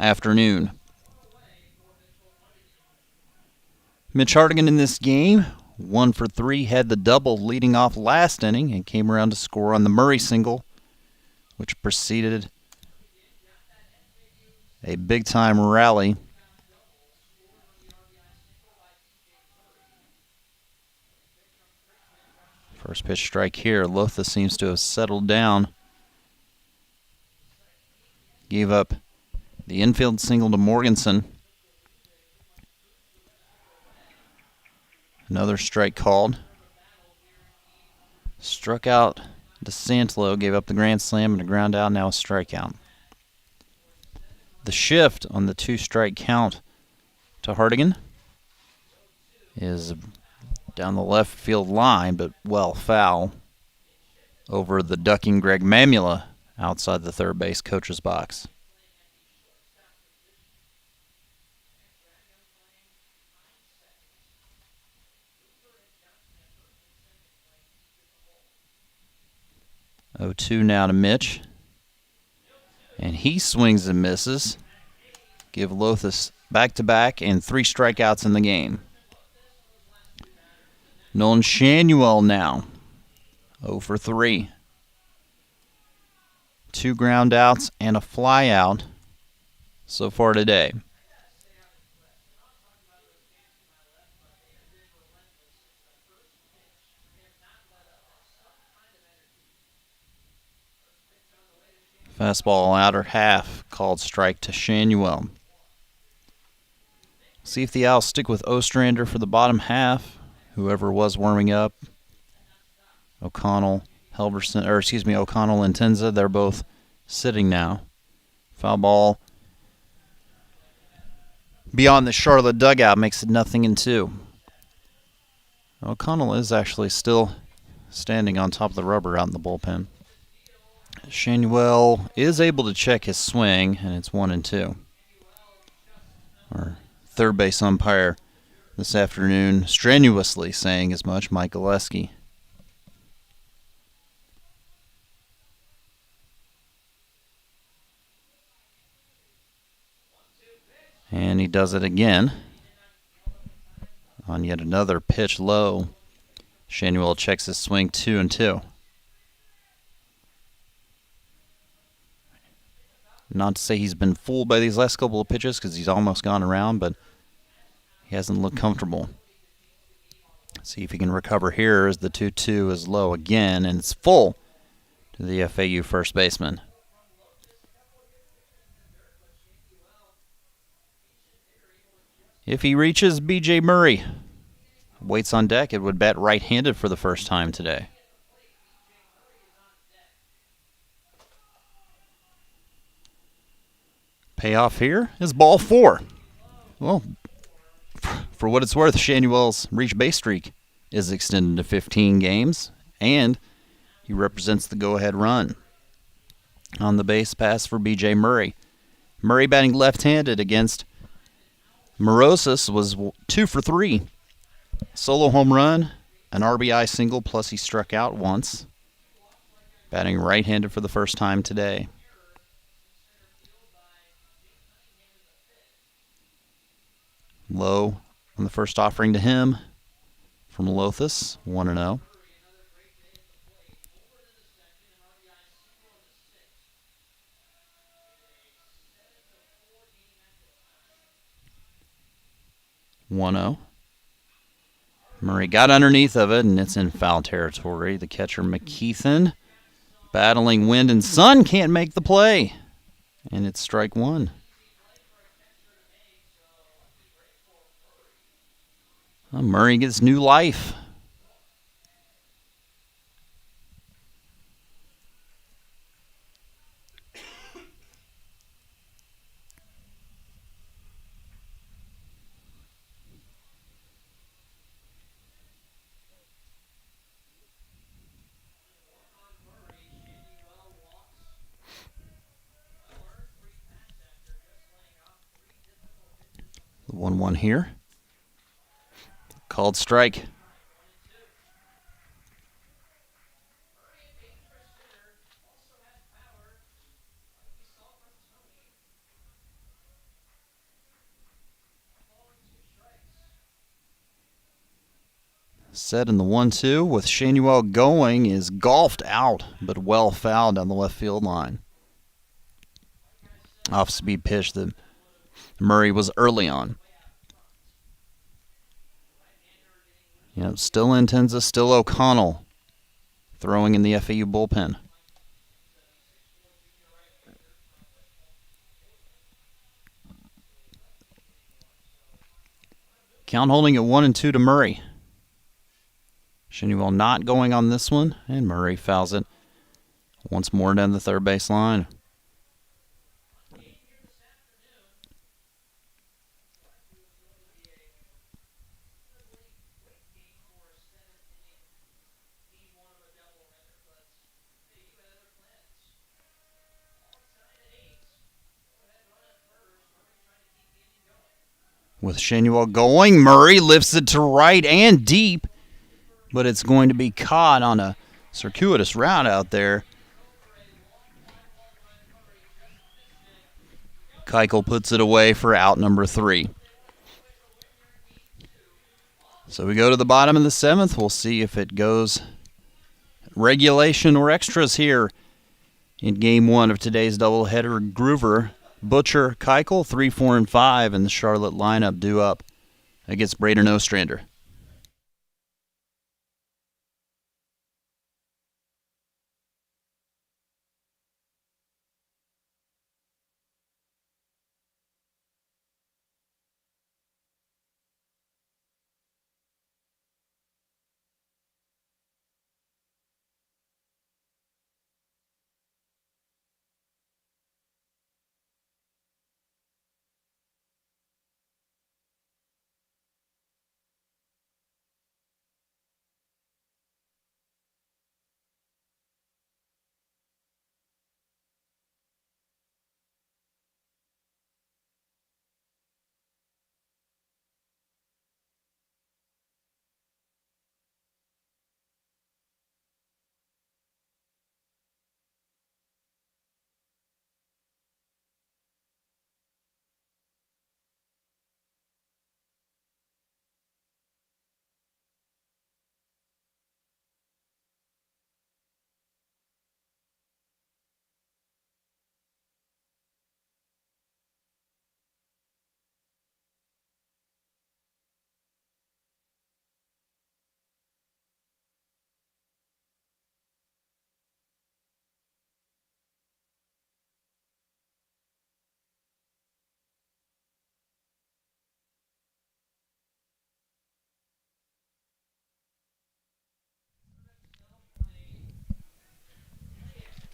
afternoon. Mitch Hardigan in this game, 1 for 3, had the double leading off last inning and came around to score on the Murray single, which preceded a big-time rally. First pitch strike here. Lotha seems to have settled down. Gave up the infield single to Morganson. Another strike called. Struck out DeSantlo, gave up the grand slam and a ground out, now a strikeout. The shift on the 2-strike count to Hardigan is down the left field line, but well foul over the ducking Greg Mamula outside the third base coach's box. 0-2 now to Mitch. And he swings and misses. Give Lothus back-to-back and 3 strikeouts in the game. Nolan Shanuel now, 0 for 3. 2 ground outs and a fly out so far today. Fastball outer half, called strike to Shanuel. See if the Owls stick with Ostrander for the bottom half. Whoever was warming up, O'Connell, O'Connell and Tenza, they're both sitting now. Foul ball beyond the Charlotte dugout makes it 0-2. O'Connell is actually still standing on top of the rubber out in the bullpen. Shanuel is able to check his swing, and it's 1-2. Our third base umpire this afternoon strenuously saying as much, Mike Gillespie. And he does it again on yet another pitch low. Shanuel checks his swing, 2-2. Not to say he's been fooled by these last couple of pitches because he's almost gone around, but he hasn't looked comfortable. See if he can recover here as the 2-2 is low again, and it's full to the FAU first baseman. If he reaches, B.J. Murray waits on deck. It would bat right-handed for the first time today. Payoff here is ball 4. Well, for what it's worth, Shanuel's reach base streak is extended to 15 games, and he represents the go-ahead run on the base pass for B.J. Murray. Murray batting left-handed against Morosis was 2 for 3. Solo home run, an RBI single, plus he struck out once. Batting right-handed for the first time today. Low on the first offering to him from Lothus, 1-0. Murray got underneath of it, and it's in foul territory. The catcher, McKeithen, battling wind and sun, can't make the play. And it's strike 1. Well, Murray gets new life. The 1-1 here. Called strike. Set in the 1-2 with Shanuel going is golfed out, but well fouled down the left field line. Off-speed pitch that Murray was early on. Still Intenza, still O'Connell throwing in the FAU bullpen. Count holding at 1-2 to Murray. Shanuel not going on this one, and Murray fouls it once more down the third base line. With Shanuel going, Murray lifts it to right and deep, but it's going to be caught on a circuitous route out there Keuchel puts it away for out number 3. So we go to the bottom of the 7th. We'll see if it goes regulation or extras here in Game 1 of today's doubleheader. Groover, Butcher, Keuchel, 3, 4, and 5 in the Charlotte lineup due up against Braden Ostrander.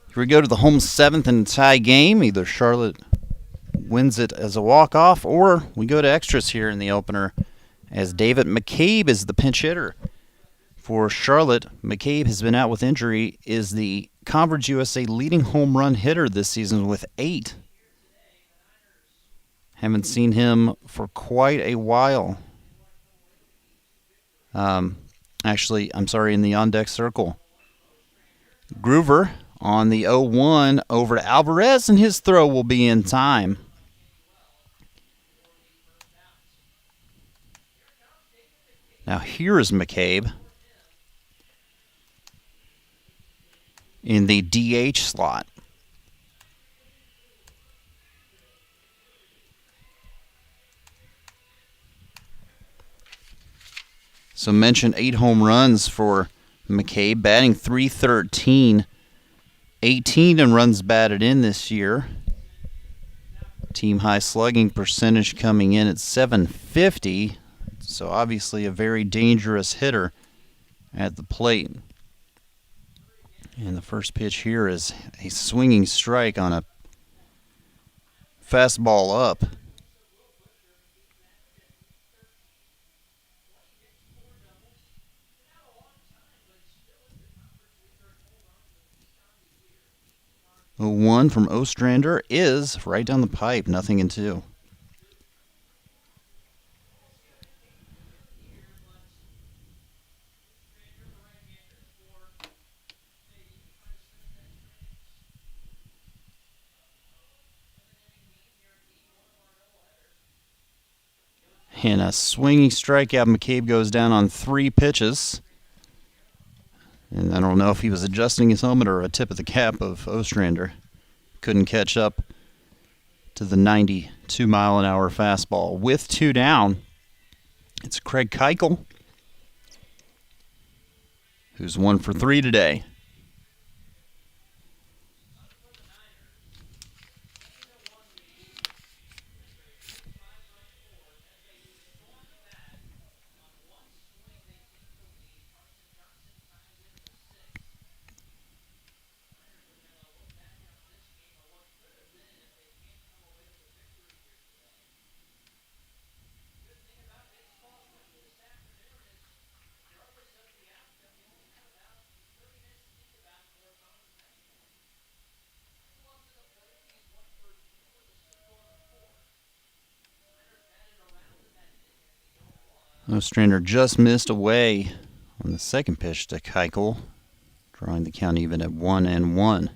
Here we go to the home 7th and tie game. Either Charlotte wins it as a walk-off, or we go to extras here in the opener as David McCabe is the pinch hitter. For Charlotte, McCabe has been out with injury, is the Conference USA leading home run hitter this season with 8. Haven't seen him for quite a while. Actually, I'm sorry, in the on-deck circle. Groover on the 0-1 over to Alvarez, and his throw will be in time. Now here is McCabe in the DH slot. So mentioned 8 home runs for McCabe, batting .313, 18 in runs batted in this year. Team high slugging percentage coming in at .750, so obviously a very dangerous hitter at the plate. And the first pitch here is a swinging strike on a fastball up. The 1 from Ostrander is right down the pipe, 0-2. And a swinging strikeout. McCabe goes down on 3 pitches. And I don't know if he was adjusting his helmet or a tip of the cap of Ostrander. Couldn't catch up to the 92-mile-an-hour fastball. With 2 down, it's Craig Keuchel, who's 1 for 3 today. Ostrander just missed away on the second pitch to Keuchel, drawing the count even at 1-1.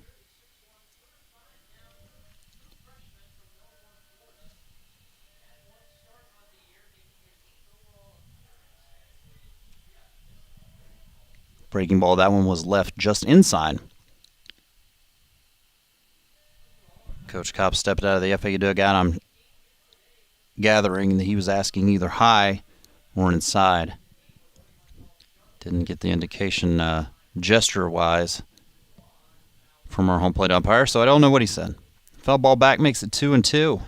Breaking ball, that one was left just inside. Coach Kopp stepped out of the FAU dugout. I'm gathering that he was asking either high or inside. Didn't get the indication gesture-wise from our home plate umpire, so I don't know what he said. Foul ball back makes it 2-2.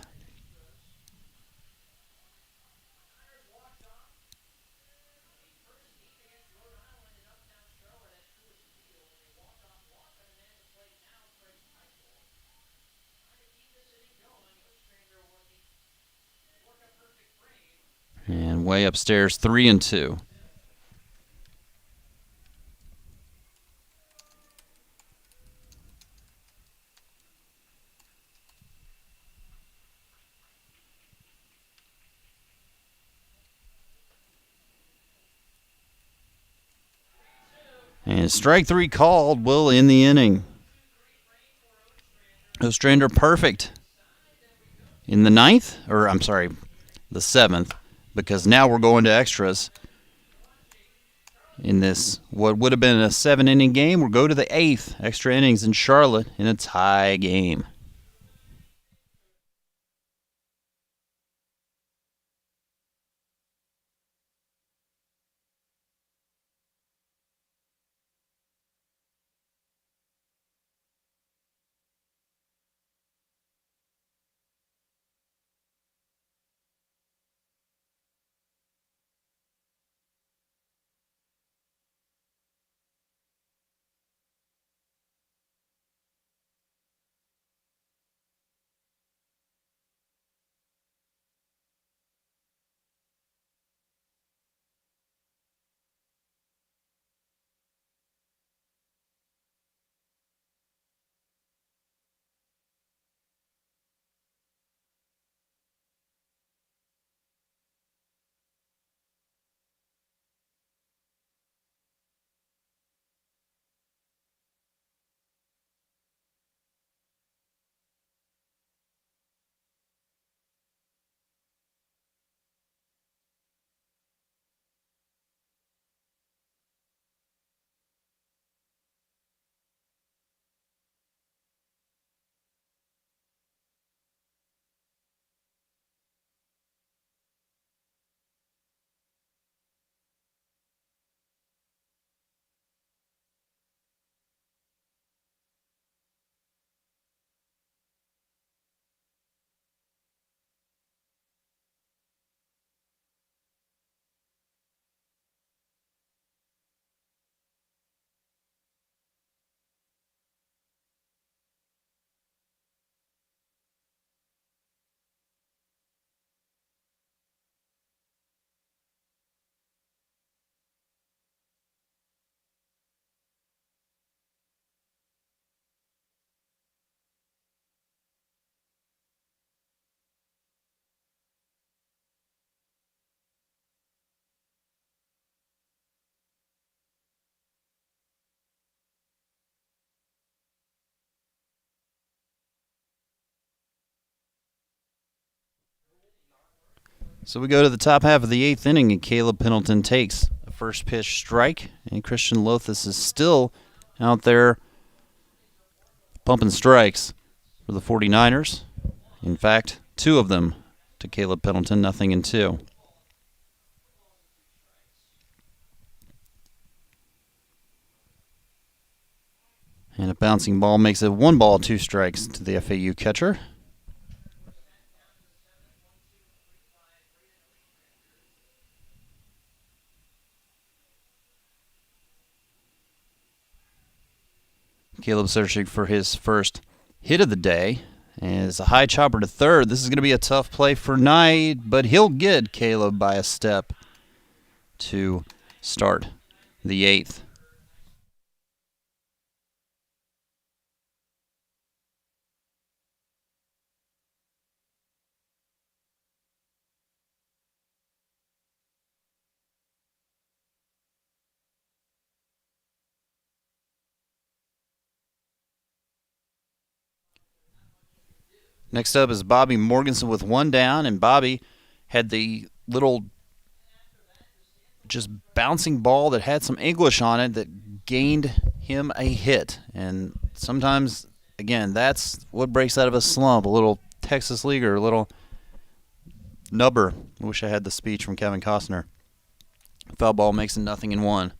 And way upstairs, 3-2. And strike 3 called will end the inning. Ostrander perfect in the ninth, or I'm sorry, the 7th, because now we're going to extras. In this, what would have been a 7-inning game, we'll go to the 8th. Extra innings in Charlotte in a tie game. So we go to the top half of the 8th inning, and Caleb Pendleton takes a first pitch strike, and Christian Lothus is still out there pumping strikes for the 49ers. In fact, 2 of them to Caleb Pendleton, 0-2. And a bouncing ball makes it 1 ball, 2 strikes to the FAU catcher. Caleb searching for his first hit of the day. And it's a high chopper to third. This is going to be a tough play for Knight, but he'll get Caleb by a step to start the 8th. Next up is Bobby Morganson with 1 down, and Bobby had the little just bouncing ball that had some English on it that gained him a hit. And sometimes, again, that's what breaks out of a slump. A little Texas leaguer, a little nubber. I wish I had the speech from Kevin Costner. Foul ball makes it 0-1.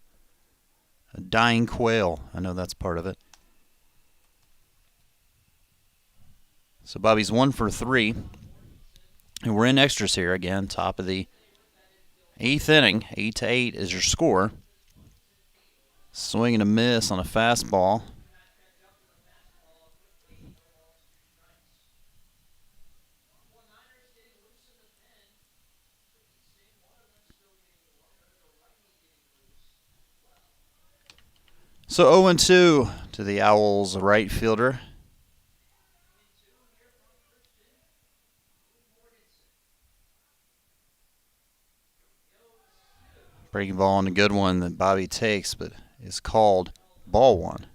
A dying quail. I know that's part of it. So Bobby's 1 for 3. And we're in extras here again. Top of the 8th inning. 8-8 is your score. Swing and a miss on a fastball. So 0-2 to the Owls right fielder. Breaking ball on a good one that Bobby takes, but is called ball one.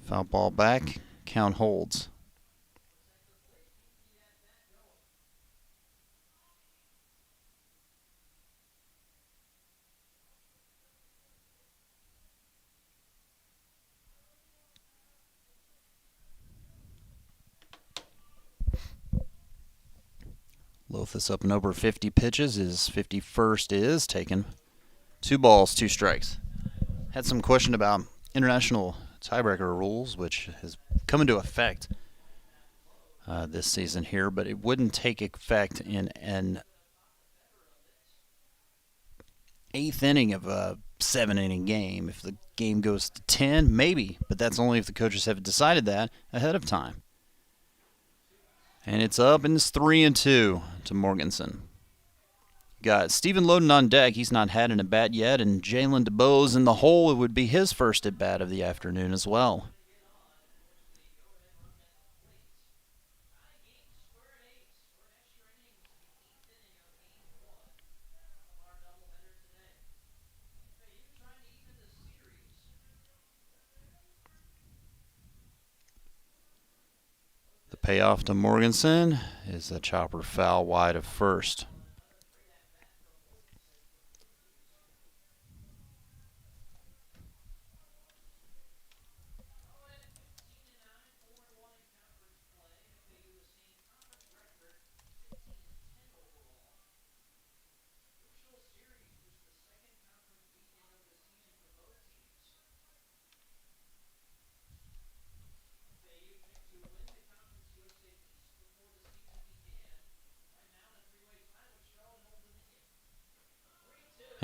Foul ball back. Count holds. Lothus up and over 50 pitches. His 51st is taken. 2 balls, 2 strikes. Had some question about international tiebreaker rules, which has come into effect this season here, but it wouldn't take effect in an 8th inning of a 7-inning game. If the game goes to 10, maybe, but that's only if the coaches have decided that ahead of time. And it's up, and it's 3-2 to Morganson. Got Stephen Loden on deck. He's not had an at-bat yet, and Jalen DeBose in the hole. It would be his first at-bat of the afternoon as well. The payoff to Morganson is a chopper foul wide of first.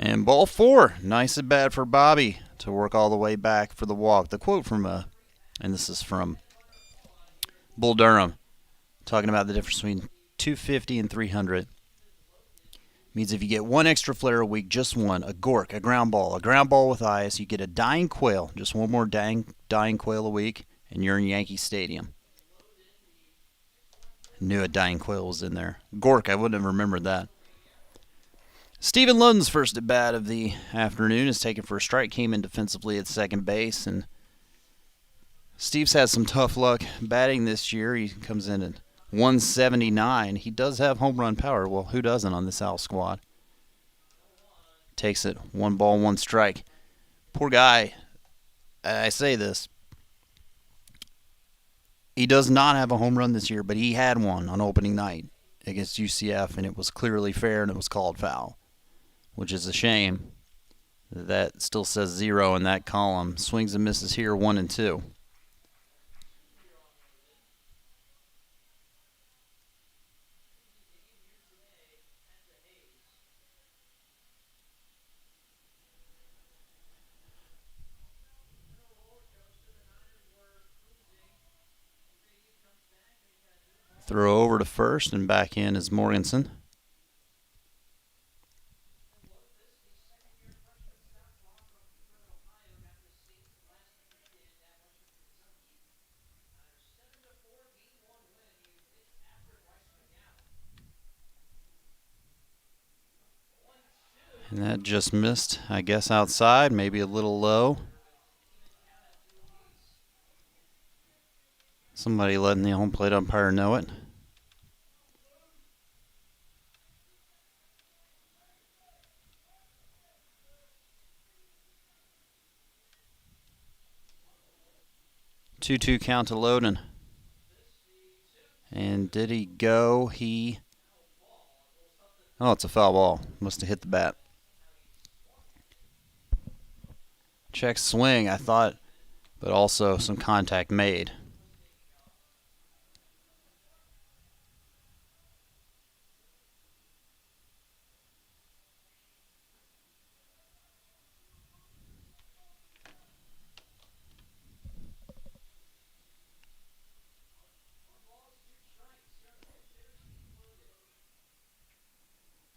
And ball 4. Nice at bat for Bobby to work all the way back for the walk. The quote from, and this is from Bull Durham, talking about the difference between 250 and 300. Means if you get one extra flare a week, just one, a gork, a ground ball with ice, you get a dying quail, just one more dying quail a week, and you're in Yankee Stadium. Knew a dying quail was in there. Gork, I wouldn't have remembered that. Stephen Loden's first at bat of the afternoon is taken for a strike. Came in defensively at second base, and Steve's had some tough luck batting this year. He comes in at 179. He does have home run power. Well, who doesn't on this Owl squad? Takes it 1 ball, 1 strike. Poor guy. I say this. He does not have a home run this year, but he had one on opening night against UCF, and it was clearly fair, and it was called foul, which is a shame. That still says 0 in that column. Swings and misses here, 1 and 2. Throw over to first, and back in is Morganson. And that just missed, I guess, outside, maybe a little low. Somebody letting the home plate umpire know it. Two-two count to Loden. And did he go? Oh, it's a foul ball. Must have hit the bat. Check swing, I thought, but also some contact made.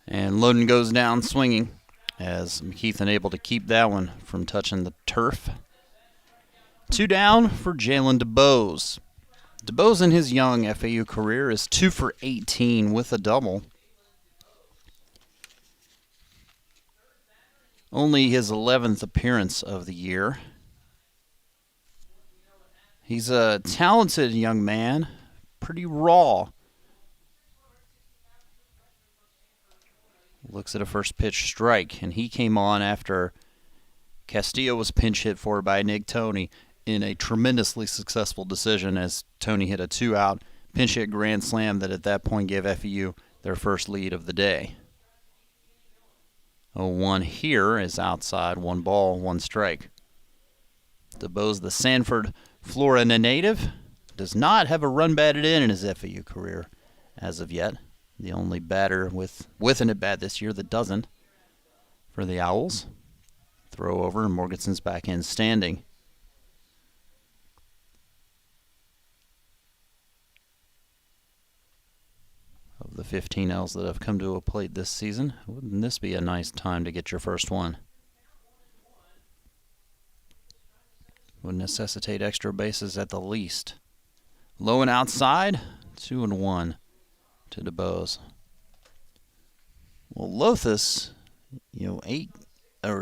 And Loden goes down swinging as McKeith unable to keep that one from touching the turf. 2 down for Jalen DeBose. DeBose in his young FAU career is 2 for 18 with a double. Only his 11th appearance of the year. He's a talented young man, pretty raw. Looks at a first pitch strike, and he came on after Castillo was pinch hit for by Nick Toney in a tremendously successful decision as Toney hit a 2-out pinch hit grand slam that at that point gave FAU their first lead of the day. 0-1 here is outside, 1 ball, 1 strike. DeBose, the Sanford, Florida native, does not have a run batted in his FAU career as of yet. The only batter with an at-bat this year that doesn't for the Owls. Throw over, and Morgansen's back in standing. Of the 15 Ls that have come to a plate this season, wouldn't this be a nice time to get your first one? Would necessitate extra bases at the least. Low and outside, 2-1 to DeBose. Well, Lothus,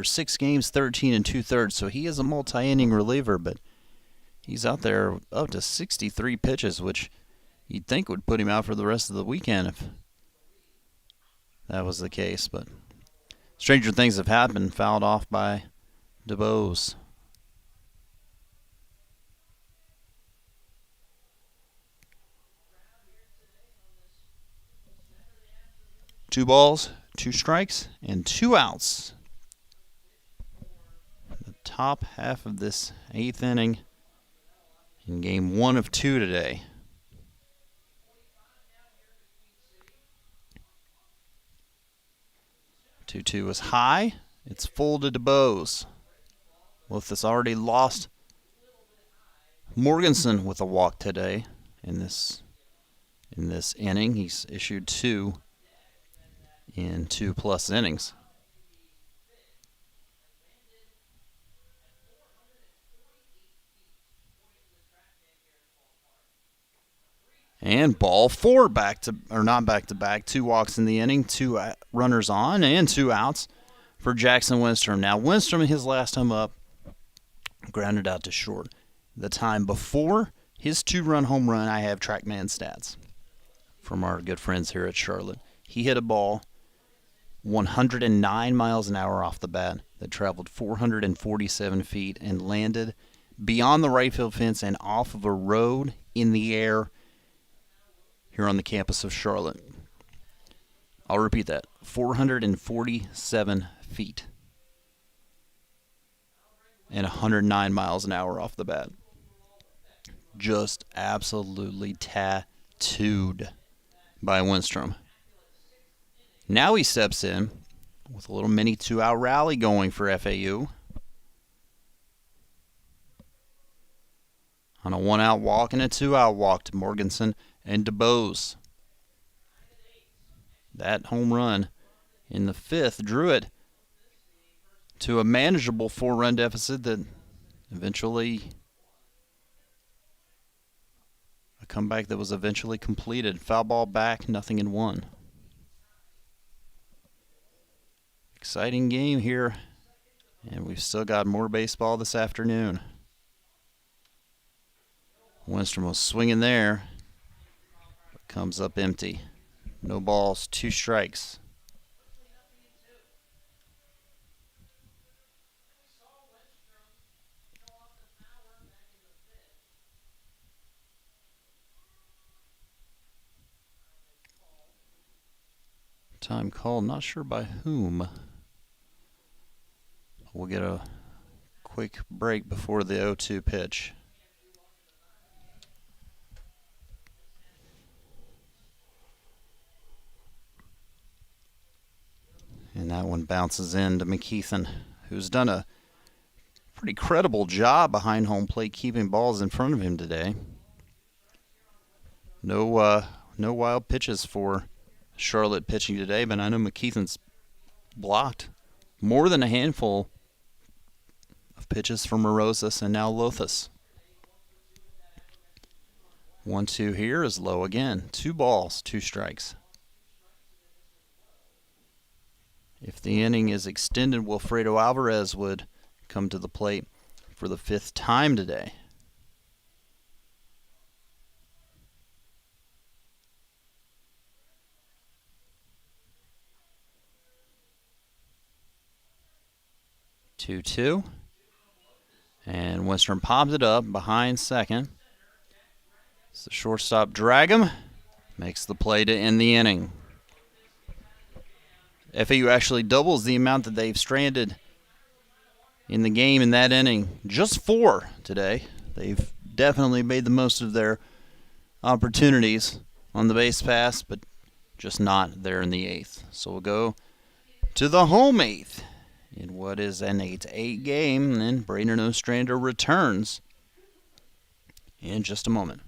6 games, 13 2/3, so he is a multi-inning reliever, but he's out there up to 63 pitches, which you'd think would put him out for the rest of the weekend if that was the case. But stranger things have happened, fouled off by DeBose. Two balls, 2 strikes, and 2 outs. The top half of this 8th inning in game 1 of 2 today. 2-2 is high. It's full to DeBose. Lothus already lost Morgansen with a walk today in this inning. He's issued 2 in 2+ innings. And ball 4 not back to back. 2 walks in the inning, 2 runners on, and 2 outs for Jackson Winstrom. Now Winstrom, his last time up, grounded out to short. The time before his 2-run home run, I have TrackMan stats from our good friends here at Charlotte. He hit a ball 109 miles an hour off the bat that traveled 447 feet and landed beyond the right field fence and off of a road in the air here on the campus of Charlotte. I'll repeat that, 447 feet and 109 miles an hour off the bat. Just absolutely tattooed by Winstrom. Now he steps in with a little mini 2-out rally going for FAU. On a 1-out walk and a 2-out walk to Morgansen and DeBose. That home run in the 5th drew it to a manageable 4-run deficit that eventually, a comeback that was eventually completed. Foul ball back, 0-1. Exciting game here, and we've still got more baseball this afternoon. Winstrom was swinging there, but comes up empty. No balls, 2 strikes. Time called, not sure by whom. We'll get a quick break before the 0-2 pitch. And that one bounces into McKeithen, who's done a pretty credible job behind home plate keeping balls in front of him today. No wild pitches for Charlotte pitching today, but I know McKeithen's blocked more than a handful of pitches from Morozes and now Lothus. 1-2 here is low again. 2 balls, 2 strikes. If the inning is extended, Wilfredo Alvarez would come to the plate for the 5th time today. Two, and Winstrom pops it up behind second. It's the shortstop Dragum makes the play to end the inning. FAU actually doubles the amount that they've stranded in the game in that inning. Just 4 today. They've definitely made the most of their opportunities on the base pass, but just not there in the 8th. So we'll go to the home 8th in what is an 8-8 game, and then Braden Ostrander returns in just a moment.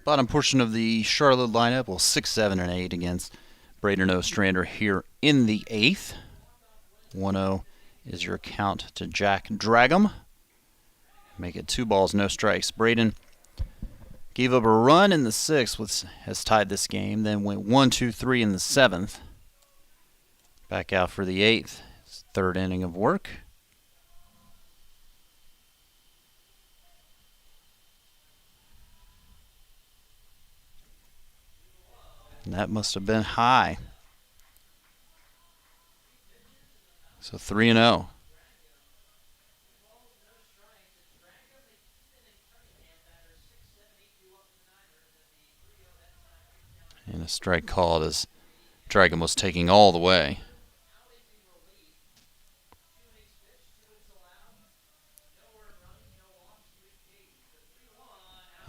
Bottom portion of the Charlotte lineup, well, 6, 7, and 8 against Braden Ostrander here in the 8th. 1-0 is your count to Jack Dragum. Make it 2 balls, no strikes. Braden gave up a run in the 6th, which has tied this game, then went 1-2-3 in the 7th. Back out for the 8th. His 3rd inning of work. And that must have been high. So 3-0. And a strike called as Dragon was taking all the way.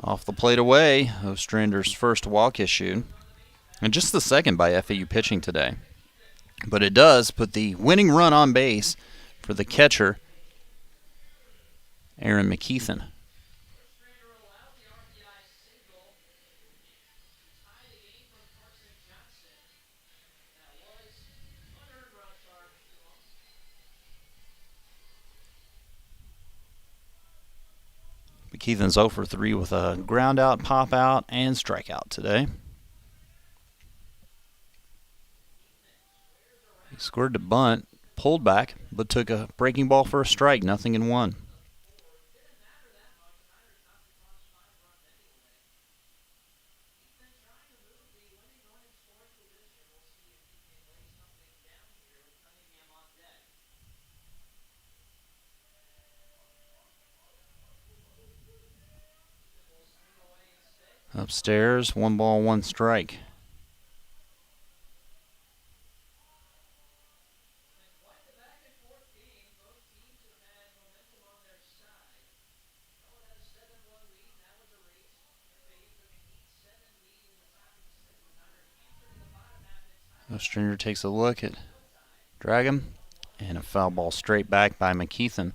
Off the plate away, Ostrander's first walk issued. And just the 2nd by FAU pitching today. But it does put the winning run on base for the catcher, Aaron McKeithen. McKeithen's 0 for 3 with a ground out, pop out, and strikeout today. Scored the bunt, pulled back, but took a breaking ball for a strike, 0-1. Upstairs, 1 ball, 1 strike. Ostrander takes a look at Dragham, and a foul ball straight back by McKeithen.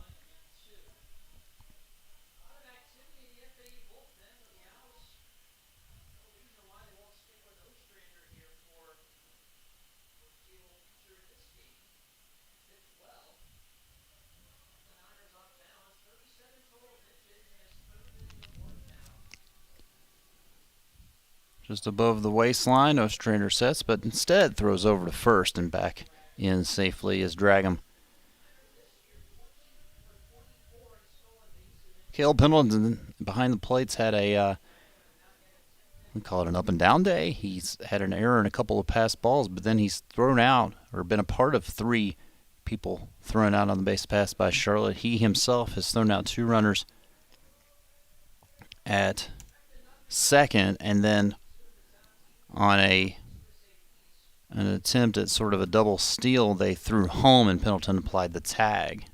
Just above the waistline, Ostrander sets, but instead throws over to first and back in safely as Dragham. Caleb Pendleton behind the plates had a, we call it an up and down day. He's had an error in a couple of pass balls, but then he's thrown out or been a part of 3 people thrown out on the base pass by Charlotte. He himself has thrown out 2 runners at second, and then on an attempt at sort of a double steal, they threw home and Pendleton applied the tag.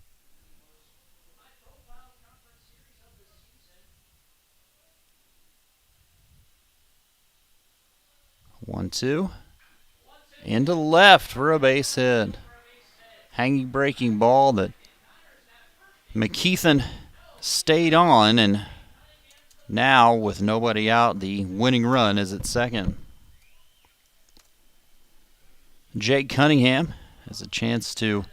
One, two. Into left for a base hit. Hanging breaking ball that McKeithen stayed on, and now with nobody out, the winning run is at second. Jake Cunningham has a chance to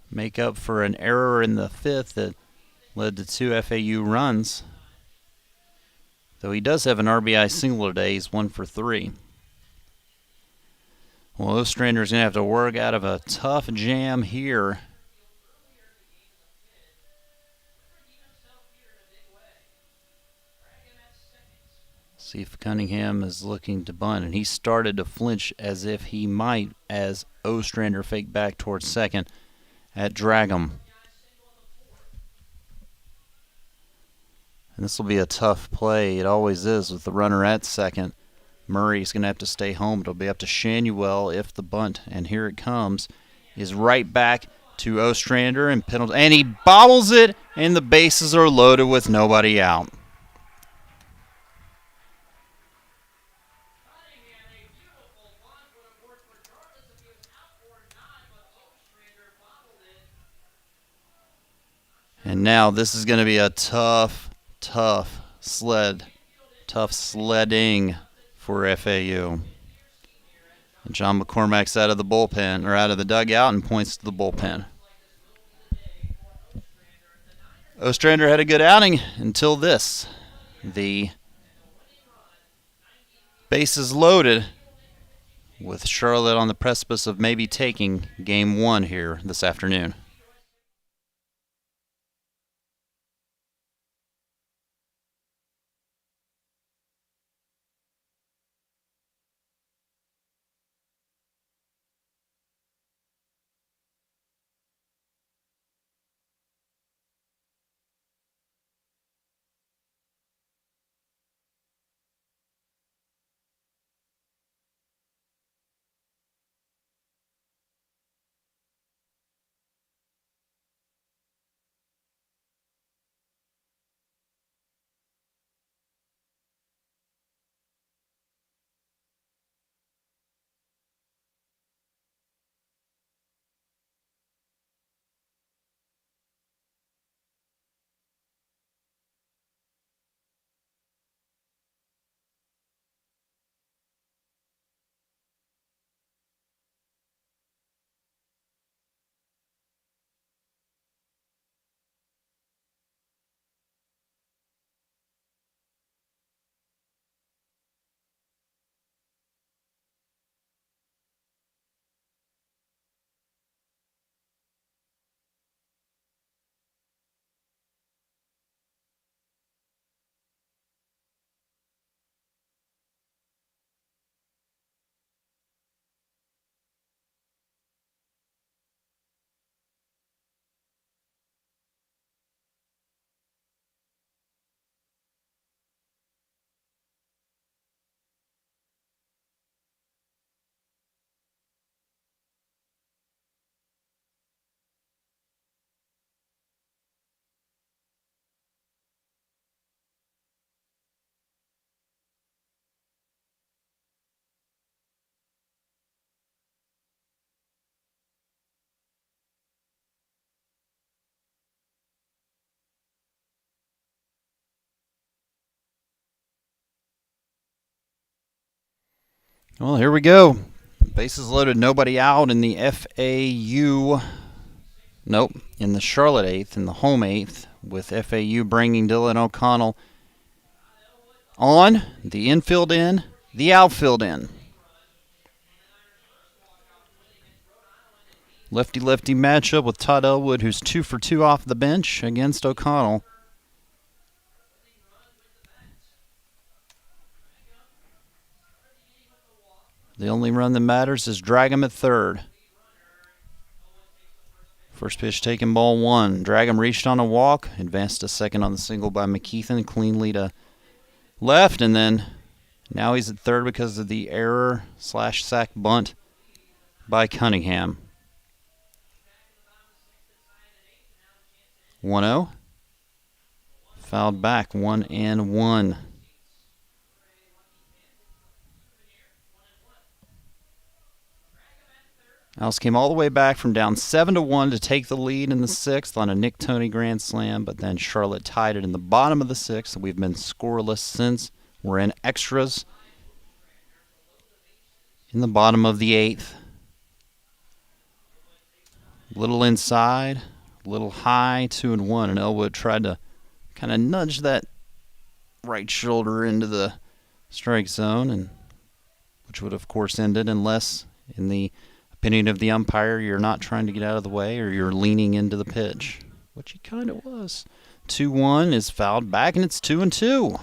make up for an error in the 5th that led to 2 FAU runs. Though he does have an RBI single today, he's 1 for 3. Well, Ostrander's going to have to work out of a tough jam here. See if Cunningham is looking to bunt, and he started to flinch as if he might as Ostrander faked back towards second at Dragham. And this will be a tough play. It always is with the runner at second. Murray's going to have to stay home. It'll be up to Shanuel if the bunt, and here it comes, is right back to Ostrander and Pendleton. And he bobbles it, and the bases are loaded with nobody out. And now this is going to be a tough sledding for FAU. And John McCormack's out of the bullpen, or out of the dugout, and points to the bullpen. Ostrander had a good outing until this. The bases loaded, with Charlotte on the precipice of maybe taking Game 1 here this afternoon. Well, here we go. Bases loaded, nobody out in the FAU. Nope, in the Charlotte eighth, in the home eighth, with FAU bringing Dylan O'Connell on, the infield in, the outfield in. Lefty-lefty matchup with Todd Elwood, who's 2 for 2 off the bench against O'Connell. The only run that matters is drag him at third. First pitch taken, ball one. Dragum reached on a walk, advanced to second on the single by McKeithen, cleanly to left, and then now he's at third because of the error / sack bunt by Cunningham. 1-0. Fouled back, 1-1. Alice came all the way back from down 7-1 to take the lead in the sixth on a Nick Toney grand slam, but then Charlotte tied it in the bottom of the sixth. We've been scoreless since. We're in extras in the bottom of the eighth. Little inside, little high, 2-1, and Elwood tried to kind of nudge that right shoulder into the strike zone, and which would of course ended unless, in the opinion of the umpire, you're not trying to get out of the way or you're leaning into the pitch, which he kind of was. 2-1 is fouled back, and it's 2-2.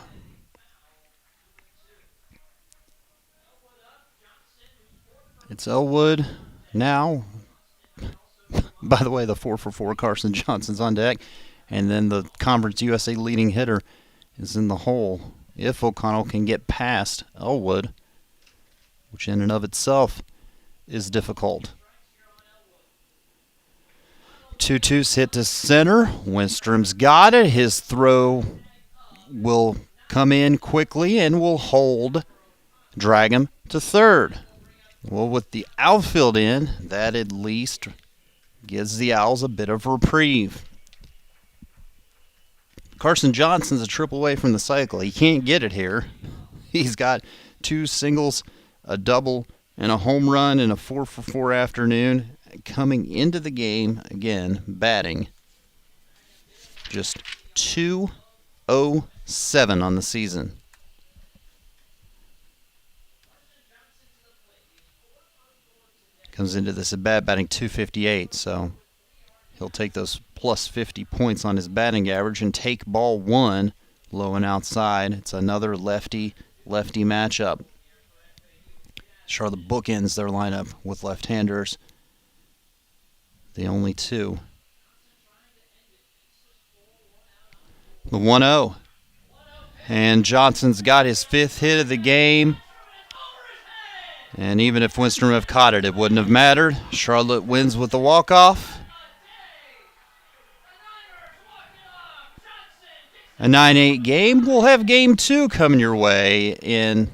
It's Elwood now. By the way, the 4 for 4 Carson Johnson's on deck, and then the Conference USA leading hitter is in the hole. If O'Connell can get past Elwood, which in and of itself is difficult. 2-2's hit to center. Winstrom's got it. His throw will come in quickly and will hold, drag him to third. Well, with the outfield in, that at least gives the Owls a bit of reprieve. Carson Johnson's a trip away from the cycle. He can't get it here. He's got 2 singles, a double, and a home run in a 4 for 4 afternoon. Coming into the game, again, batting just .207 on the season. Comes into this at bat batting .258, so he'll take those plus 50 points on his batting average and take ball one, low and outside. It's another lefty-lefty matchup. Charlotte bookends their lineup with left-handers. The only two. The 1-0. And Johnson's got his 5th hit of the game. And even if Winstrom had caught it, it wouldn't have mattered. Charlotte wins with the walk-off. A 9-8 game. We'll have game 2 coming your way in,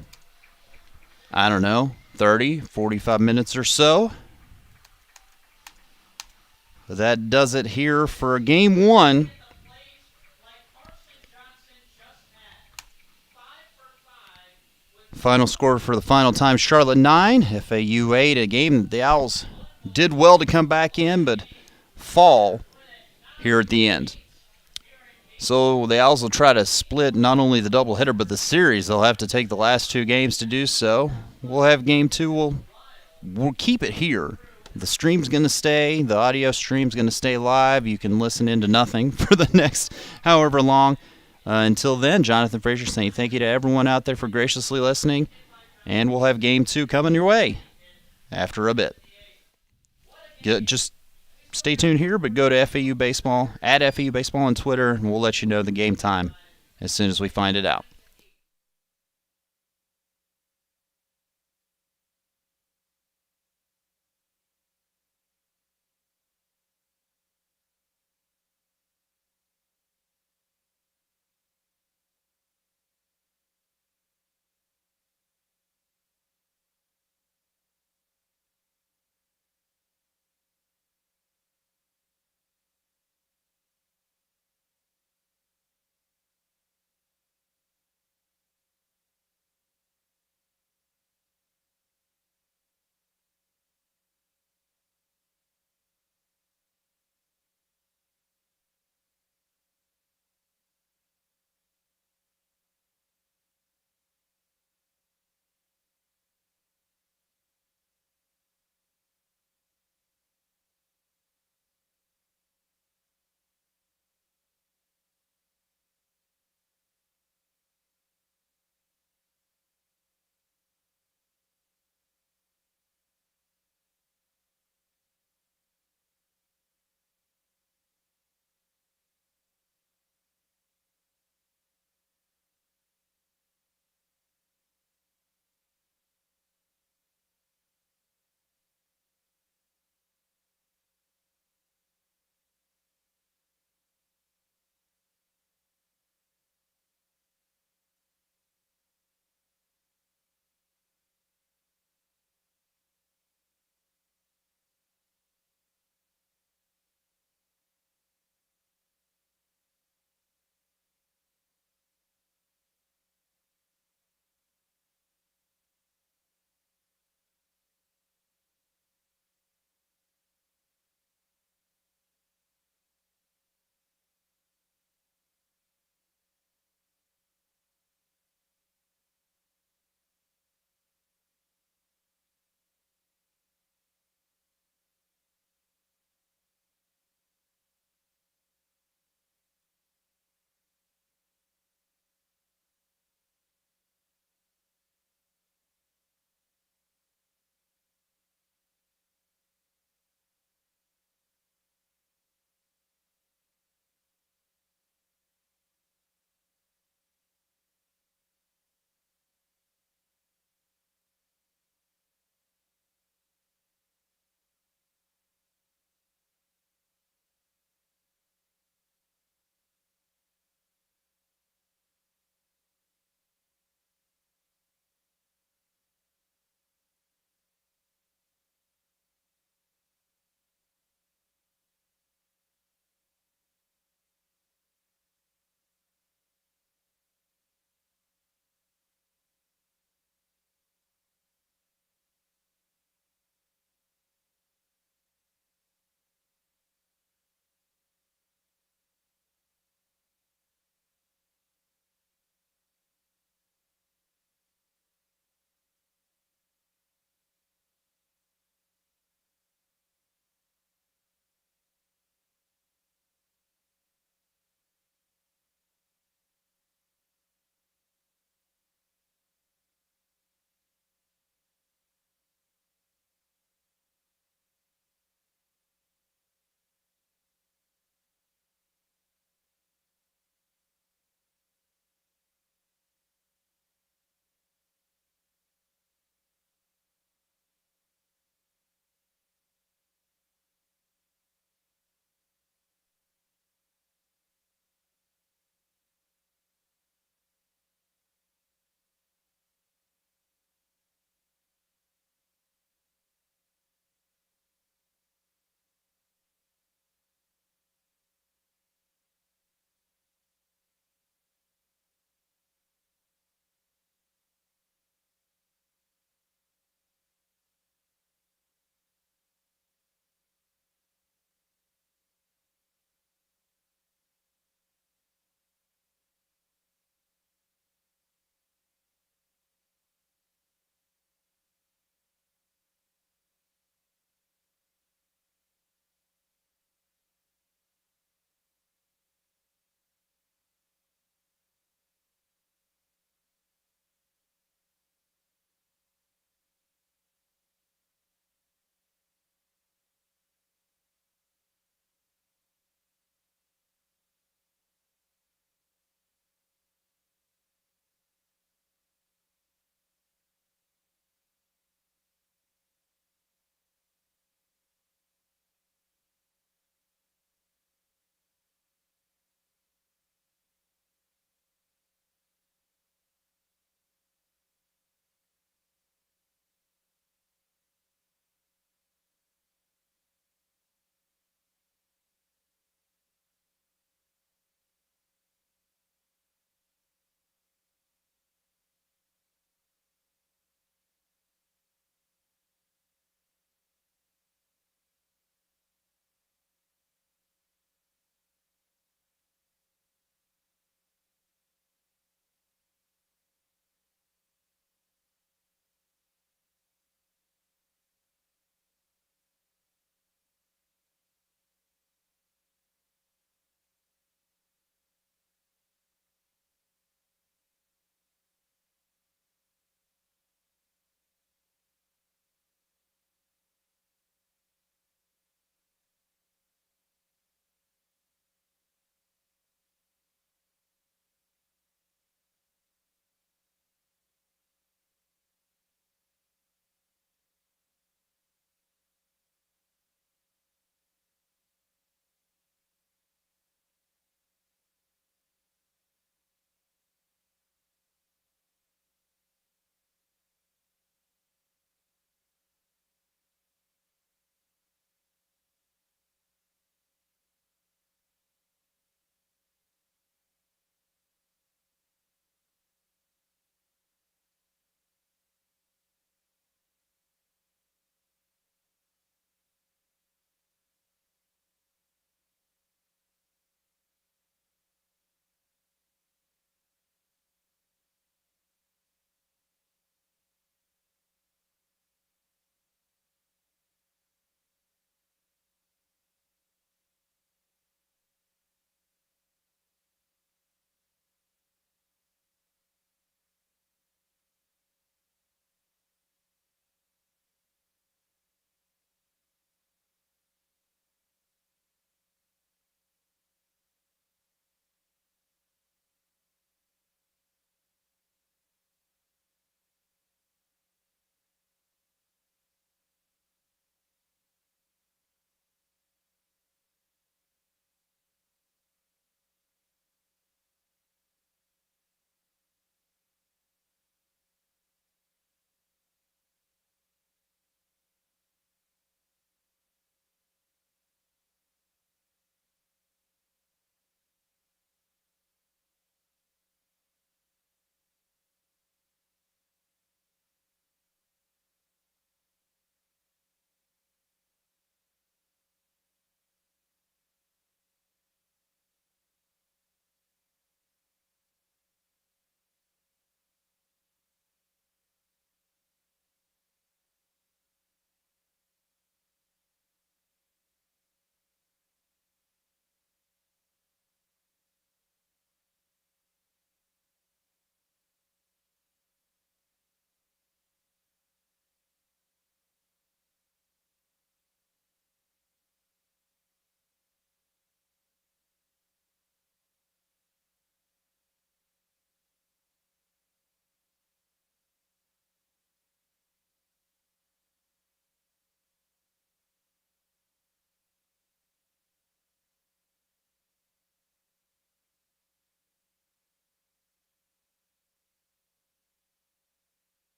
30, 45 minutes or so. But that does it here for game 1. Final score for the final time, Charlotte 9, FAU 8. A game that the Owls did well to come back in, but fall here at the end. So the Owls will try to split not only the doubleheader, but the series. They'll have to take the last 2 games to do so. We'll have game 2. We'll keep it here. The stream's going to stay. The audio stream's going to stay live. You can listen into nothing for the next however long. Until then, Jonathan Frazier saying thank you to everyone out there for graciously listening. And we'll have game 2 coming your way after a bit. Just stay tuned here, but go to FAU Baseball, at FAU Baseball on Twitter, and we'll let you know the game time as soon as we find it out.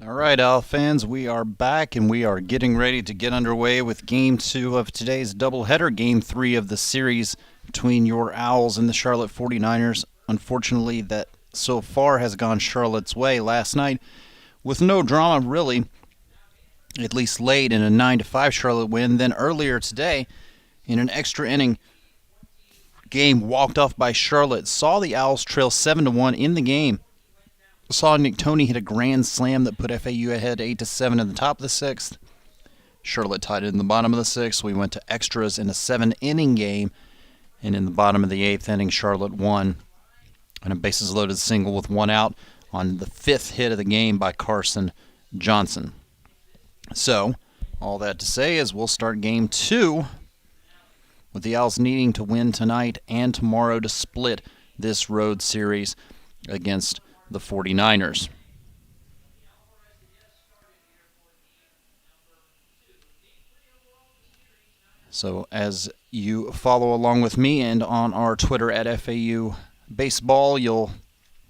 All right, Owl fans, we are back and we are getting ready to get underway with Game 2 of today's doubleheader, Game 3 of the series between your Owls and the Charlotte 49ers. Unfortunately, that so far has gone Charlotte's way last night with no drama, really, at least late in a 9-5 Charlotte win. Then earlier today, in an extra inning game walked off by Charlotte, saw the Owls trail 7-1 in the game. Saw Nick Toney hit a grand slam that put FAU ahead 8-7 in the top of the sixth. Charlotte tied it in the bottom of the sixth. We went to extras in a 7-inning game, and in the bottom of the eighth inning, Charlotte won on a bases-loaded single with one out on the fifth hit of the game by Carson Johnson. So, all that to say is we'll start Game 2 with the Owls needing to win tonight and tomorrow to split this road series against the 49ers. So as you follow along with me and on our Twitter at FAU Baseball, you'll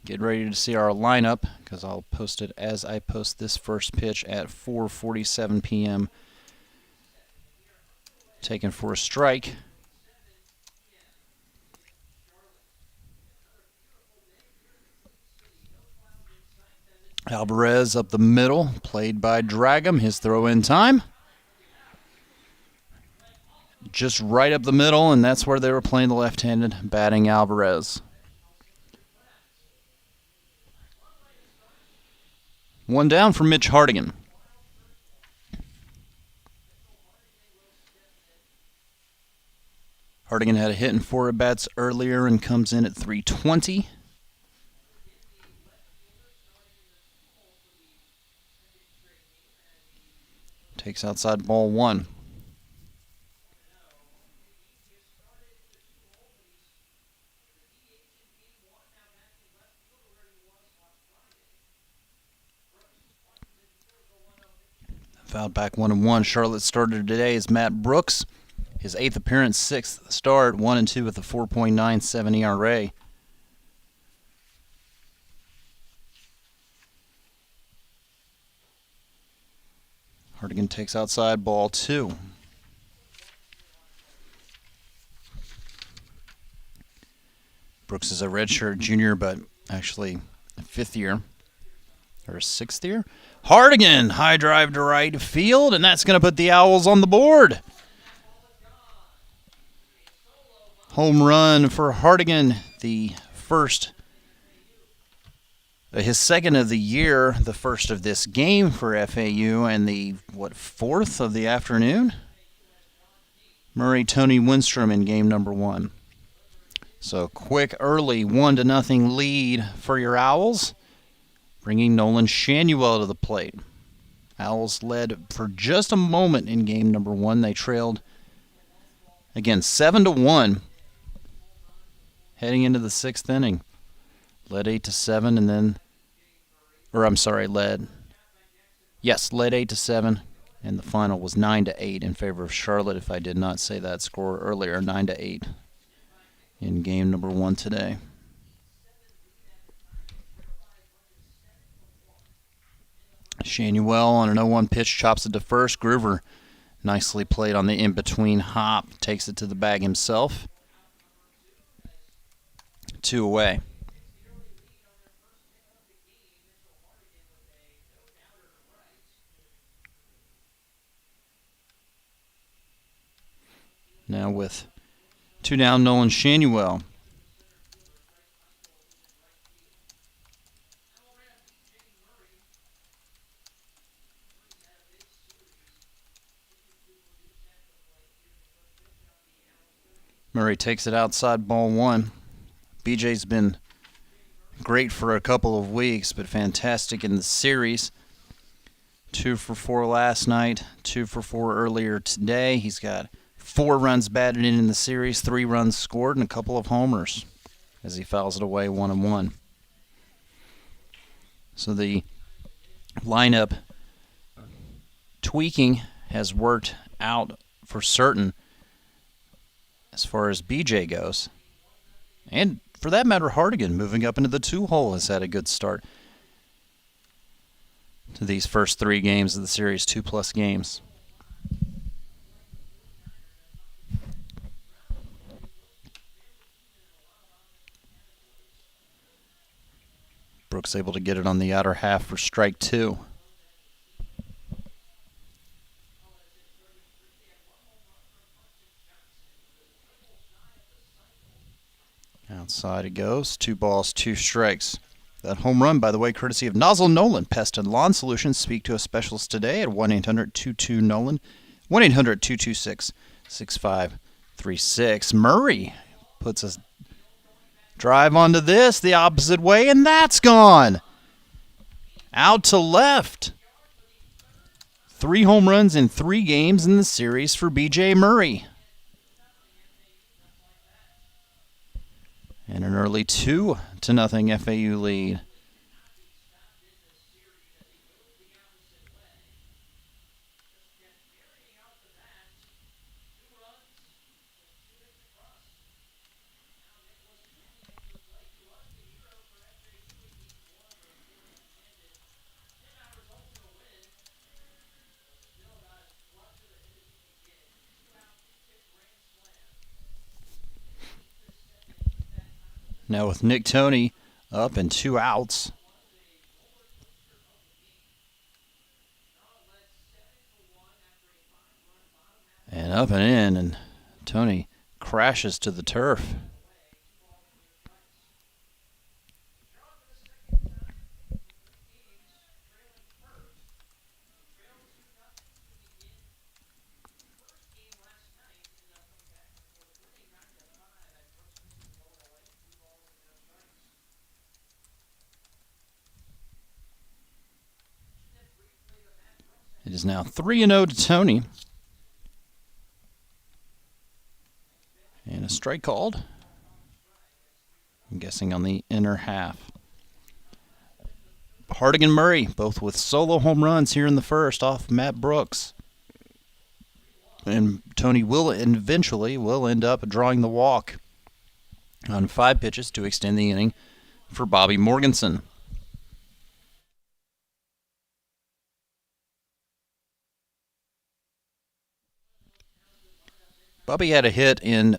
get ready to see our lineup because I'll post it as I post this first pitch at 4:47 p.m. Taken for a strike. Alvarez up the middle, played by Dragum. His throw-in time. Just right up the middle, and that's where they were playing the left-handed batting Alvarez. One down for Mitch Hardigan. Hardigan had a hit in 4 at-bats earlier and comes in at 320. Takes outside ball 1. Fouled back 1-1. Charlotte starter today is Matt Brooks. His 8th appearance, 6th start, 1-2 with a 4.97 ERA. Hardigan takes outside ball 2. Brooks is a redshirt junior, but actually a 5th year or a 6th year. Hardigan, high drive to right field, and that's going to put the Owls on the board. Home run for Hardigan, the first. His second of the year, the first of this game for FAU, and the, 4th of the afternoon? Murray Tony Winstrom in game number 1. So quick, early 1-0 lead for your Owls, bringing Nolan Shanuel to the plate. Owls led for just a moment in game number 1. They trailed, again, 7-1, heading into the 6th inning. Led 8-7, and then, led 8-7, and the final was 9-8 in favor of Charlotte. If I did not say that score earlier, 9-8 in game number 1 today. Shanuel on an 0-1 pitch chops it to first. Groover nicely played on the in-between hop, takes it to the bag himself. 2 away. Now with 2 down, Nolan Shanuel. Murray takes it outside ball 1. BJ's been great for a couple of weeks, but fantastic in the series. 2 for 4 last night, 2 for 4 earlier today. He's got 4 runs batted in the series, 3 runs scored, and a couple of homers as he fouls it away 1-1. So the lineup tweaking has worked out for certain as far as BJ goes. And for that matter, Hardigan moving up into the 2 hole has had a good start. to these first 3 games of the series, 2+ games. Brooks able to get it on the outer half for strike 2. Outside it goes. 2 balls, 2 strikes. That home run, by the way, courtesy of Nozzle Nolan Pest and Lawn Solutions. Speak to a specialist today at 1-800-22-NOLAN, 1-800-226-6536. Murray puts a drive onto this the opposite way, and that's gone. Out to left. 3 home runs in 3 games in the series for B.J. Murray. And an early 2-0 FAU lead. Now with Nick Toney up and 2 outs. And up and in, and Toney crashes to the turf. It is now 3-0 to Toney. And a strike called. I'm guessing on the inner half. Hardigan Murray, both with solo home runs here in the first off Matt Brooks. And Toney will eventually end up drawing the walk on 5 pitches to extend the inning for Bobby Morganson. Bobby had a hit in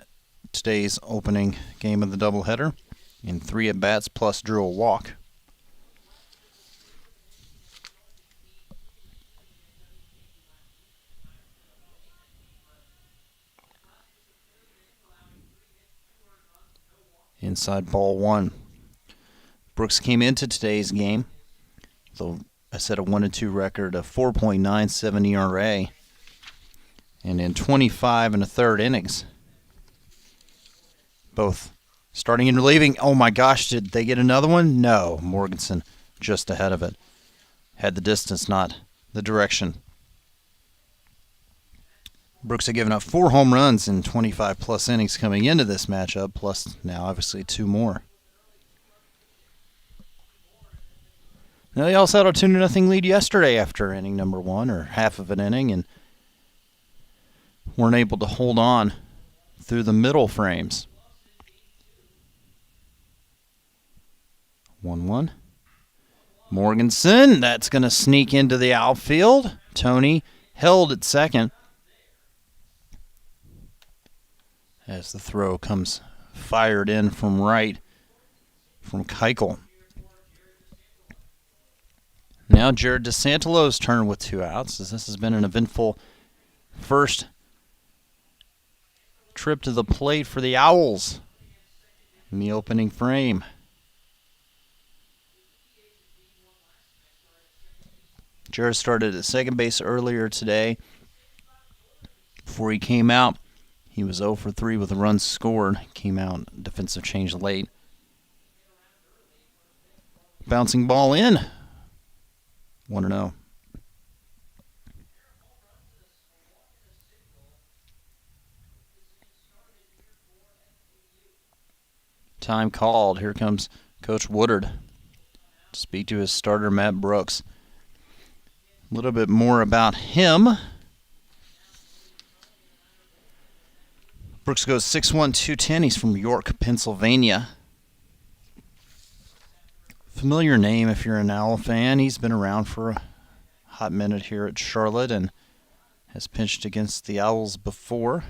today's opening game of the doubleheader in 3 at-bats plus drew a walk. Inside ball 1. Brooks came into today's game, though I set a 1-2 record of 4.97 ERA. And in 25 1/3 innings, both starting and relieving. Oh my gosh, did they get another one? No, Morganson just ahead of it. Had the distance, not the direction. Brooks had given up 4 home runs in 25+ innings coming into this matchup, plus now obviously 2 more. Now they also had a 2-0 lead yesterday after inning number 1, or half of an inning, and weren't able to hold on through the middle frames. 1-1. Morganson, that's going to sneak into the outfield. Toney held at second as the throw comes fired in from right from Keuchel. Now Jared DeSantelo's turn with 2 outs, as this has been an eventful first trip to the plate for the Owls in the opening frame. Jared started at second base earlier today. Before he came out, he was 0 for 3 with a run scored. Came out defensive change late. Bouncing ball in. 1-0. Time called. Here comes Coach Woodard to speak to his starter, Matt Brooks. A little bit more about him. Brooks goes 6'1", 210. He's from York, Pennsylvania. Familiar name if you're an Owl fan. He's been around for hot minute here at Charlotte and has pitched against the Owls before.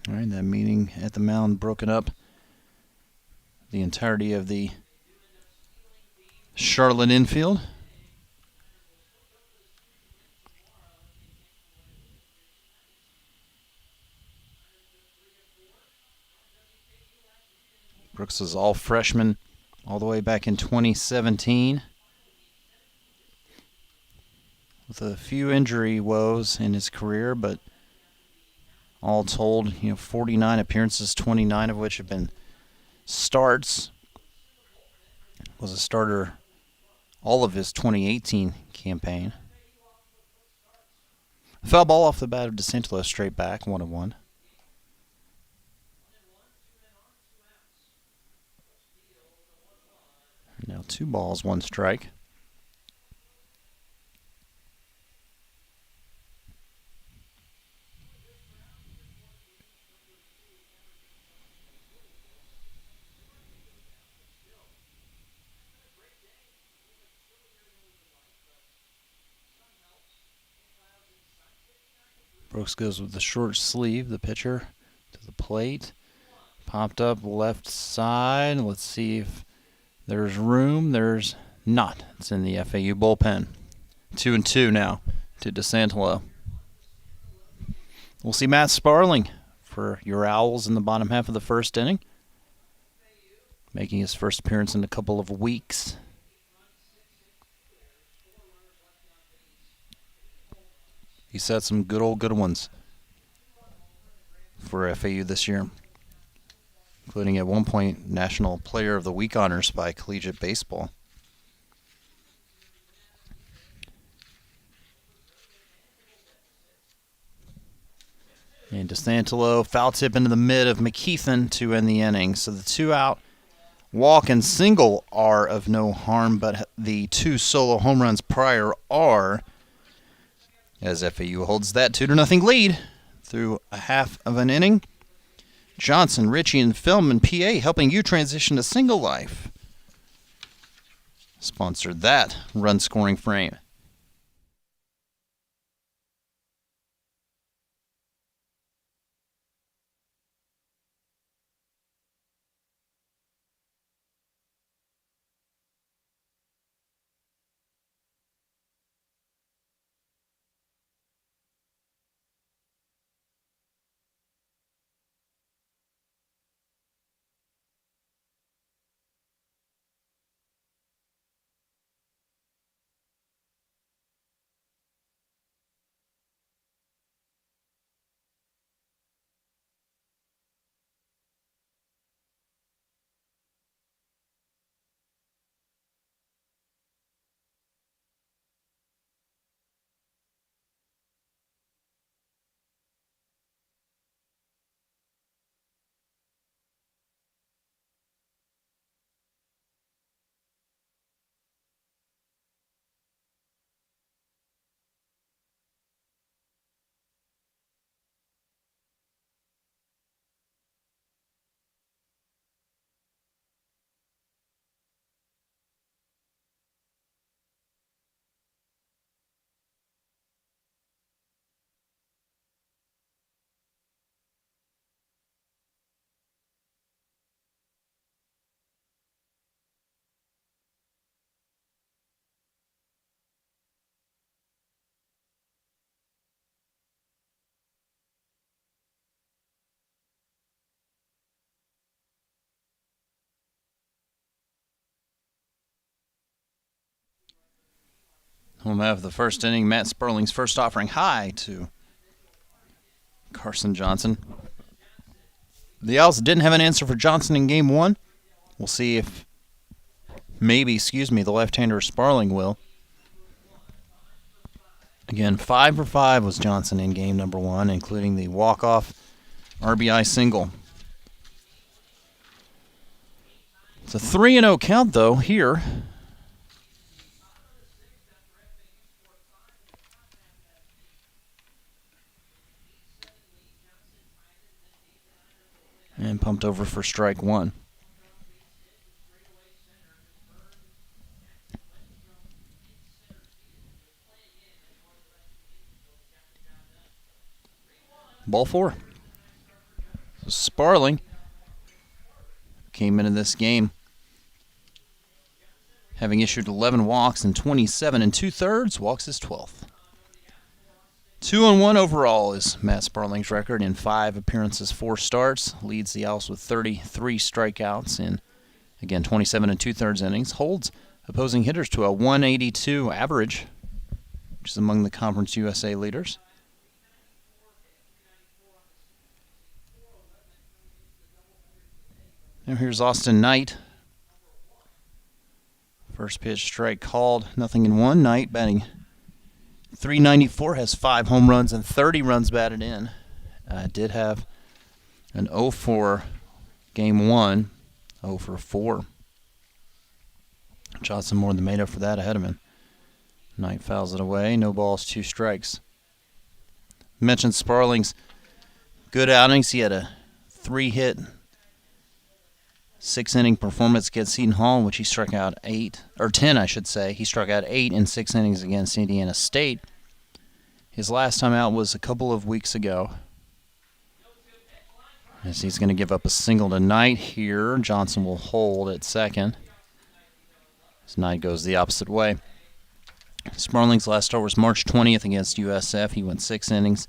All right, that meeting at the mound broken up. The entirety of the Charlotte infield. Brooks is all freshman all the way back in 2017. With a few injury woes in his career, but all told, 49 appearances, 29 of which have been starts. Was a starter all of his 2018 campaign. Foul ball off the bat of DeSantolo, straight back, 1-1. Now 2 balls, 1 strike. Brooks goes with the short sleeve, the pitcher, to the plate. Popped up left side. Let's see if there's room. There's not. It's in the FAU bullpen. 2-2 now to DeSantolo. We'll see Matt Sparling for your Owls in the bottom half of the first inning, making his first appearance in a couple of weeks. He set some good ones for FAU this year, including at one point National Player of the Week honors by Collegiate Baseball. And DeSantolo, foul tip into the mid of McKeithen to end the inning. So the 2-out walk and single are of no harm, but the 2 solo home runs prior are, as FAU holds that 2-0 lead through a half of an inning. Johnson, Ritchie, and Film and PA helping you transition to single life. Sponsored that run scoring frame. Home half of the first inning, Matt Sparling's first offering high to Carson Johnson. The Owls didn't have an answer for Johnson in game 1. We'll see if the left-hander Sparling will. Again, 5 for 5 was Johnson in game number 1, including the walk-off RBI single. It's a 3-0 count, though, here. And pumped over for strike one. Ball four. So Sparling came into this game having issued 11 walks and 27 2/3. Walks his 12th. 2-1 overall is Matt Sparling's record in 5 appearances, 4 starts. Leads the Owls with 33 strikeouts in, again, 27 2/3 innings. Holds opposing hitters to a 182 average, which is among the Conference USA leaders. Now here's Austin Knight. First pitch strike called. 0-1. Knight batting .394, has 5 home runs and 30 runs batted in. Did have an 0 for game 1, 0 for 4. Johnson more than made up for that ahead of him. Knight fouls it away. No balls, 2 strikes. Mentioned Sparling's good outings. He had a 3-hit, 6-inning performance against Seton Hall, in which he struck out 10, I should say. He struck out 8 in 6 innings against Indiana State. His last time out was a couple of weeks ago. As he's going to give up a single to Knight here. Johnson will hold at second. As Knight goes the opposite way. Sparling's last start was March 20th against USF. He went 6 innings,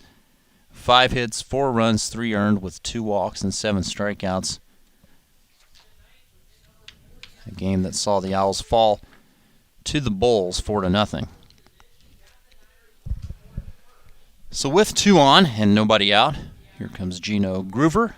5 hits, 4 runs, 3 earned with 2 walks and 7 strikeouts. A game that saw the Owls fall to the Bulls 4-0. So with 2 on and nobody out, here comes Gino Groover.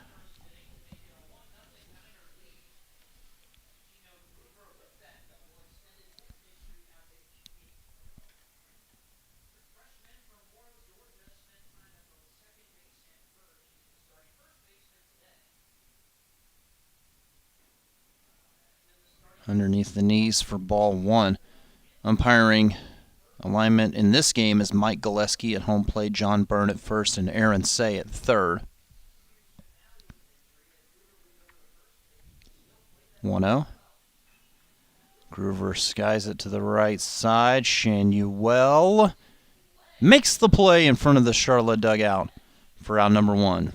Underneath the knees for ball 1. Umpiring alignment in this game is Mike Gillespie at home plate, John Byrne at first, and Aaron Say at third. 1-0. Groover skies it to the right side. Shanuel makes the play in front of the Charlotte dugout for out number 1.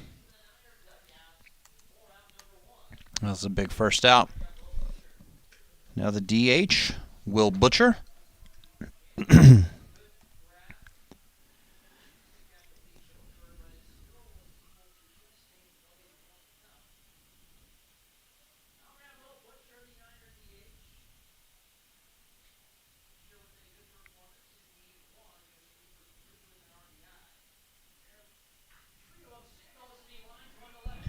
That was a big first out. Now the DH, Will Butcher.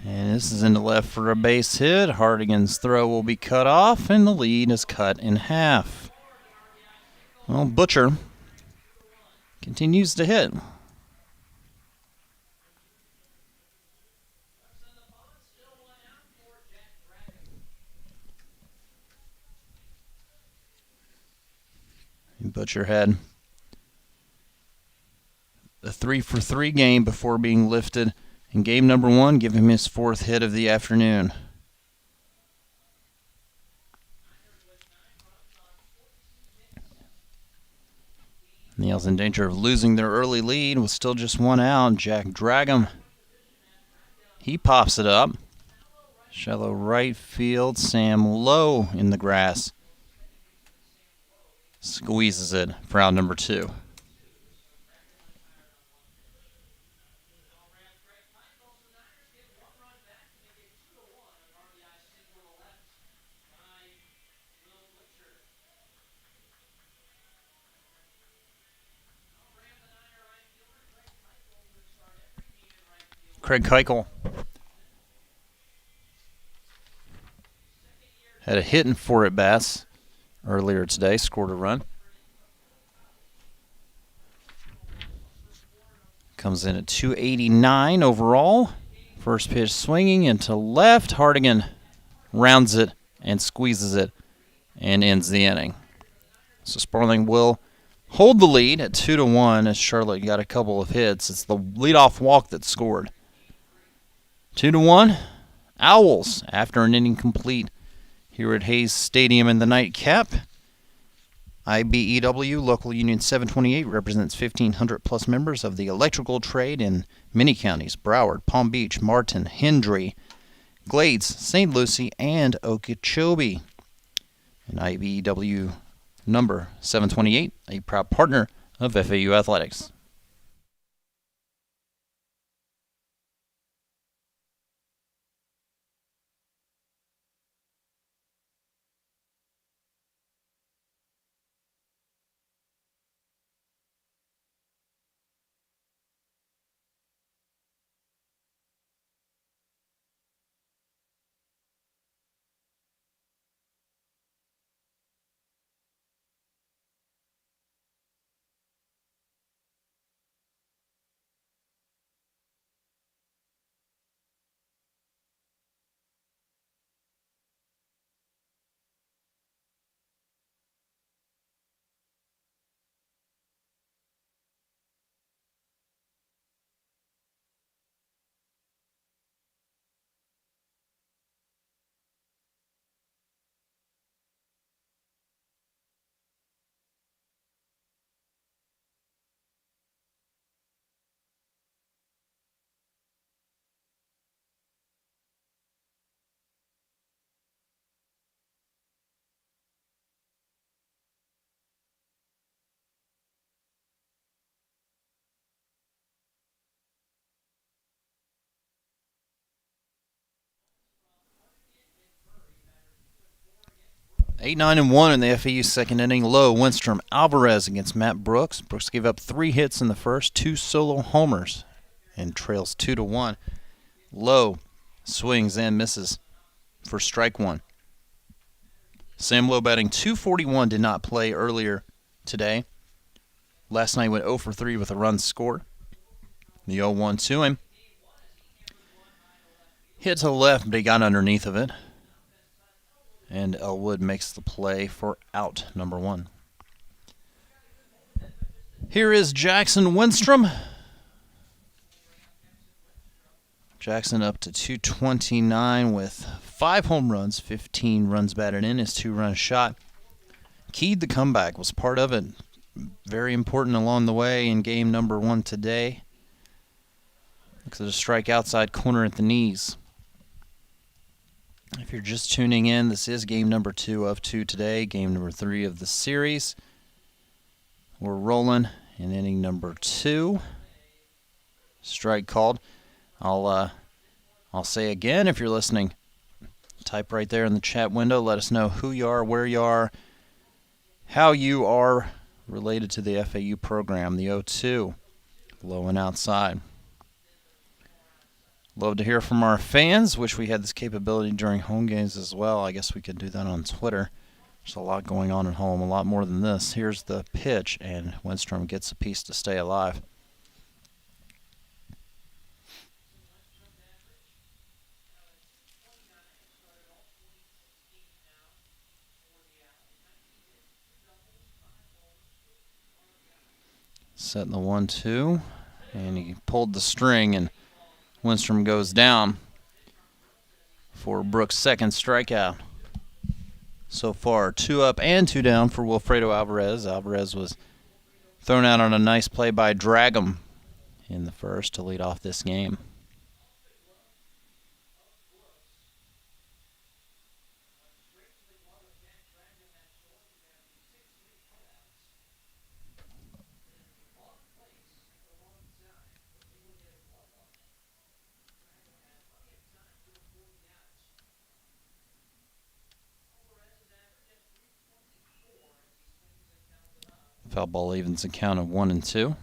And this is into left for a base hit. Hardigan's throw will be cut off, and the lead is cut in half. Well, Butcher continues to hit. And Butcher had a 3-for-3 game before being lifted in game number 1, give him his 4th hit of the afternoon. The Owls in danger of losing their early lead with still just 1 out. Jack Dragum, he pops it up. Shallow right field. Sam Lowe in the grass squeezes it for out number 2. Craig Keuchel had a hit in 4 at-bats earlier today, scored a run. Comes in at 289 overall. First pitch swinging into left. Hardigan rounds it and squeezes it and ends the inning. So Sparling will hold the lead at 2-1 as Charlotte got a couple of hits. It's the leadoff walk that scored. 2-1, Owls after an inning complete here at Hayes Stadium in the nightcap. IBEW Local Union 728 represents 1,500 plus members of the electrical trade in many counties: Broward, Palm Beach, Martin, Hendry, Glades, St. Lucie, and Okeechobee. And IBEW number 728, a proud partner of FAU Athletics. Eight, 9, and 1 in the FAU second inning. Low, Winstrom, Alvarez against Matt Brooks. Brooks gave up 3 hits in the first, 2 solo homers, and trails 2-1. Low swings and misses for strike 1. Sam Lowe batting .241, did not play earlier today. Last night went 0 for 3 with a run scored. The 0-1 to him. Hit to the left, but he got underneath of it. And Elwood makes the play for out number 1. Here is Jackson Winstrom. Jackson up to .229 with 5 home runs, 15 runs batted in, his 2-run shot. Keyed the comeback, was part of it. Very important along the way in game number 1 today. Looks at a strike outside corner at the knees. If you're just tuning in, this is game number 2 of 2 today, game number 3 of the series. We're rolling in inning number 2. Strike called. I'll say again, if you're listening, type right there in the chat window. Let us know who you are, where you are, how you are related to the FAU program, the 0-2, low and outside. Love to hear from our fans. Wish we had this capability during home games as well. I guess we could do that on Twitter. There's a lot going on at home, a lot more than this. Here's the pitch, and Winstrom gets a piece to stay alive. Setting the 1-2, and he pulled the string, and Winstrom goes down for Brooks' second strikeout. So far, 2 up and 2 down for Wilfredo Alvarez. Alvarez was thrown out on a nice play by Dragum in the first to lead off this game. Foul ball evens the count of 1-2.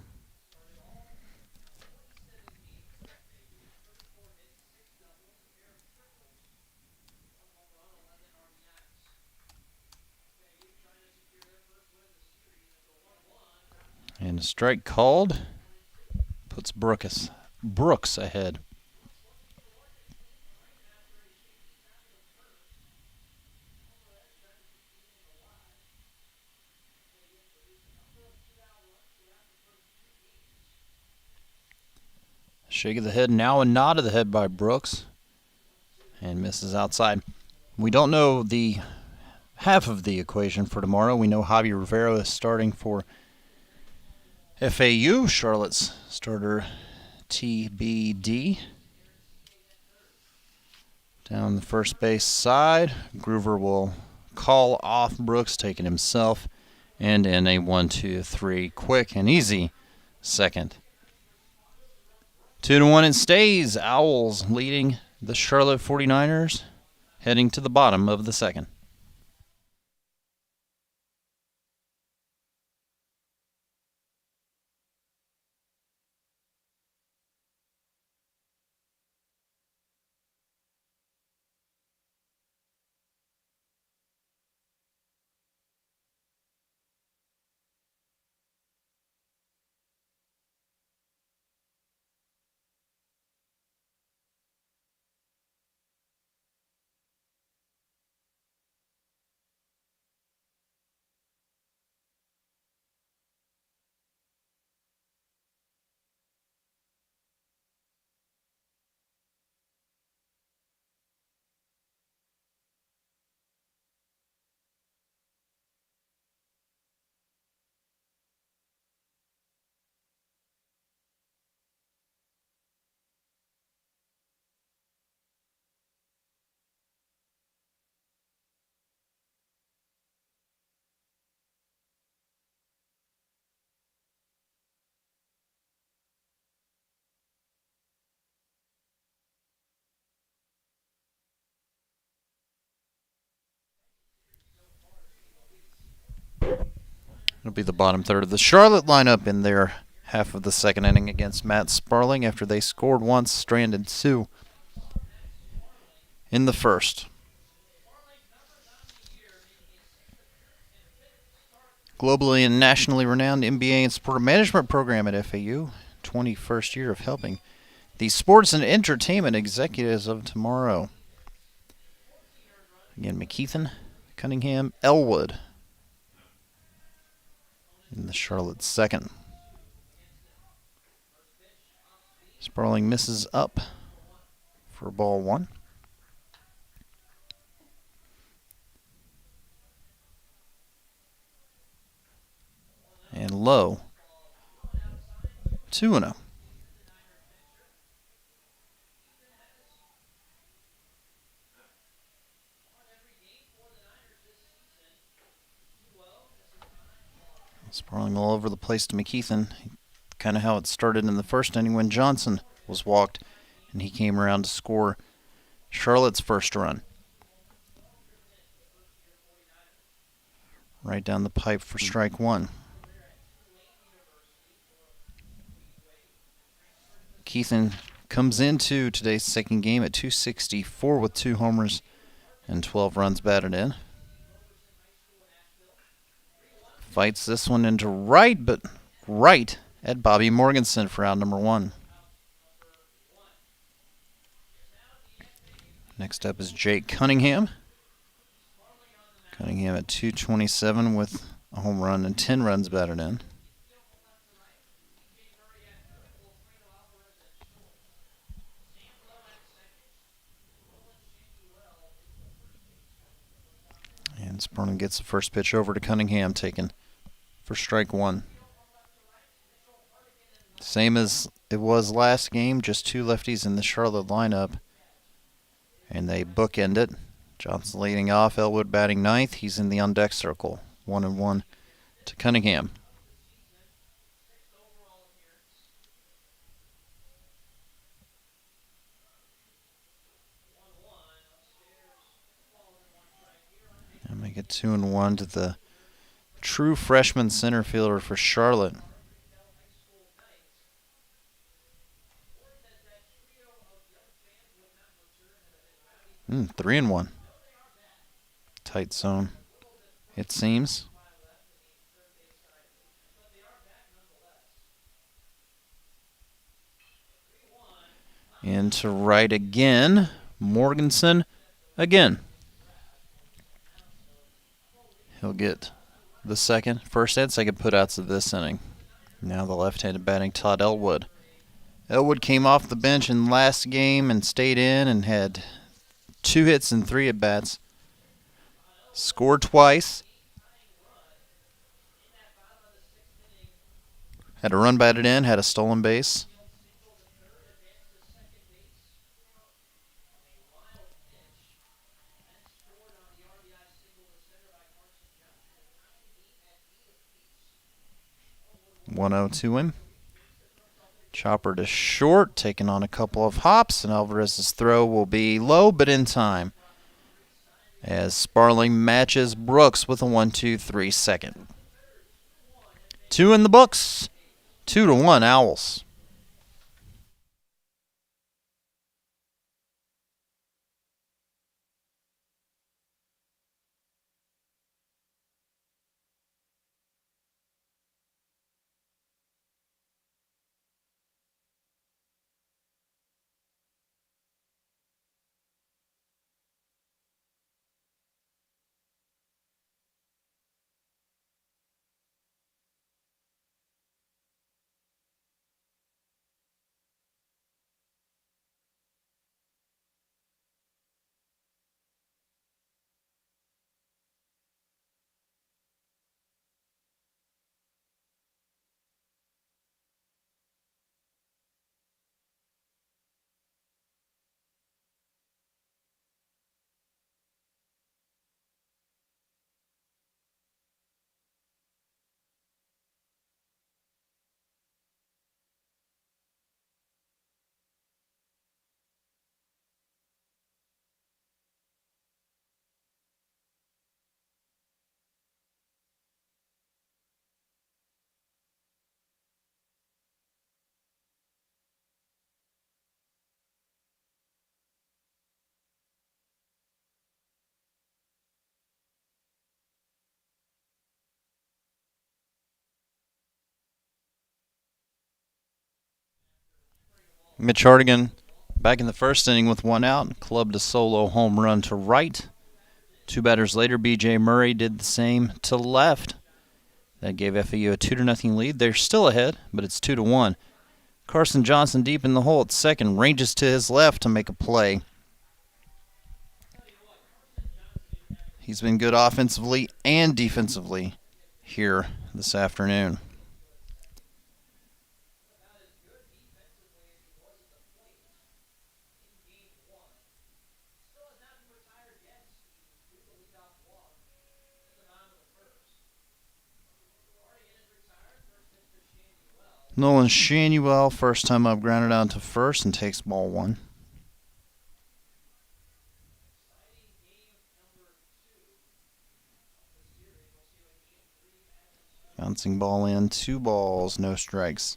And a strike called puts Brooks ahead. Shake of the head now, a nod of the head by Brooks. And misses outside. We don't know the half of the equation for tomorrow. We know Javi Rivera is starting for FAU, Charlotte's starter TBD. Down the first base side, Groover will call off Brooks, taking himself, and in a 1-2-3 quick and easy second. 2-1 it stays. Owls leading the Charlotte 49ers, heading to the bottom of the second. It'll be the bottom third of the Charlotte lineup in their half of the second inning against Matt Sparling after they scored once, stranded two in the first. Globally and nationally renowned MBA and Sport Management program at FAU, 21st year of helping the sports and entertainment executives of tomorrow. Again, McKeithen, Cunningham, Elwood in the Charlotte second. Sparling misses up for ball one. And low, 2-0. Sparling all over the place to McKeithen. Kind of how it started in the first inning when Johnson was walked, and he came around to score Charlotte's first run. Right down the pipe for strike one. McKeithen comes into today's second game at .264 with 2 homers and 12 runs batted in. Fights this one into right, but right at Bobby Morganson for out number 1. Next up is Jake Cunningham. Cunningham at .227 with a home run and 10 runs batted in. And Sparling gets the first pitch over to Cunningham, taken for strike one. Same as it was last game, just 2 lefties in the Charlotte lineup. And they bookend it. Johnson leading off, Elwood batting ninth. He's in the on-deck circle. 1-1 to Cunningham. And make it 2-1 to the true freshman center fielder for Charlotte. Mm, 3-1. Tight zone, it seems. Into right again. Morganson again. He'll get the first and second putouts of this inning. Now the left-handed batting Todd Elwood Elwood came off the bench in the last game and stayed in and had 2 hits and 3 at-bats. Scored twice. Had a run batted in, had a stolen base. One-0 to him. Chopper to short, taking on a couple of hops, and Alvarez's throw will be low but in time, as Sparling matches Brooks with a 1-2-3 second. 2 in the books. 2-1 Owls. Mitch Hardigan back in the first inning with 1 out, clubbed a solo home run to right. 2 batters later, B.J. Murray did the same to left. That gave FAU a 2-0 lead. They're still ahead, but it's 2-1. Carson Johnson deep in the hole at second, ranges to his left to make a play. He's been good offensively and defensively here this afternoon. Nolan Shanuel, first time up, grounded out to first and takes ball 1. Bouncing ball in, 2 balls, no strikes.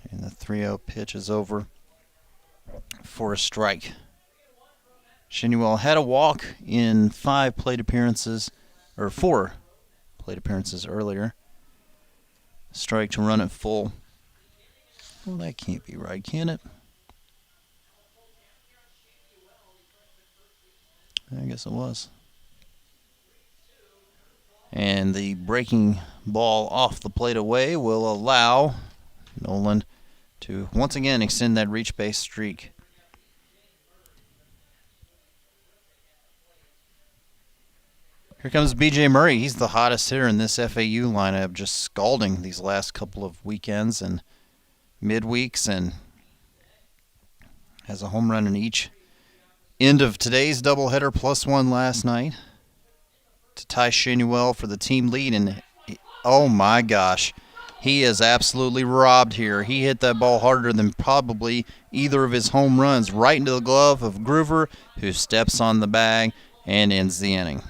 And the 3-0 pitch is over for a strike. Shanuel had a walk in 5 plate appearances, or 4 plate appearances earlier. Strike to run it full. Well, that can't be right, can it? I guess it was. And the breaking ball off the plate away will allow Nolan to once again extend that reach base streak. Here comes B.J. Murray. He's the hottest hitter in this FAU lineup, just scalding these last couple of weekends and midweeks, and has a home run in each end of today's doubleheader plus 1 last night to tie Shanuel for the team lead. And oh my gosh, he is absolutely robbed here. He hit that ball harder than probably either of his home runs, right into the glove of Groover, who steps on the bag and ends the inning.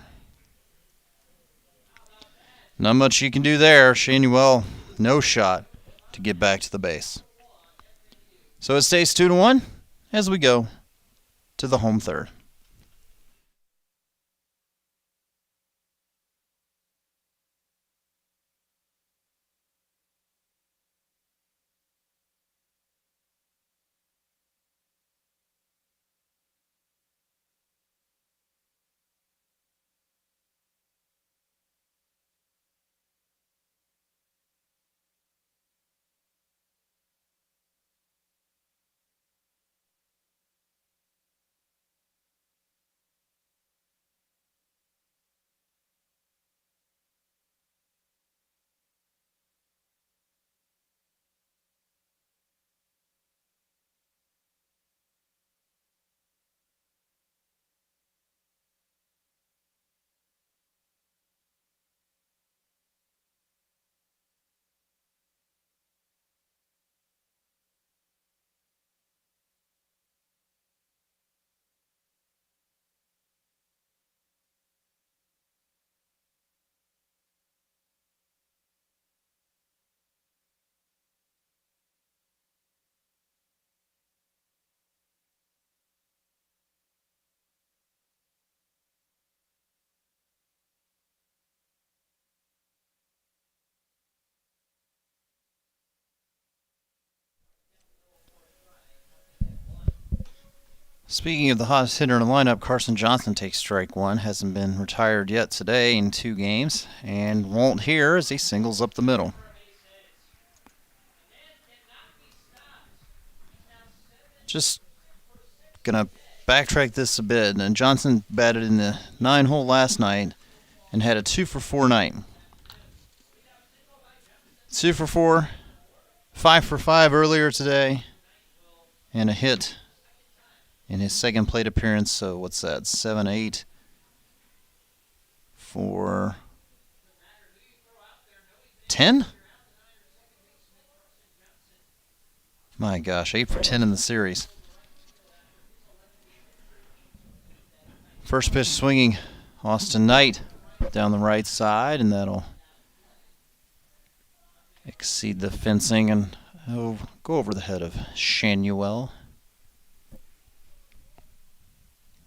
Not much you can do there. Shanuel, no shot to get back to the base. So it stays 2-1 as we go to the home third. Speaking of the hottest hitter in the lineup, Carson Johnson takes strike one. Hasn't been retired yet today in 2 games, and won't here as he singles up the middle. Just gonna backtrack this a bit. And Johnson batted in the 9-hole last night and had a 2-for-4 night. 2 for 4, 5 for 5 earlier today, and a hit in his second plate appearance. So what's that? 7, 8 for 10? My gosh, 8 for 10 in the series. First pitch swinging, Austin Knight down the right side, and that'll exceed the fencing and go over the head of Shanuel.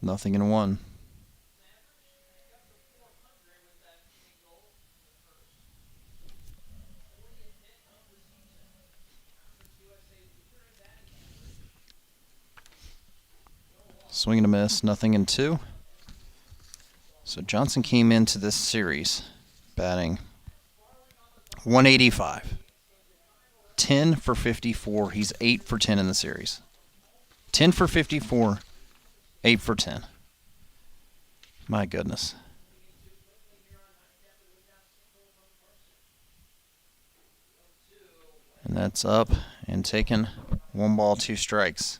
0-1. Swing and a miss, 0-2. So Johnson came into this series batting 185. 10 for 54. He's 8 for 10 in the series. 10 for 54, 8 for 10. My goodness. And that's up and taken. 1 ball, 2 strikes.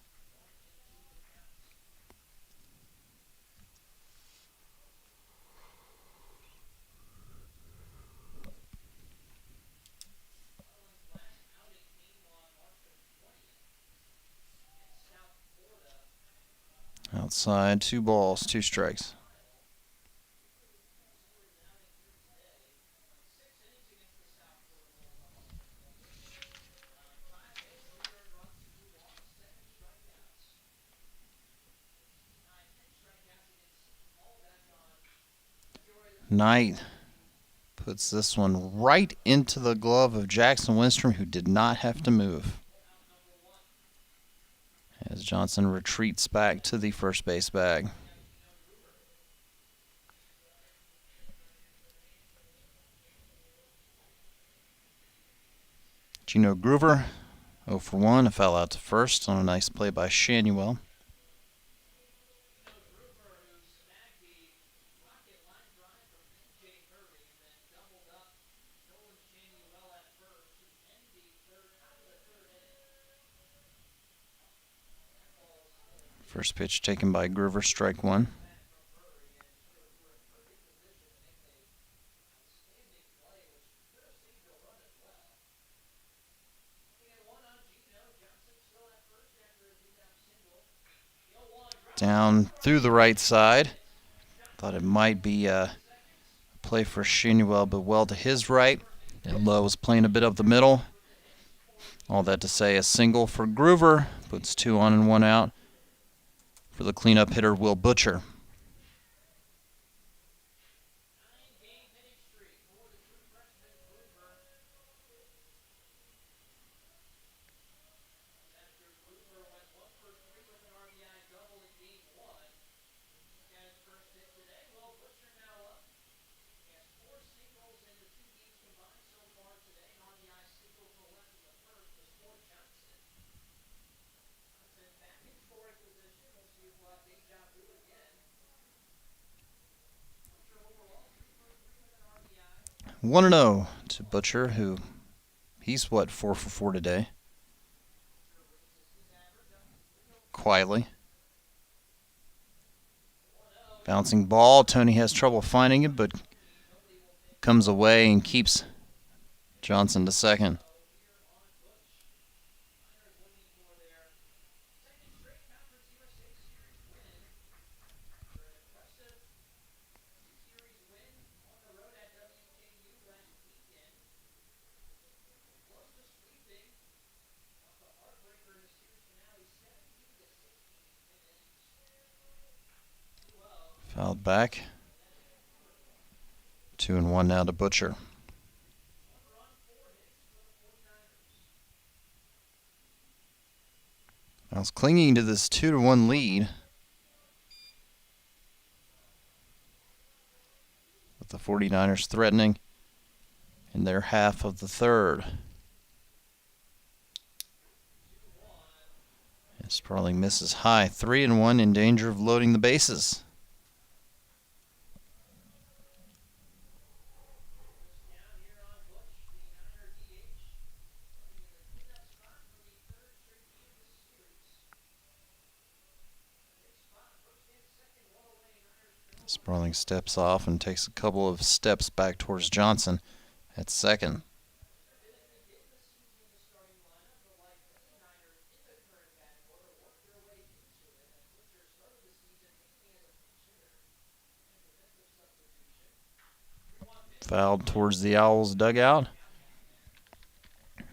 Outside, 2 balls, 2 strikes. Knight puts this one right into the glove of Jackson Winstrom, who did not have to move, as Johnson retreats back to the first base bag. Gino Groover, 0 for 1, a foul out to first on a nice play by Shanuel. First pitch taken by Groover, strike 1. Down through the right side. Thought it might be a play for Shanuel, but well to his right. And Lowe was playing a bit up the middle. All that to say, a single for Groover. Puts 2 on and 1 out for the cleanup hitter, Will Butcher. One and 0 to Butcher, who he's 4 for 4 today. Quietly. Bouncing ball. Tony has trouble finding it, but comes away and keeps Johnson to second. Fouled back. 2 and 1 now to Butcher. I was clinging to this 2-1 lead with the 49ers threatening in their half of the third. And Sparling misses high. 3-1 in danger of loading the bases. Sparling steps off and takes a couple of steps back towards Johnson at second. Fouled towards the Owls dugout.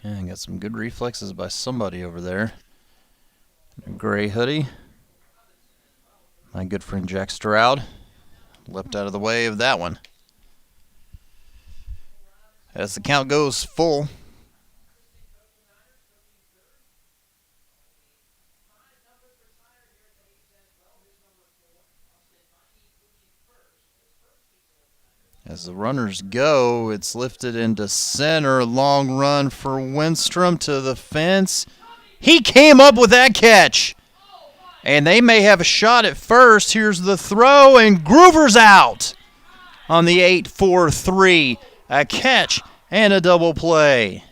And got some good reflexes by somebody over there. A gray hoodie. My good friend Jack Stroud leapt out of the way of that one. As the count goes full, as the runners go, it's lifted into center. Long run for Winstrom to the fence. He came up with that catch. And they may have a shot at first. Here's the throw, and Groover's out on the 8-4-3. A catch and a double play.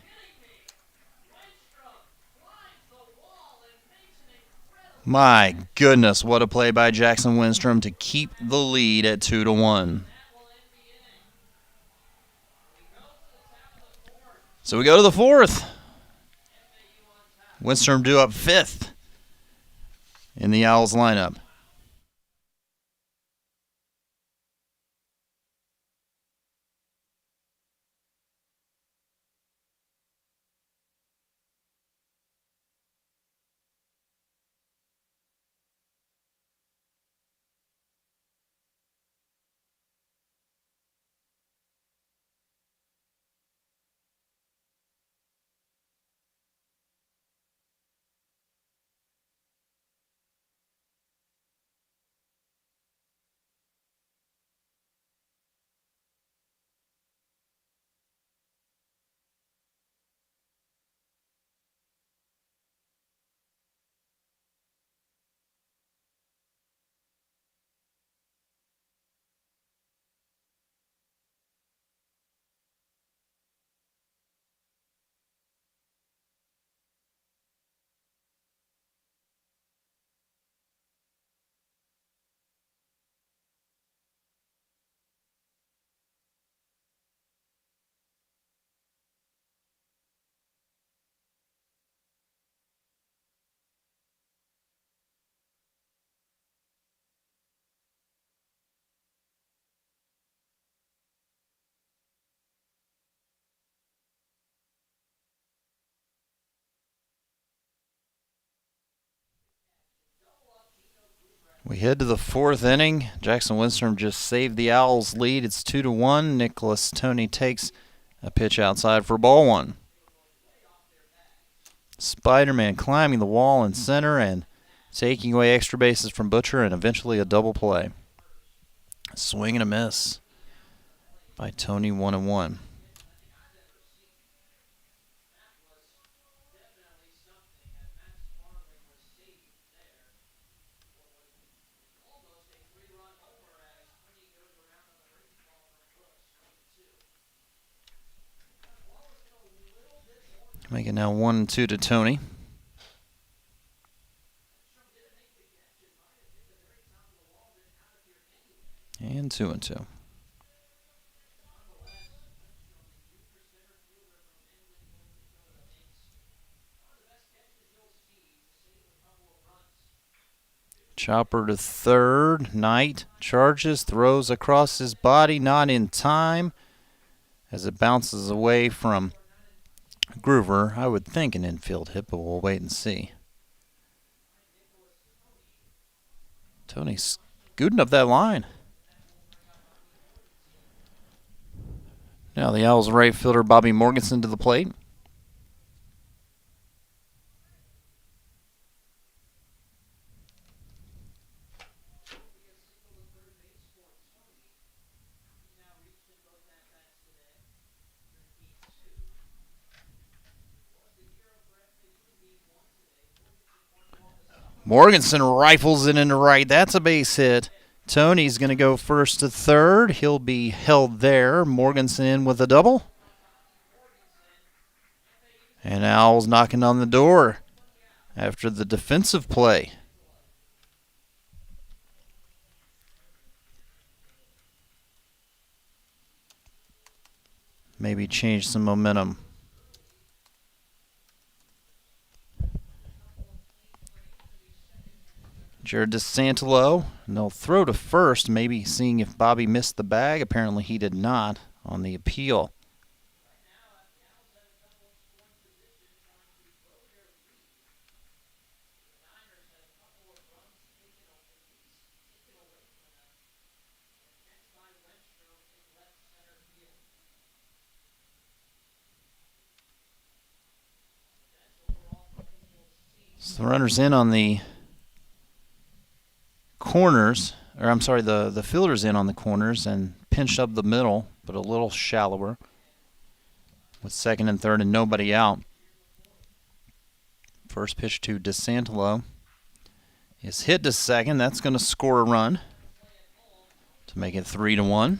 My goodness, what a play by Jackson Winstrom to keep the lead at 2-1. So we go to the fourth. Winstrom due up fifth in the Owls lineup. We head to the fourth inning. Jackson Winstrom just saved the Owls' lead. It's 2-1. Nicholas Tony takes a pitch outside for ball one. Spider-Man climbing the wall in center and taking away extra bases from Butcher and eventually a double play. Swing and a miss by Tony, 1-1. Make it now 1-2 to Tony. And 2-2. Chopper to third. Knight charges, throws across his body, not in time as it bounces away from Groover. I would think an infield hit, but we'll wait and see. Tony scooting up that line. Now the Owls right fielder Bobby Morganson to the plate. Morganson rifles it into right. That's a base hit. Tony's going to go first to third. He'll be held there. Morganson in with a double. And Owls knocking on the door after the defensive play. Maybe change some momentum. Jared DeSantelo, and they'll throw to first, maybe seeing if Bobby missed the bag. Apparently he did not on the appeal. So the runners in on the corners, or I'm sorry, the fielders in on the corners and pinched up the middle, but a little shallower with second and third and nobody out. First pitch to DeSantelo is hit to second. That's going to score a run to make it 3-1.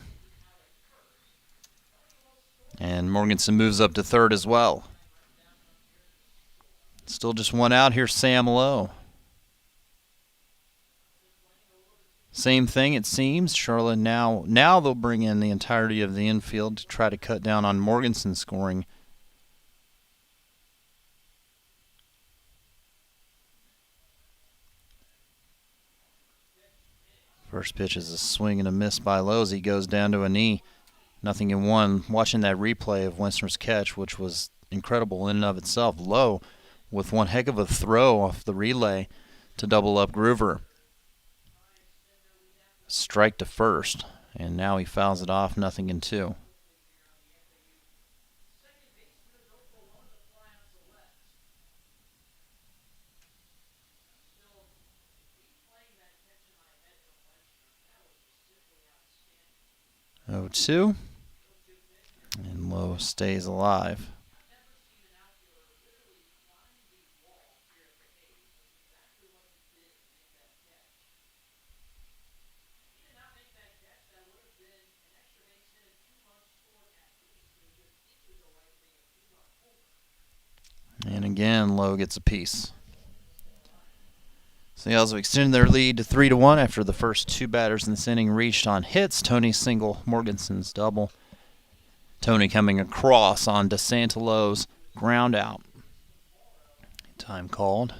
And Morganson moves up to third as well. Still just one out here, Sam Lowe. Same thing, it seems. Charlotte now they'll bring in the entirety of the infield to try to cut down on Morganson scoring. First pitch is a swing and a miss by Lowe as he goes down to a knee. 0-1. Watching that replay of Winster's catch, which was incredible in and of itself. Lowe with one heck of a throw off the relay to double up Groover. Strike to first, and now he fouls it off, 0-2. Oh, 2. And Lowe stays alive. And again, Lowe gets a piece. So the Owls have extended their lead to 3-1 after the first two batters in this inning reached on hits. Tony's single, Morganson's double. Tony coming across on DeSantelo's ground out. Time called.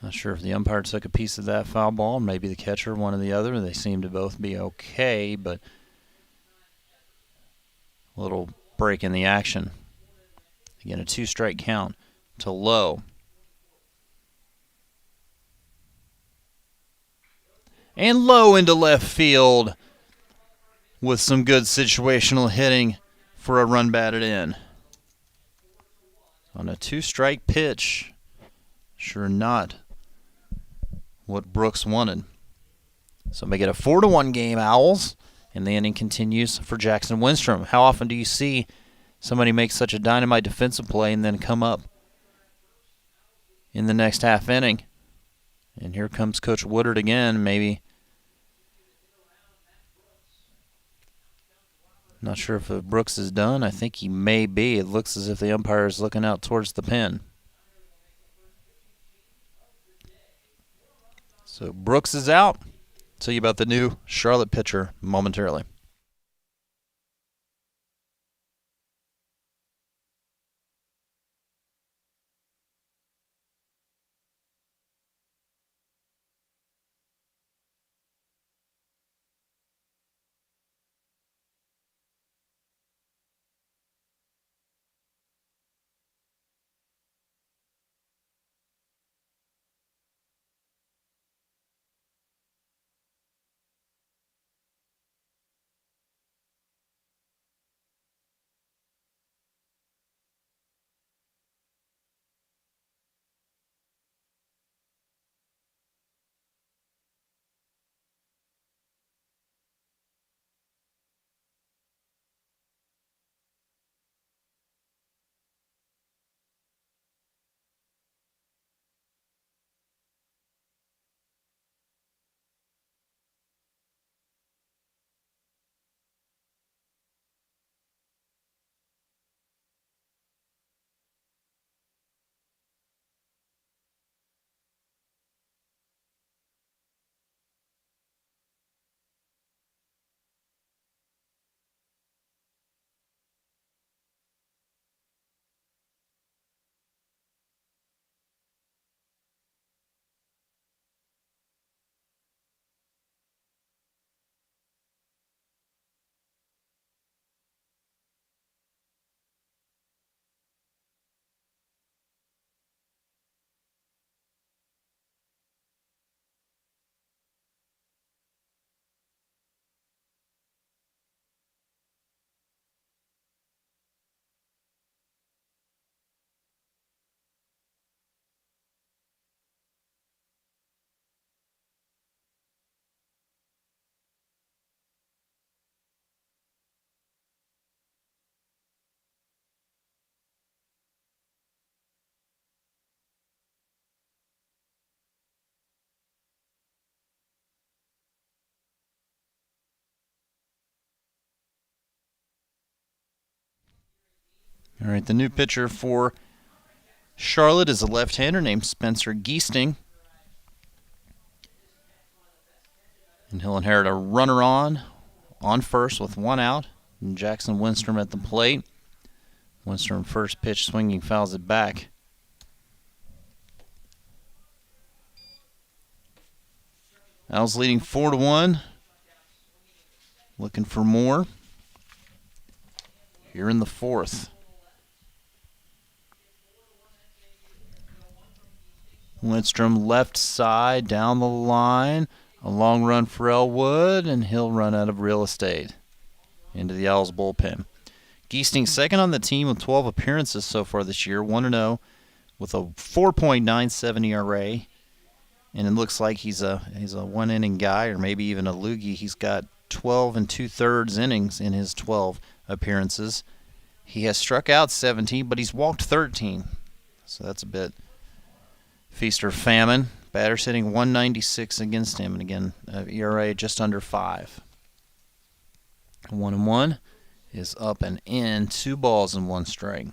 Not sure if the umpire took a piece of that foul ball, maybe the catcher, one or the other. They seem to both be okay, but a little break in the action. Again, a 2-strike count to Lowe. And Lowe into left field with some good situational hitting for a run batted in. On a 2-strike pitch. Sure not what Brooks wanted. So make it a 4-1 game, Owls. And the inning continues for Jackson Winstrom. How often do you see somebody make such a dynamite defensive play and then come up in the next half inning? And here comes Coach Woodard again, maybe. Not sure if Brooks is done. I think he may be. It looks as if the umpire is looking out towards the pen. So Brooks is out. Tell you about the new Charlotte pitcher momentarily. All right, the new pitcher for Charlotte is a left-hander named Spencer Geesting. And he'll inherit a runner on first with one out. And Jackson Winstrom at the plate. Winstrom first pitch swinging, fouls it back. Al's leading 4-1. Looking for more here in the fourth. Winstrom left side down the line. A long run for Elwood, and he'll run out of real estate into the Owls bullpen. Geesting second on the team with 12 appearances so far this year, 1-0 with a 4.97 ERA. And it looks like he's a one-inning guy, or maybe even a loogie. He's got 12 2/3 innings in his 12 appearances. He has struck out 17, but he's walked 13. So that's a bit feast or famine. Batter's hitting 196 against him, and again, ERA just under 5. 1-1 is up and in, 2 balls and 1 strike.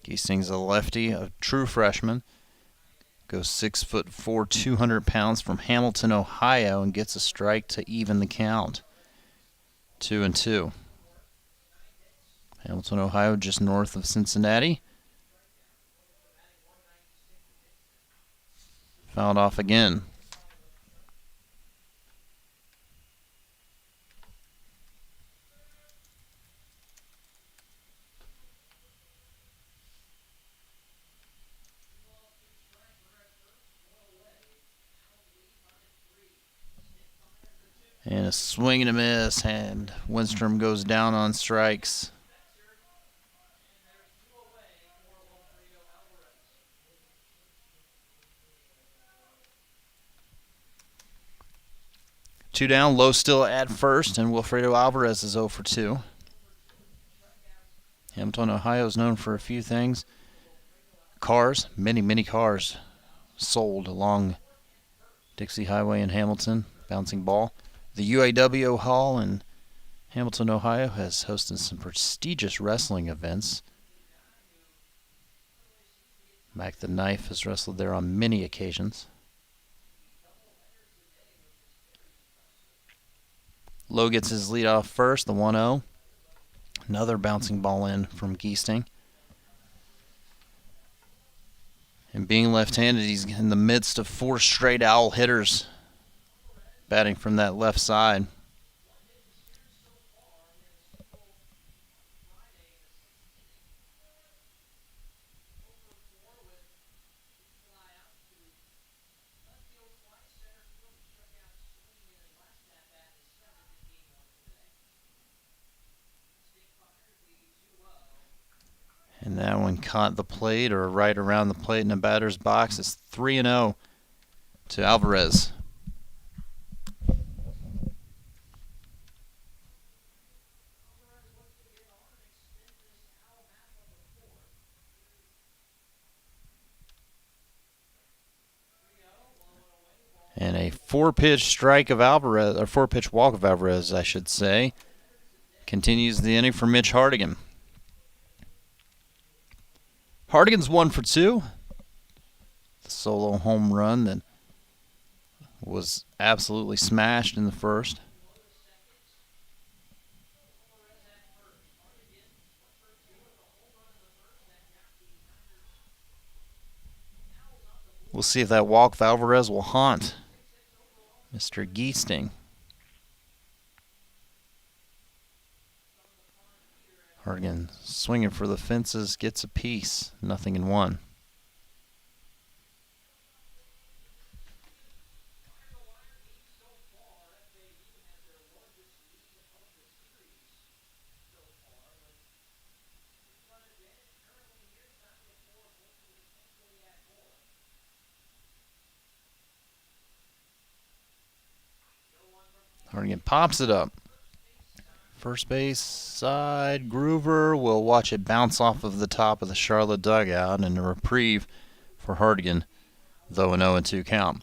Geesting's a lefty, a true freshman. Goes 6'4", 200 pounds from Hamilton, Ohio, and gets a strike to even the count. 2-2. Hamilton, Ohio, just north of Cincinnati. Fouled off again. And a swing and a miss, and Winstrom goes down on strikes. Two down, Lowe still at first, and Wilfredo Alvarez is 0 for 2. Hamilton, Ohio is known for a few things. Cars, many cars sold along Dixie Highway in Hamilton. Bouncing ball. The UAW Hall in Hamilton, Ohio has hosted some prestigious wrestling events. Mac the Knife has wrestled there on many occasions. Lowe gets his lead off first, the 1-0. Another bouncing ball in from Geesting. And being left-handed, he's in the midst of 4 straight Owl hitters batting from that left side. And that one caught the plate, or right around the plate in the batter's box. It's 3-0 to Alvarez. And a 4-pitch strike of Alvarez, or 4-pitch walk of Alvarez, I should say, continues the inning for Mitch Hardigan. Hardigan's 1 for 2. The solo home run that was absolutely smashed in the first. We'll see if that walk of Alvarez will haunt Mr. Geesting. Hardigan swinging for the fences, gets a piece, 0-1. Hardigan pops it up. First base side, Groover will watch it bounce off of the top of the Charlotte dugout, and a reprieve for Hardigan though an 0-2 count.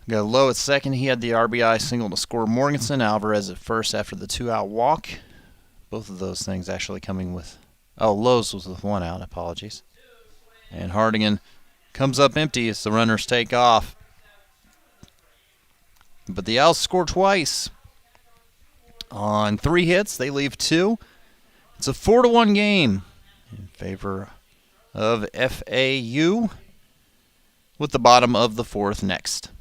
Got Lowe at second. He had the RBI single to score Morganson. Alvarez at first after the 2-out walk. Both of those things actually coming with... Oh, Lowe's was with 1 out. Apologies. And Hardigan comes up empty as the runners take off. But the Owls score twice. On 3 hits, they leave 2. It's a 4-1 game in favor of FAU with the bottom of the 4th next.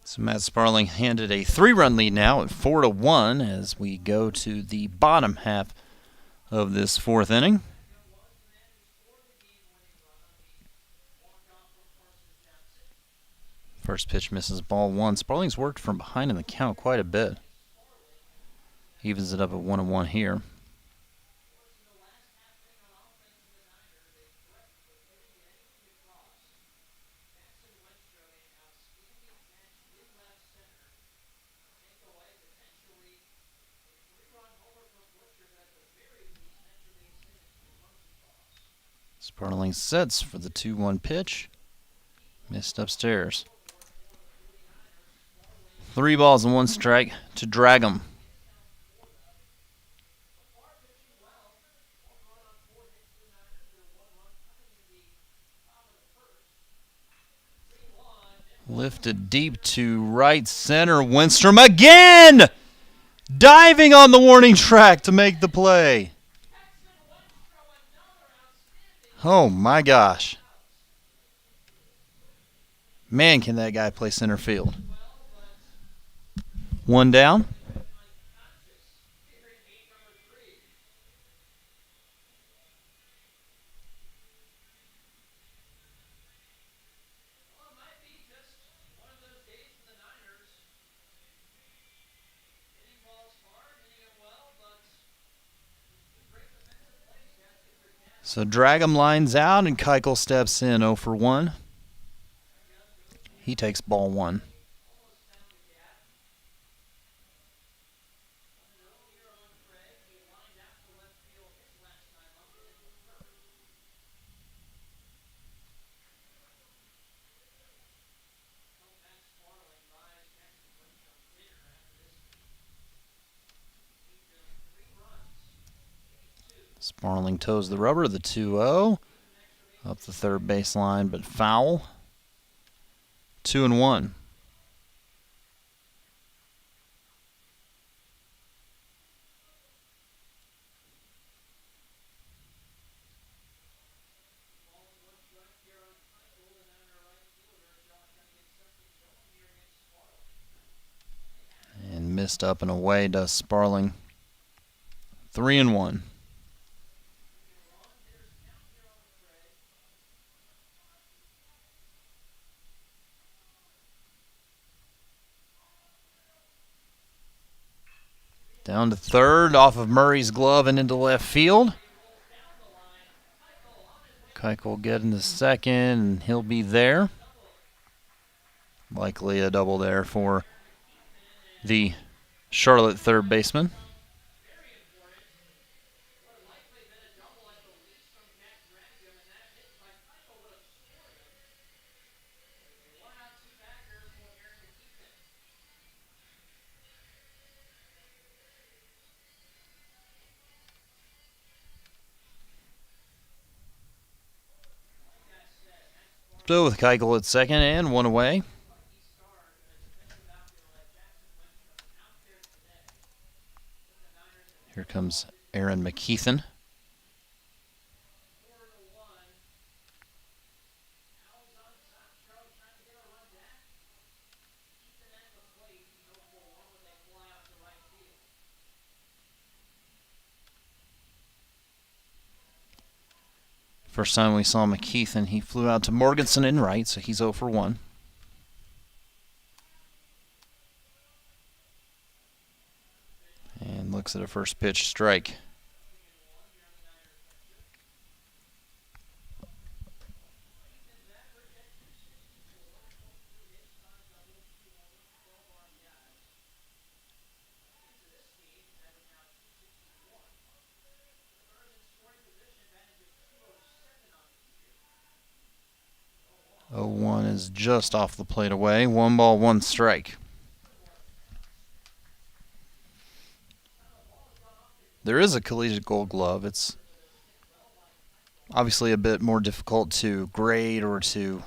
So Matt Sparling handed a 3-run lead now at 4-1 as we go to the bottom half of this 4th inning. First pitch misses, ball 1. Sparling's worked from behind in the count quite a bit. Evens it up at 1-1 here. Sparling sets for the 2-1 pitch. Missed upstairs. 3 balls and 1 strike to drag him. Lifted deep to right center. Winstrom again! Diving on the warning track to make the play. Oh my gosh. Man, can that guy play center field. 1 down. So Dragum lines out and Keuchel steps in 0 for 1. He takes ball 1. Sparling toes the rubber, the 2-0. Up the third baseline, but foul. 2-1. And missed up and away does Sparling. 3-1. Down to third, off of Murray's glove and into left field. Keuchel will get into second, and he'll be there. Likely a double there for the Charlotte third baseman. So with Keuchel at second and one away. Here comes Aaron McKeithen. First time we saw McKeithen, he flew out to Morganson in right, so he's 0 for 1. And looks at a first pitch strike. Oh, 1 is just off the plate away. 1 ball, 1 strike. There is a collegiate gold glove. It's obviously a bit more difficult to grade or to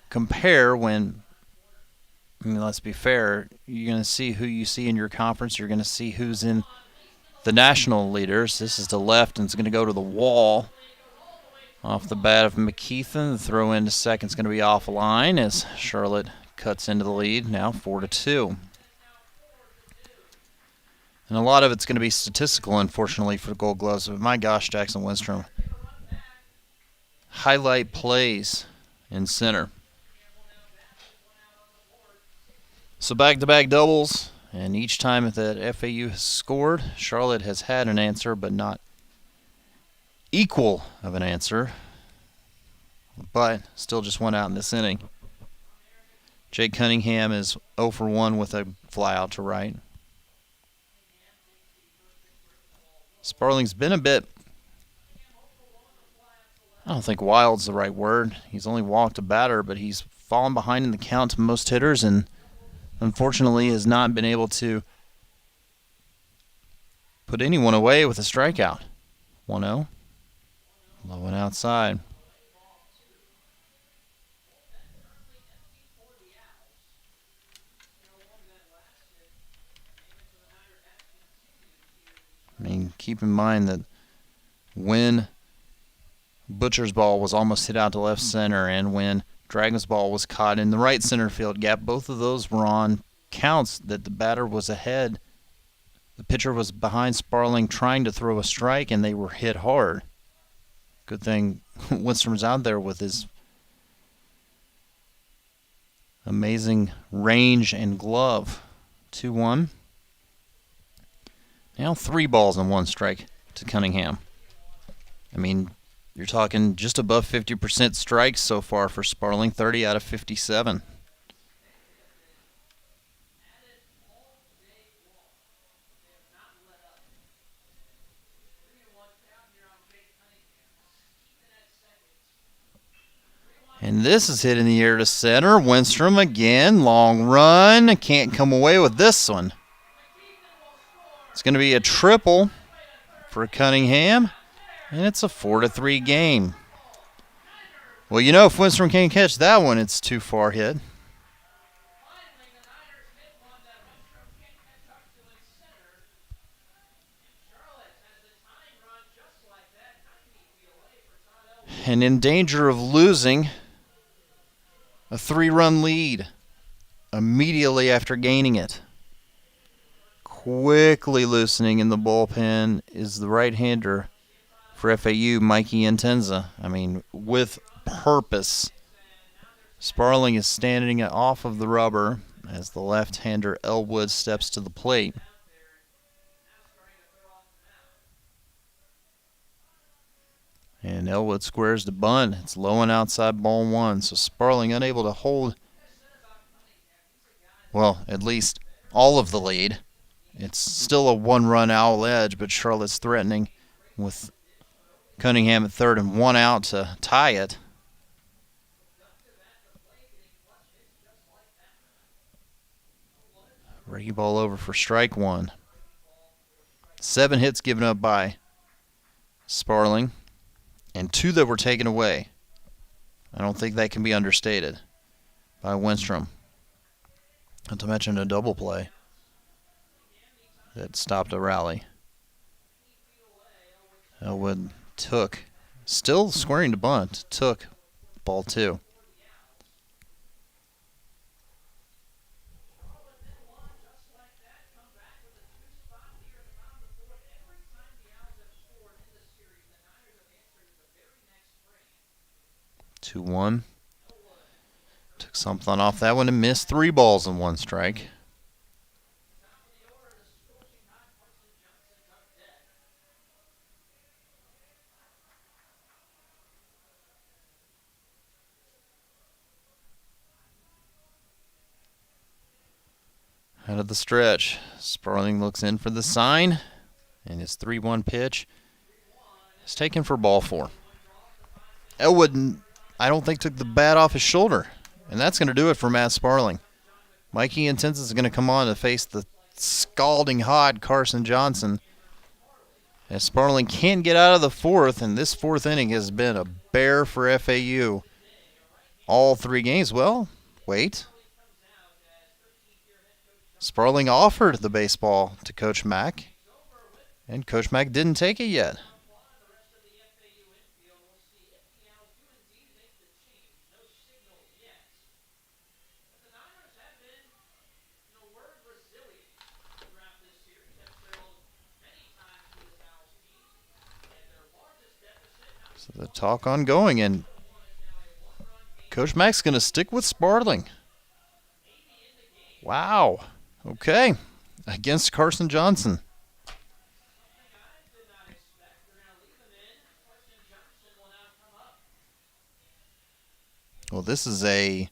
compare when, I mean, let's be fair, you're going to see who you see in your conference. You're going to see who's in the national leaders. This is to left, and it's going to go to the wall. Off the bat of McKeithen, the throw into second is going to be offline as Charlotte cuts into the lead, now 4-2. And a lot of it's going to be statistical, unfortunately, for the Gold Gloves. But my gosh, Jackson Winstrom. Highlight plays in center. So back-to-back doubles, and each time that FAU has scored, Charlotte has had an answer, but not equal of an answer, but still just went out in this inning. Jake Cunningham is 0 for 1 with a fly out to right. Sparling's been a bit, I don't think wild's the right word. He's only walked a batter, but he's fallen behind in the count to most hitters and unfortunately has not been able to put anyone away with a strikeout. 1-0. Low and outside. I mean, keep in mind that when Butcher's ball was almost hit out to left center and when Dragon's ball was caught in the right center field gap, both of those were on counts that the batter was ahead. The pitcher was behind Sparling trying to throw a strike, and they were hit hard. Good thing Winstrom's out there with his amazing range and glove. 2-1. Now 3 balls and 1 strike to Cunningham. I mean, you're talking just above 50% strikes so far for Sparling, 30 out of 57. And this is hit in the air to center. Winstrom again, long run. Can't come away with this one. It's going to be a triple for Cunningham, and it's a 4-3 game. Well, you know, if Winstrom can't catch that one, it's too far hit. And in danger of losing a 3-run lead immediately after gaining it. Quickly loosening in the bullpen is the right-hander for FAU, Mikey Intenza. I mean, with purpose. Sparling is standing off of the rubber as the left-hander Elwood steps to the plate. And Elwood squares the bunt. It's low and outside, ball one. So Sparling unable to hold, well, at least all of the lead. It's still a one-run Owl edge, but Charlotte's threatening with Cunningham at third and one out to tie it. Reggie ball over for strike one. 7 hits given up by Sparling and 2 that were taken away. I don't think that can be understated by Winstrom. Not to mention a double play that stopped a rally. Elwood took, still squaring to bunt, took ball 2. Two one. Took something off that one and missed 3 balls and 1 strike. Out of the stretch, Sparling looks in for the sign, and his 3-1 pitch is taken for ball 4. Elwood, I don't think, took the bat off his shoulder, and that's going to do it for Matt Sparling. Mikey Intense is going to come on to face the scalding hot Carson Johnson. As Sparling can't get out of the 4th, and this 4th inning has been a bear for FAU. All 3 games. Well, wait. Sparling offered the baseball to Coach Mack, and Coach Mack didn't take it yet. So the talk ongoing, and Coach Mack's going to stick with Sparling. Wow. Okay. Against Carson Johnson. Well, this is a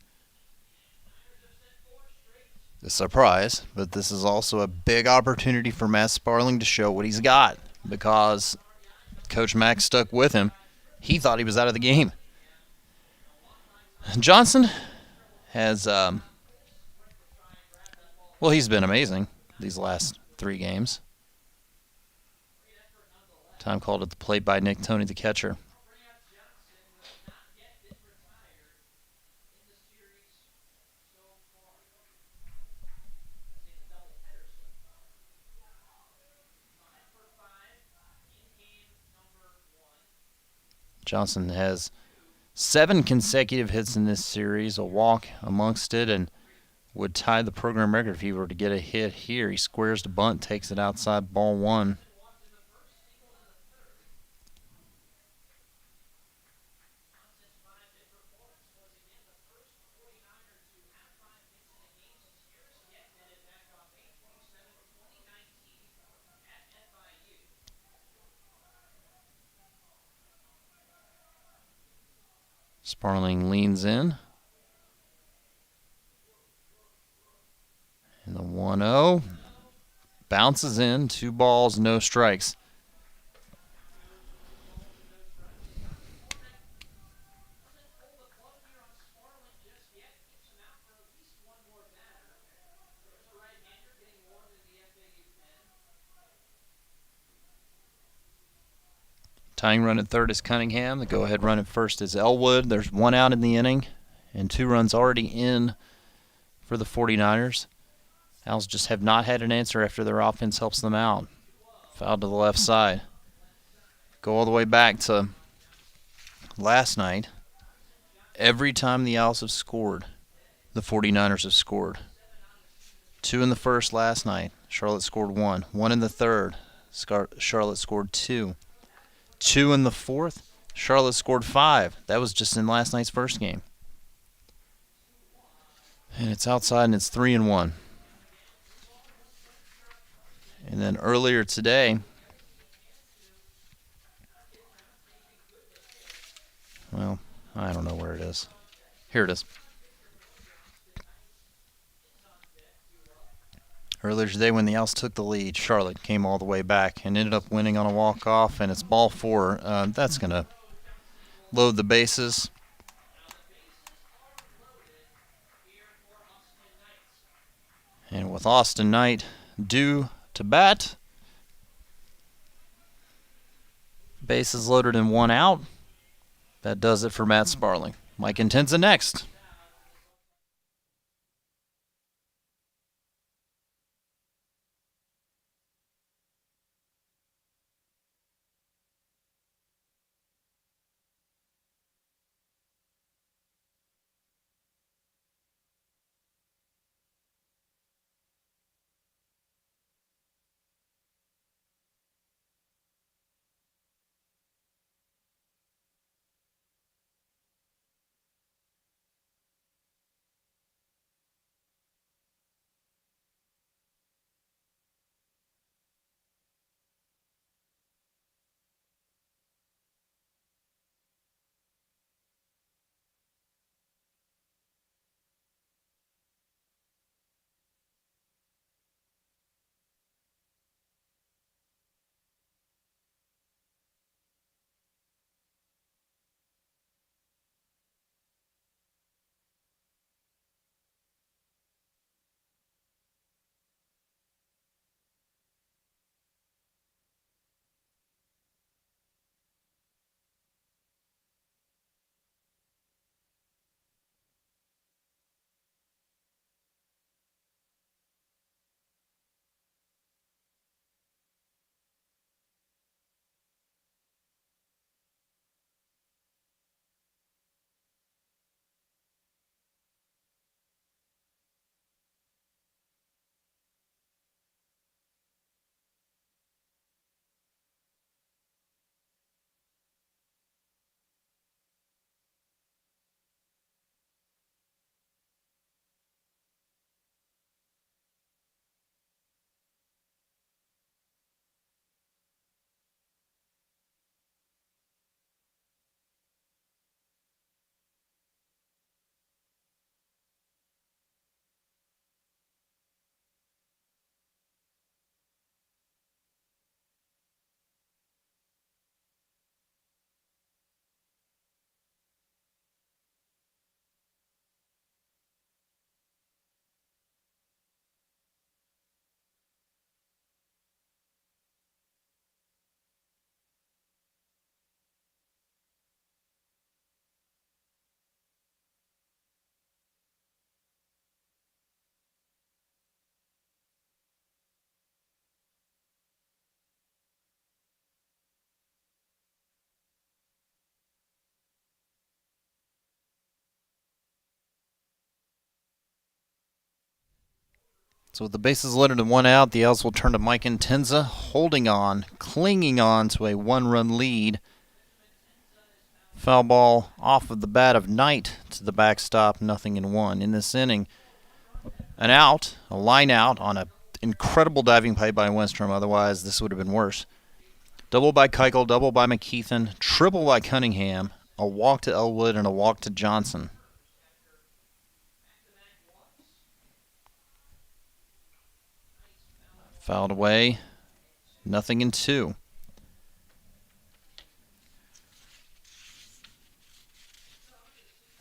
surprise, but this is also a big opportunity for Matt Sparling to show what he's got, because Coach Mack stuck with him. He thought he was out of the game. Johnson has, well, he's been amazing these last 3 games. Time called at the plate by Nick Toney, the catcher. Johnson has 7 consecutive hits in this series, a walk amongst it, and would tie the program record if he were to get a hit here. He squares the bunt, takes it outside, ball 1. Sparling leans in. And the 1-0 bounces in. 2 balls, no strikes. Tying run at third is Cunningham. The go-ahead run at first is Elwood. There's 1 out in the inning and 2 runs already in for the 49ers. Owls just have not had an answer after their offense helps them out. Foul to the left side. Go all the way back to last night. Every time the Owls have scored, the 49ers have scored. 2 in the first last night. Charlotte scored 1. 1 in the third. Charlotte scored 2. 2 in the fourth. Charlotte scored 5. That was just in last night's first game. And it's outside, and it's 3-1. And then earlier today, Well, I don't know where it is. Here it is. Earlier today when the Owls took the lead, Charlotte came all the way back and ended up winning on a walk-off, and it's ball four. That's going to load the bases. And with Austin Knight due to bat, bases loaded and one out. That does it for Matt Sparling. Mike Intenza next. So with the bases loaded and one out, the Owls will turn to Mike Intenza, holding on, clinging on to a one-run lead. Foul ball off of the bat of Knight to the backstop, 0-1. In this inning, an out, a line out on an incredible diving play by Wenstrom. Otherwise, this would have been worse. Double by Keuchel, double by McKeithen, triple by Cunningham, a walk to Elwood, and a walk to Johnson. Fouled away, 0-2.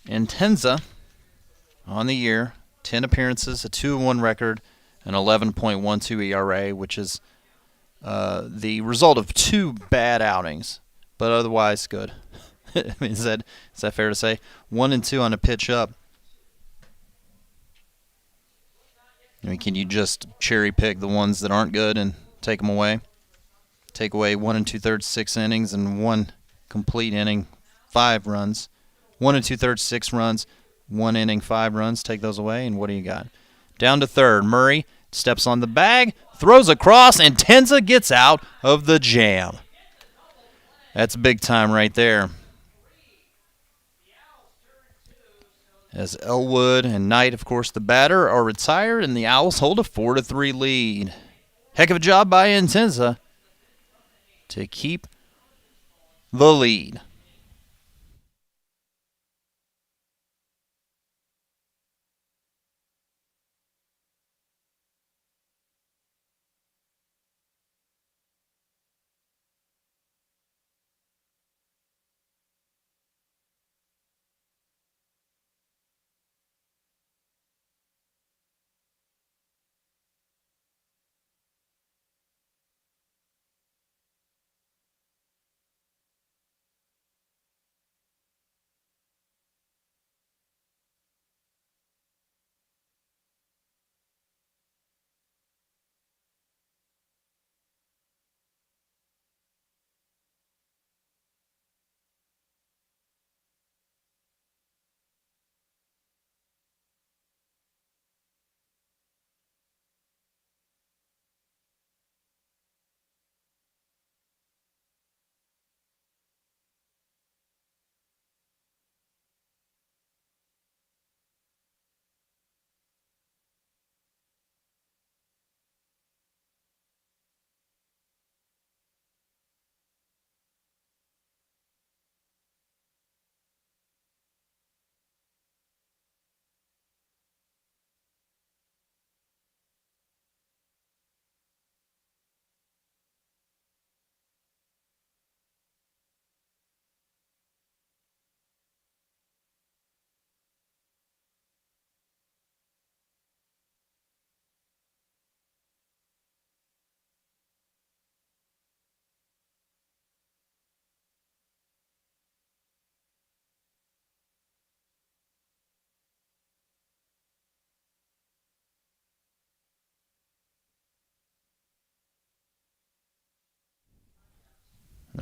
Intenza on the year, 10 appearances, a 2-1 record, an 11.12 ERA, which is the result of 2 bad outings, but otherwise good. I mean, is that fair to say? 1-2 on a pitch up. I mean, can you just cherry pick the ones that aren't good and take them away? Take away 1 2/3, 6 innings, and 1 complete inning, 5 runs. 1 2/3, 6 runs, 1 inning, 5 runs. Take those away, and what do you got? Down to third. Murray steps on the bag, throws across, and Tenza gets out of the jam. That's big time right there. As Elwood and Knight, of course, the batter, are retired, and the Owls hold a 4-3 lead. Heck of a job by Intenza to keep the lead.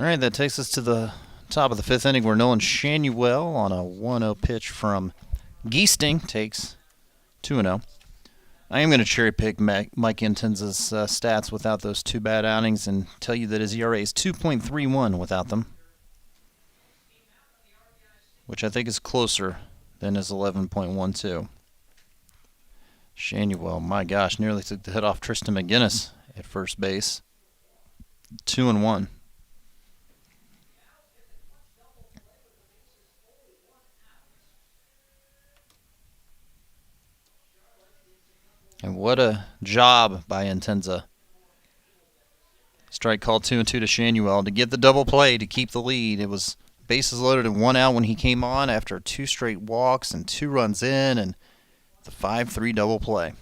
All right, that takes us to the top of the fifth inning where Nolan Shanuel on a 1-0 pitch from Giesting takes 2-0. I am going to cherry pick Mike Intenza's stats without those two bad outings and tell you that his ERA is 2.31 without them, which I think is closer than his 11.12. Shanuel, my gosh, nearly took the hit off Tristan McGinnis at first base. 2-1. And what a job by Intenza. Strike call 2-2 to Shanuel to get the double play to keep the lead. It was bases loaded and 1 out when he came on after 2 straight walks and 2 runs in and the 5-3 double play.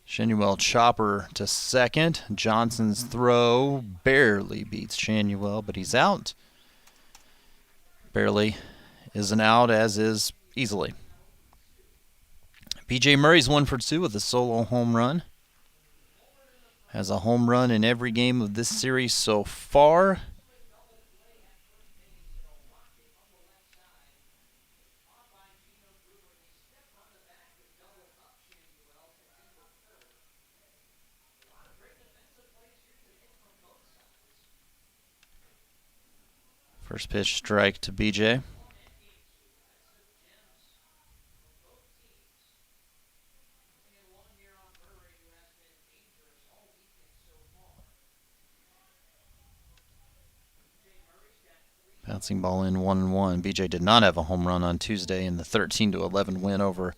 Shanuel chopper to second. Johnson's throw barely beats Shanuel, but he's out. Barely is an out, as is easily. B.J. Murray's 1 for 2 with a solo home run. Has a home run in every game of this series so far. First pitch strike to B.J. Bouncing ball in 1-1. BJ did not have a home run on Tuesday in the 13-11 win over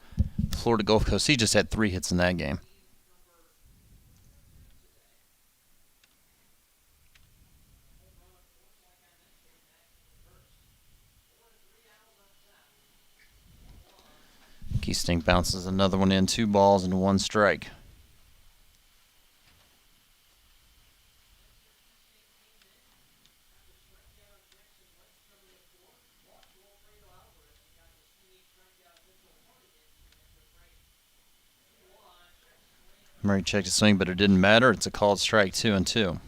Florida Gulf Coast. He just had 3 hits in that game. Giesting bounces another one in, 2 balls and 1 strike. Murray checked his swing, but it didn't matter. It's a called strike, 2-2.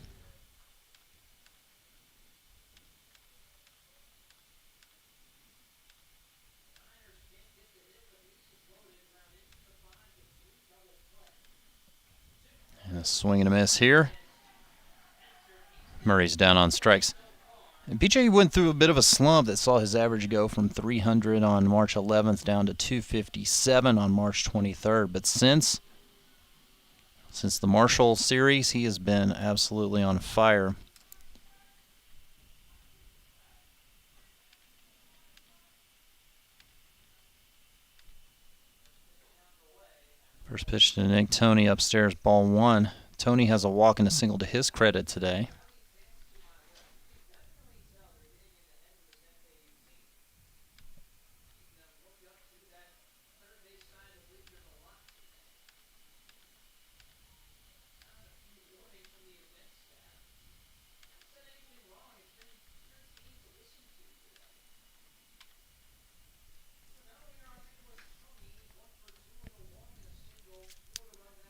And a swing and a miss here. Murray's down on strikes. And BJ went through a bit of a slump that saw his average go from 300 on March 11th down to 257 on March 23rd. But since the Marshall series, he has been absolutely on fire. First pitch to Nick Tony upstairs, ball 1. Tony has a walk and a single to his credit today.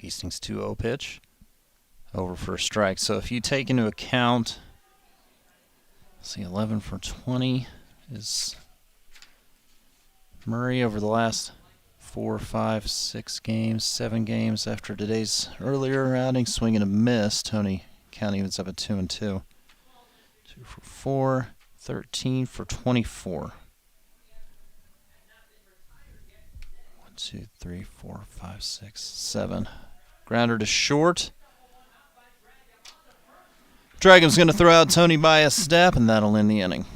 Giesting's 2-0 pitch. Over for a strike. So if you take into account, see, 11 for 20 is Murray over the last 4, 5, 6 games, 7 games after today's earlier outing, swing and a miss. Tony County evens up at 2-2. 2 for 4, 13 for 24. 1, 2, 3, 4, 5, 6, 7. Grounder to short. Dragon's going to throw out Tony by a step, and that'll end the inning.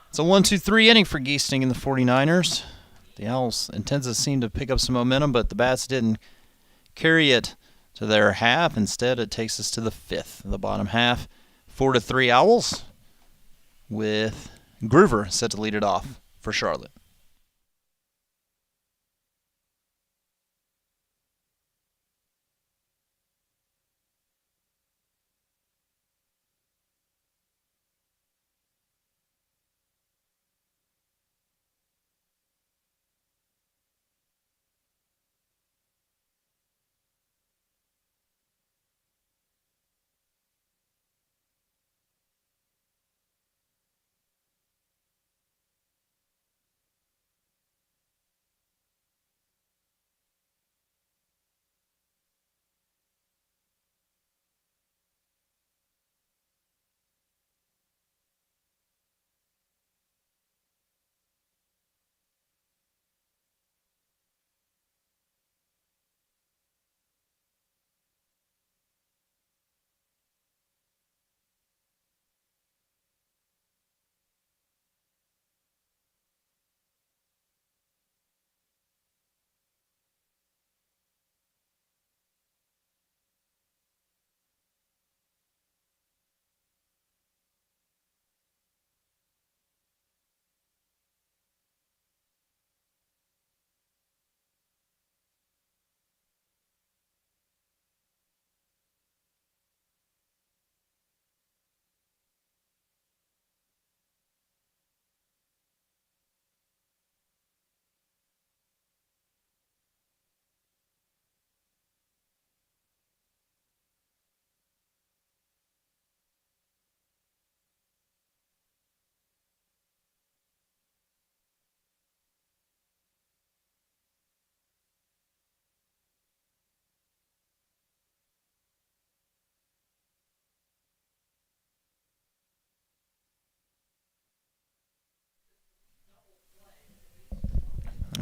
It's a 1-2-3 inning for Giesting and the 49ers. The Owls Intenza seemed to pick up some momentum, but the Bats didn't carry it to their half. Instead, it takes us to the 5th, the bottom half. 4-3 Owls, with Groover set to lead it off for Charlotte.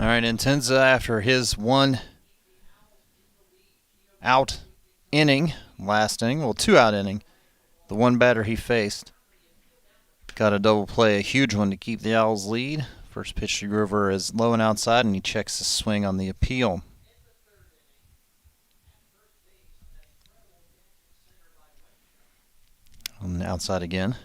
All right, Intenza, after his 1 out inning, last inning, well, 2 out inning, the one batter he faced got a double play, a huge one to keep the Owls lead. First pitch to Groover is low and outside, and he checks the swing on the appeal. On the outside again.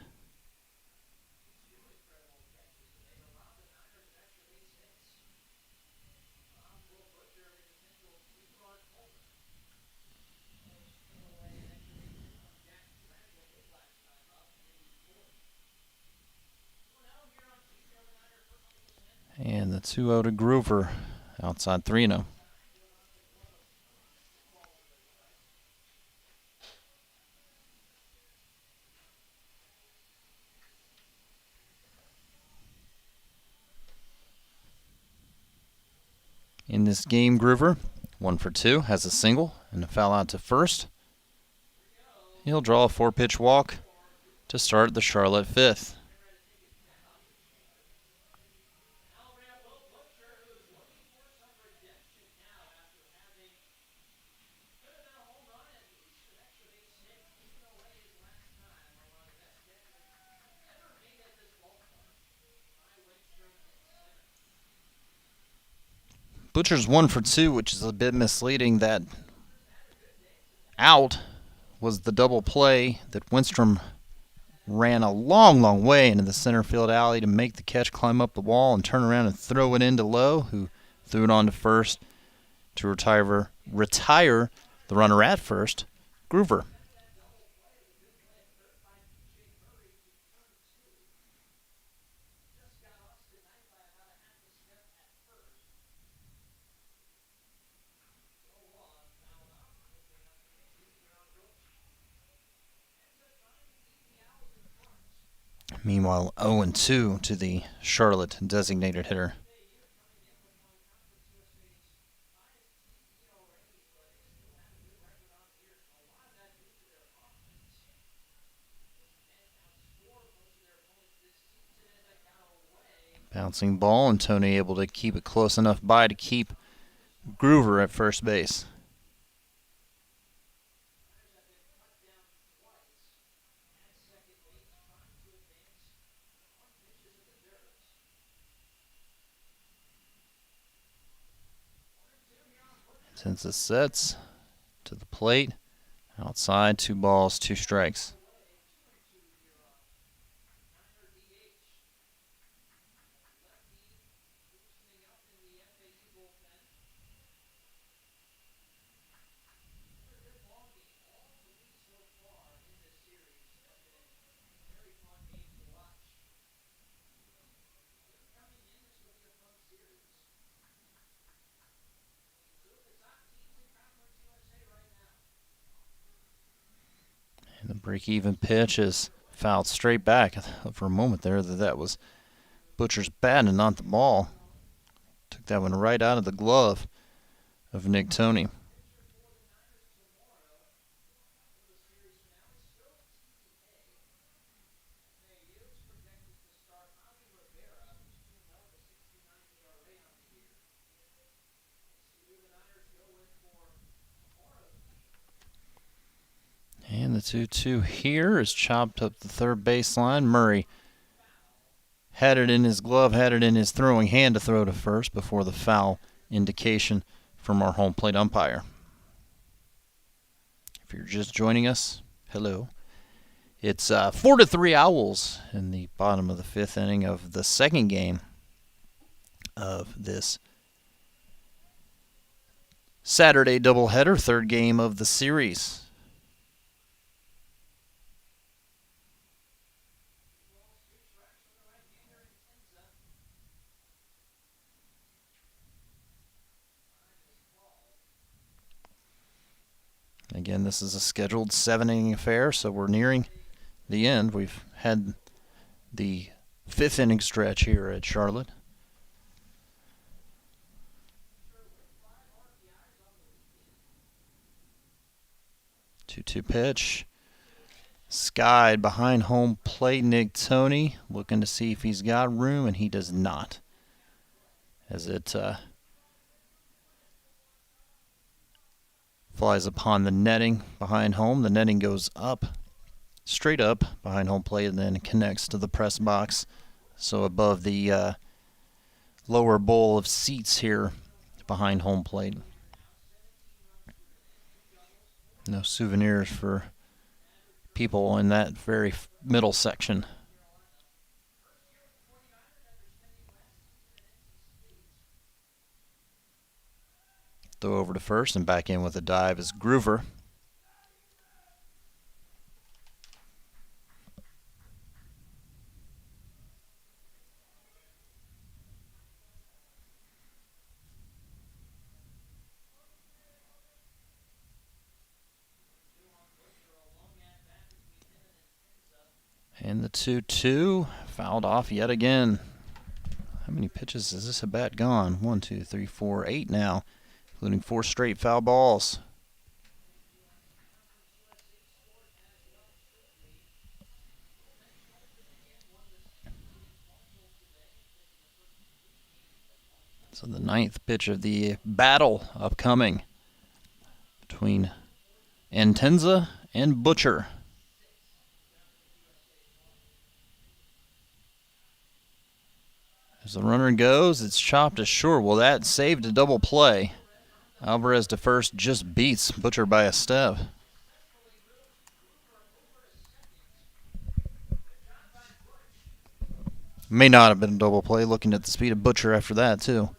And the 2-0 to Groover, outside 3-0. In this game, Groover, 1 for 2, has a single and a foul out to first. He'll draw a 4-pitch walk to start the Charlotte 5th. Butcher's 1 for 2, which is a bit misleading. That out was the double play that Winstrom ran a long, long way into the center field alley to make the catch, climb up the wall, and turn around and throw it into Lowe, who threw it on to first to retire the runner at first, Groover. Meanwhile, 0-2 to the Charlotte designated hitter. Bouncing ball, and Tony able to keep it close enough by to keep Groover at first base. Since it sets to the plate, outside, 2 balls, 2 strikes. And the break-even pitch is fouled straight back. I thought for a moment there that was Butcher's bat and not the ball. Took that one right out of the glove of Nick Tony. And the 2-2 here is chopped up the third baseline. Murray had it in his glove, had it in his throwing hand to throw to first before the foul indication from our home plate umpire. If you're just joining us, hello. It's 4-3 Owls in the bottom of the 5th inning of the second game of this Saturday doubleheader, third game of the series. Again, this is a scheduled 7-inning affair, so we're nearing the end. We've had the 5th inning stretch here at Charlotte. Two-two pitch. Skied behind home plate. Nick Tony looking to see if he's got room, and he does not. As it Flies upon the netting behind home. The netting goes up, straight up behind home plate, and then connects to the press box. So above the lower bowl of seats here behind home plate. No souvenirs for people in that very middle section. Throw over to first and back in with a dive is Groover. And the 2-2 fouled off yet again. How many pitches has this at bat gone? 1, 2, 3, 4, 8 now, including 4 straight foul balls. So the 9th pitch of the battle upcoming between Antenza and Butcher. As the runner goes, it's chopped to short. Well, that saved a double play. Alvarez to first just beats Butcher by a step. May not have been a double play, looking at the speed of Butcher after that, too.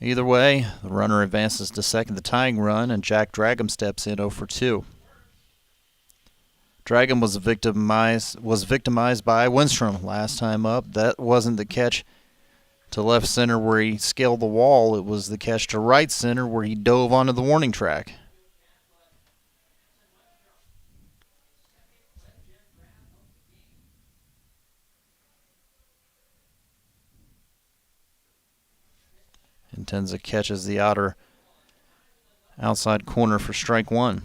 Either way, the runner advances to second, the tying run, and Jack Dragum steps in 0 for 2. Dragum was victimized by Winstrom last time up. That wasn't the catch to left center where he scaled the wall. It was the catch to right center where he dove onto the warning track. Intenza catches the outside corner for strike 1.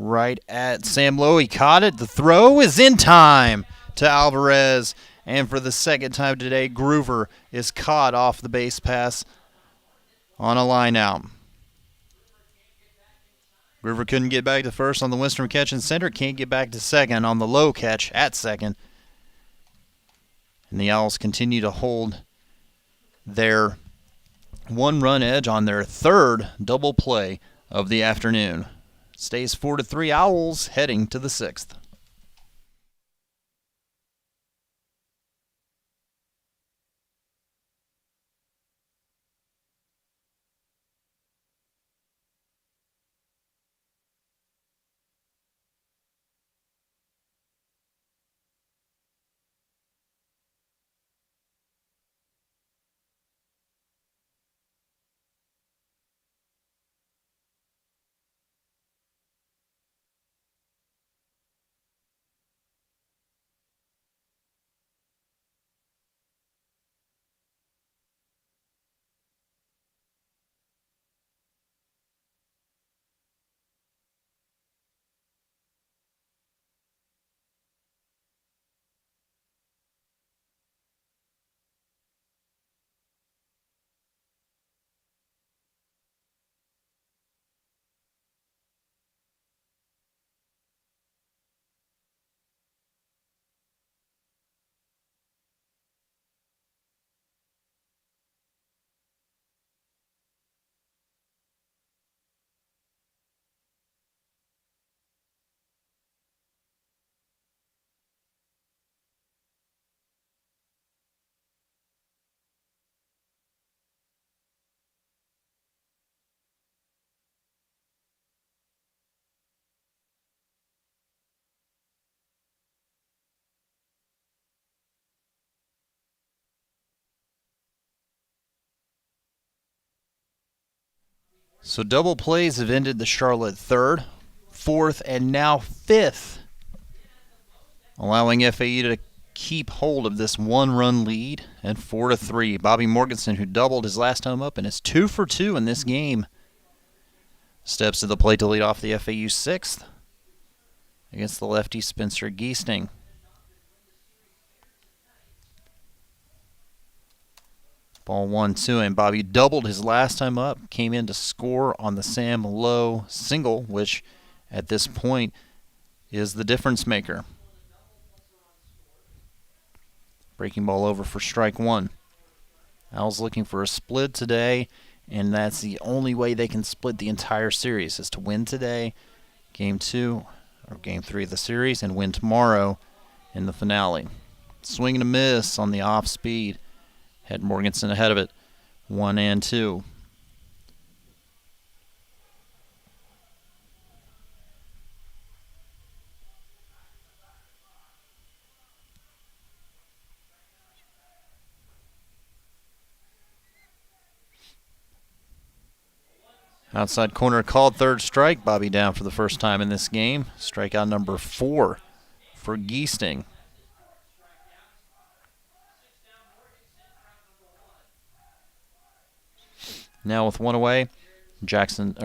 Right at Sam Lowe. He caught it. The throw is in time to Alvarez. And for the second time today, Groover is caught off the base pass on a line out. Groover couldn't get back to first on the Winstrom catch in center. Can't get back to second on the Lowe catch at second. And the Owls continue to hold their one-run edge on their third double play of the afternoon. Stays 4-3 Owls heading to the 6th. So double plays have ended the Charlotte 3rd, 4th, and now 5th, allowing FAU to keep hold of this 1-run lead at 4-3. Bobby Morganson, who doubled his last time up and is 2 for 2 in this game, steps to the plate to lead off the FAU 6th against the lefty Spencer Giesting. Ball 1-2, and Bobby doubled his last time up, came in to score on the Sam Lowe single, which at this point is the difference maker. Breaking ball over for strike one. Owls looking for a split today, and that's the only way they can split the entire series, is to win today, game 2, or game 3 of the series, and win tomorrow in the finale. Swing and a miss on the off speed. Had Morganson ahead of it, 1-2. Outside corner called, third strike. Bobby down for the first time in this game. Strikeout number 4 for Giesting. Now with one away, Jared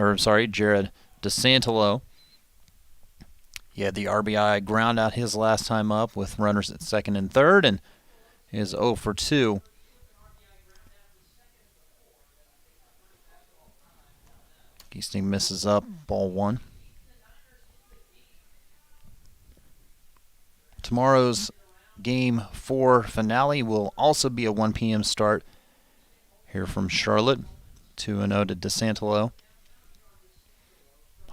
DeSantolo. He had the RBI ground out his last time up with runners at second and third, and is 0 for 2. Giesting misses up, ball 1. Tomorrow's game 4 finale will also be a 1 p.m. start here from Charlotte. 2-0 to DeSantolo.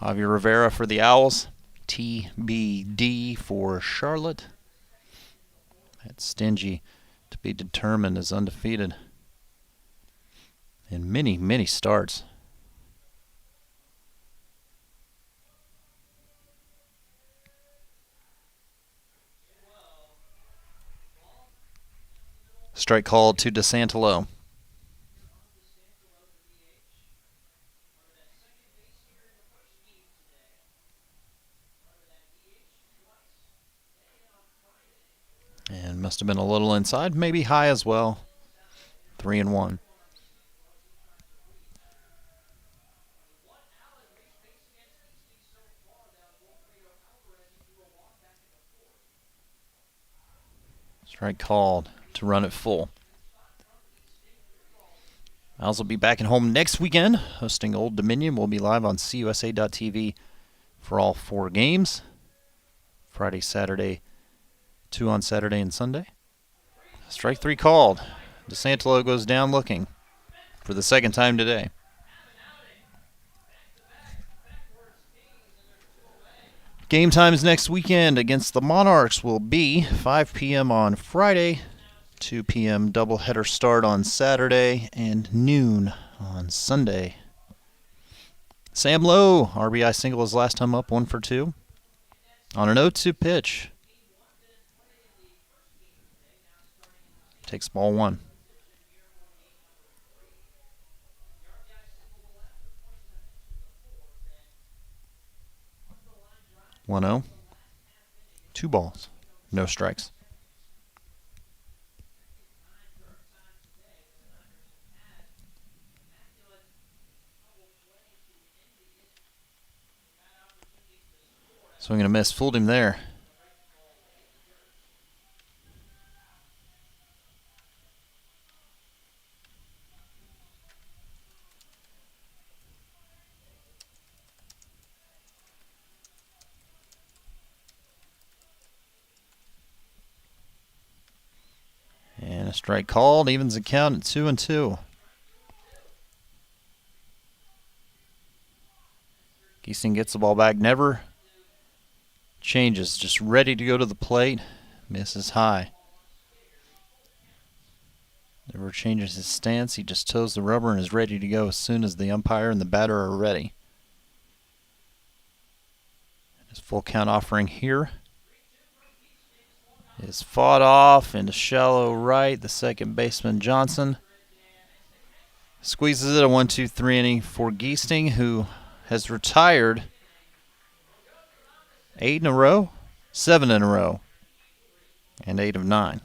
Javier Rivera for the Owls. TBD for Charlotte. That's Stingy to be determined as undefeated in many, many starts. Strike called to DeSantolo. And must have been a little inside, maybe high as well. 3-1. Strike called to run it full. Owls will be back at home next weekend, hosting Old Dominion. We'll be live on CUSA.TV for all 4 games. Friday, Saturday, 2 on Saturday and Sunday. Strike 3 called. DeSantolo goes down looking for the second time today. Game times next weekend against the Monarchs will be 5 p.m. on Friday, 2 p.m. doubleheader start on Saturday, and noon on Sunday. Sam Lowe, RBI single his last time up, 1 for 2. On an 0-2 pitch. Takes ball 1. 1-0. 2 balls. No strikes. Swing and a miss. Fooled him there. And a strike called. Evens the count at 2-2. Giesting gets the ball back. Never changes. Just ready to go to the plate. Misses high. Never changes his stance. He just toes the rubber and is ready to go as soon as the umpire and the batter are ready. His full count offering here is fought off into shallow right. The second baseman, Johnson, squeezes it, a 1-2-3 inning for Giesting, who has retired 8 in a row, 7 in a row and 8 of 9.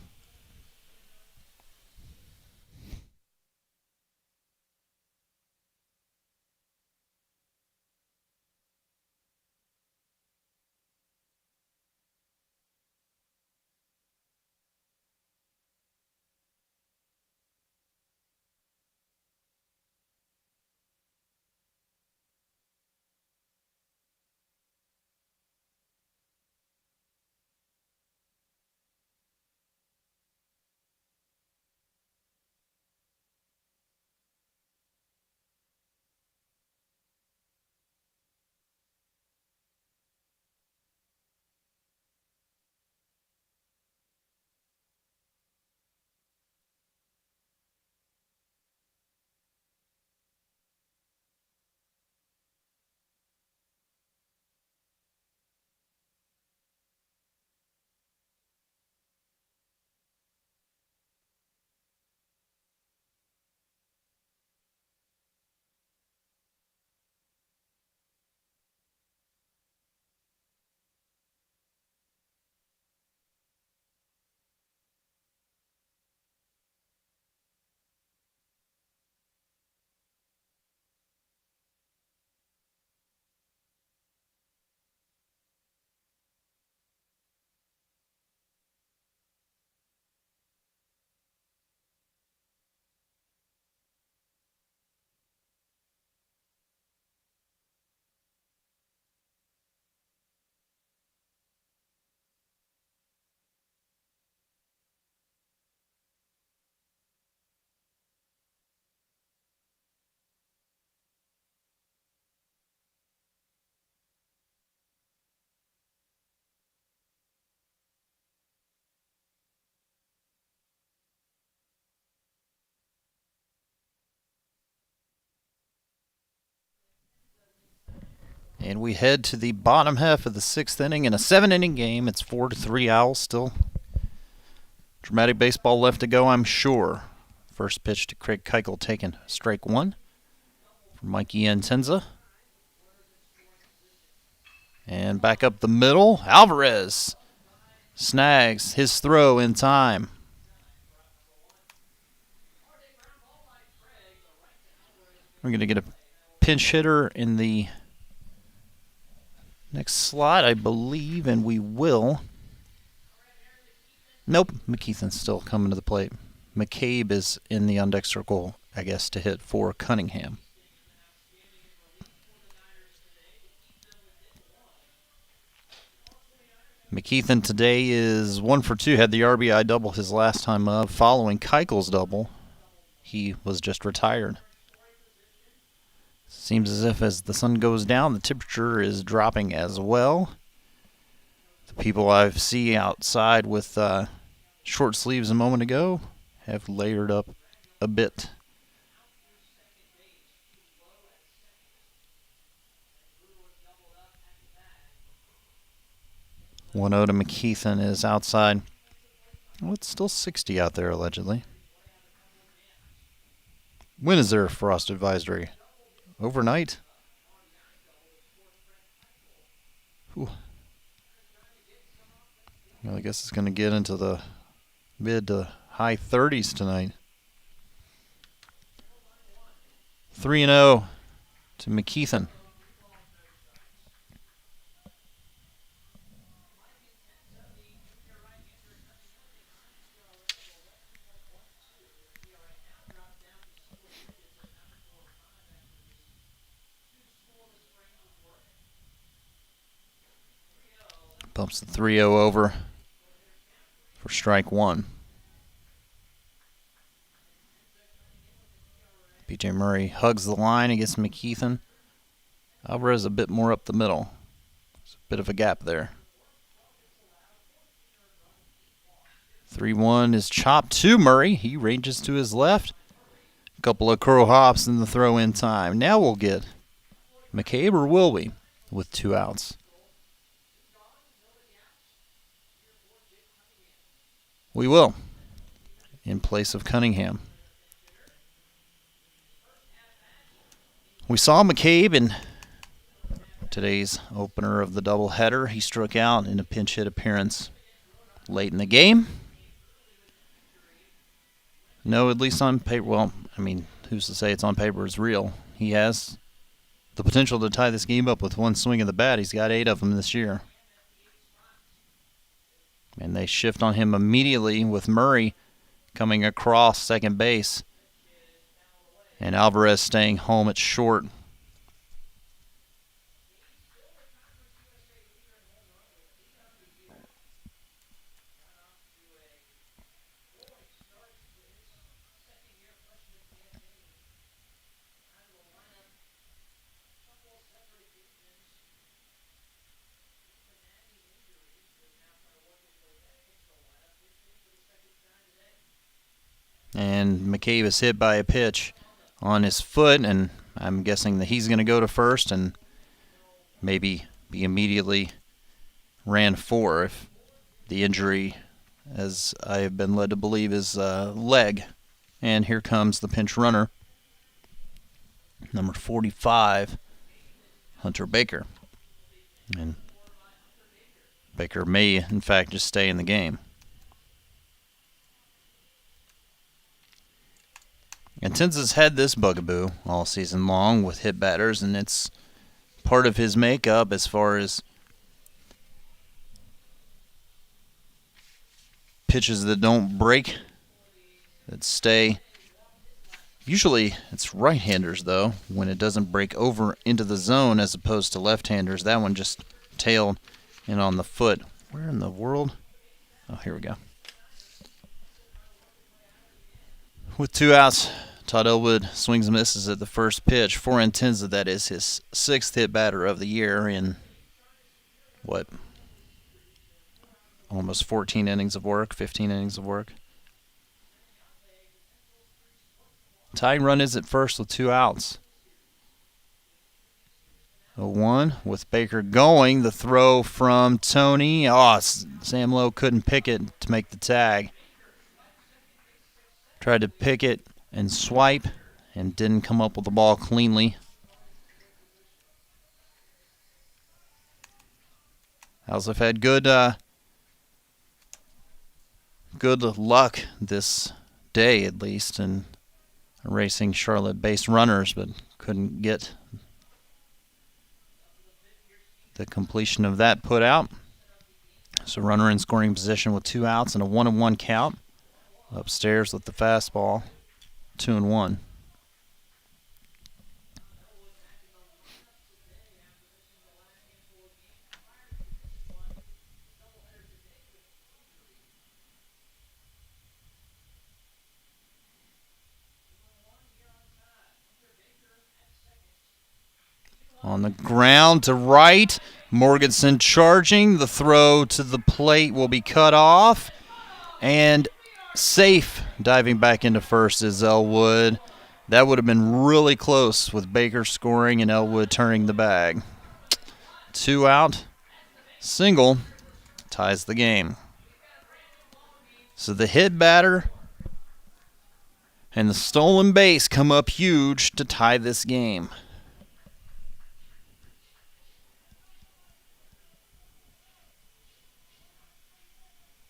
And we head to the bottom half of the 6th inning in a 7-inning game. It's 4-3 Owls still. Dramatic baseball left to go, I'm sure. First pitch to Craig Keuchel taken strike 1 from Mikey Antenza. And back up the middle, Alvarez snags his throw in time. We're going to get a pinch hitter in the next slot, I believe, and we will. Nope, McKeithen's still coming to the plate. McCabe is in the on-deck circle, I guess, to hit for Cunningham. McKeithen today is 1 for 2, had the RBI double his last time up. Following Keuchel's double, he was just retired. Seems as if as the sun goes down, the temperature is dropping as well. The people I see outside with short sleeves a moment ago have layered up a bit. One to McKeithen is outside. Well, it's still 60 out there, allegedly. When is there a frost advisory? Overnight? Whew. Well, I guess it's going to get into the mid to high 30s tonight. 3-0 to McKeithen. Bumps the 3-0 over for strike 1. BJ Murray hugs the line against McKeithen. Alvarez a bit more up the middle. There's a bit of a gap there. 3-1 is chopped to Murray. He ranges to his left. A couple of crow hops in the throw in time. Now we'll get McCabe, or will we, with 2 outs. We will, in place of Cunningham. We saw McCabe in today's opener of the doubleheader. He struck out in a pinch hit appearance late in the game. No, at least on paper. Well, I mean, who's to say it's on paper is real? He has the potential to tie this game up with one swing of the bat. He's got 8 of them this year. And they shift on him immediately with Murray coming across second base. And Alvarez staying home at short. And McCabe is hit by a pitch on his foot, and I'm guessing that he's going to go to first and maybe be immediately ran for if the injury, as I have been led to believe, is leg. And here comes the pinch runner, number 45, Hunter Baker. And Baker may, in fact, just stay in the game. And Tenza's had this bugaboo all season long with hit batters, and it's part of his makeup as far as pitches that don't break, that stay. Usually it's right-handers, though, when it doesn't break over into the zone as opposed to left-handers. That one just tailed in on the foot. Where in the world? Oh, here we go. With 2 outs, Todd Elwood swings and misses at the first pitch. For Tenza, that is his 6th hit batter of the year in, almost 14 innings of work, 15 innings of work. Tying run is at first with 2 outs. 0-1 with Baker going. The throw from Tony. Sam Lowe couldn't pick it to make the tag. Tried to pick it and swipe and didn't come up with the ball cleanly. Owls have had good luck this day, at least, in racing Charlotte base runners, but couldn't get the completion of that put out. So runner in scoring position with 2 outs and a 1-1 count. Upstairs with the fastball, 2-1. On the ground to right, Morganson charging. The throw to the plate will be cut off. And safe diving back into first is Elwood. That would have been really close with Baker scoring and Elwood turning the bag. 2 out, single, ties the game. So the hit batter and the stolen base come up huge to tie this game.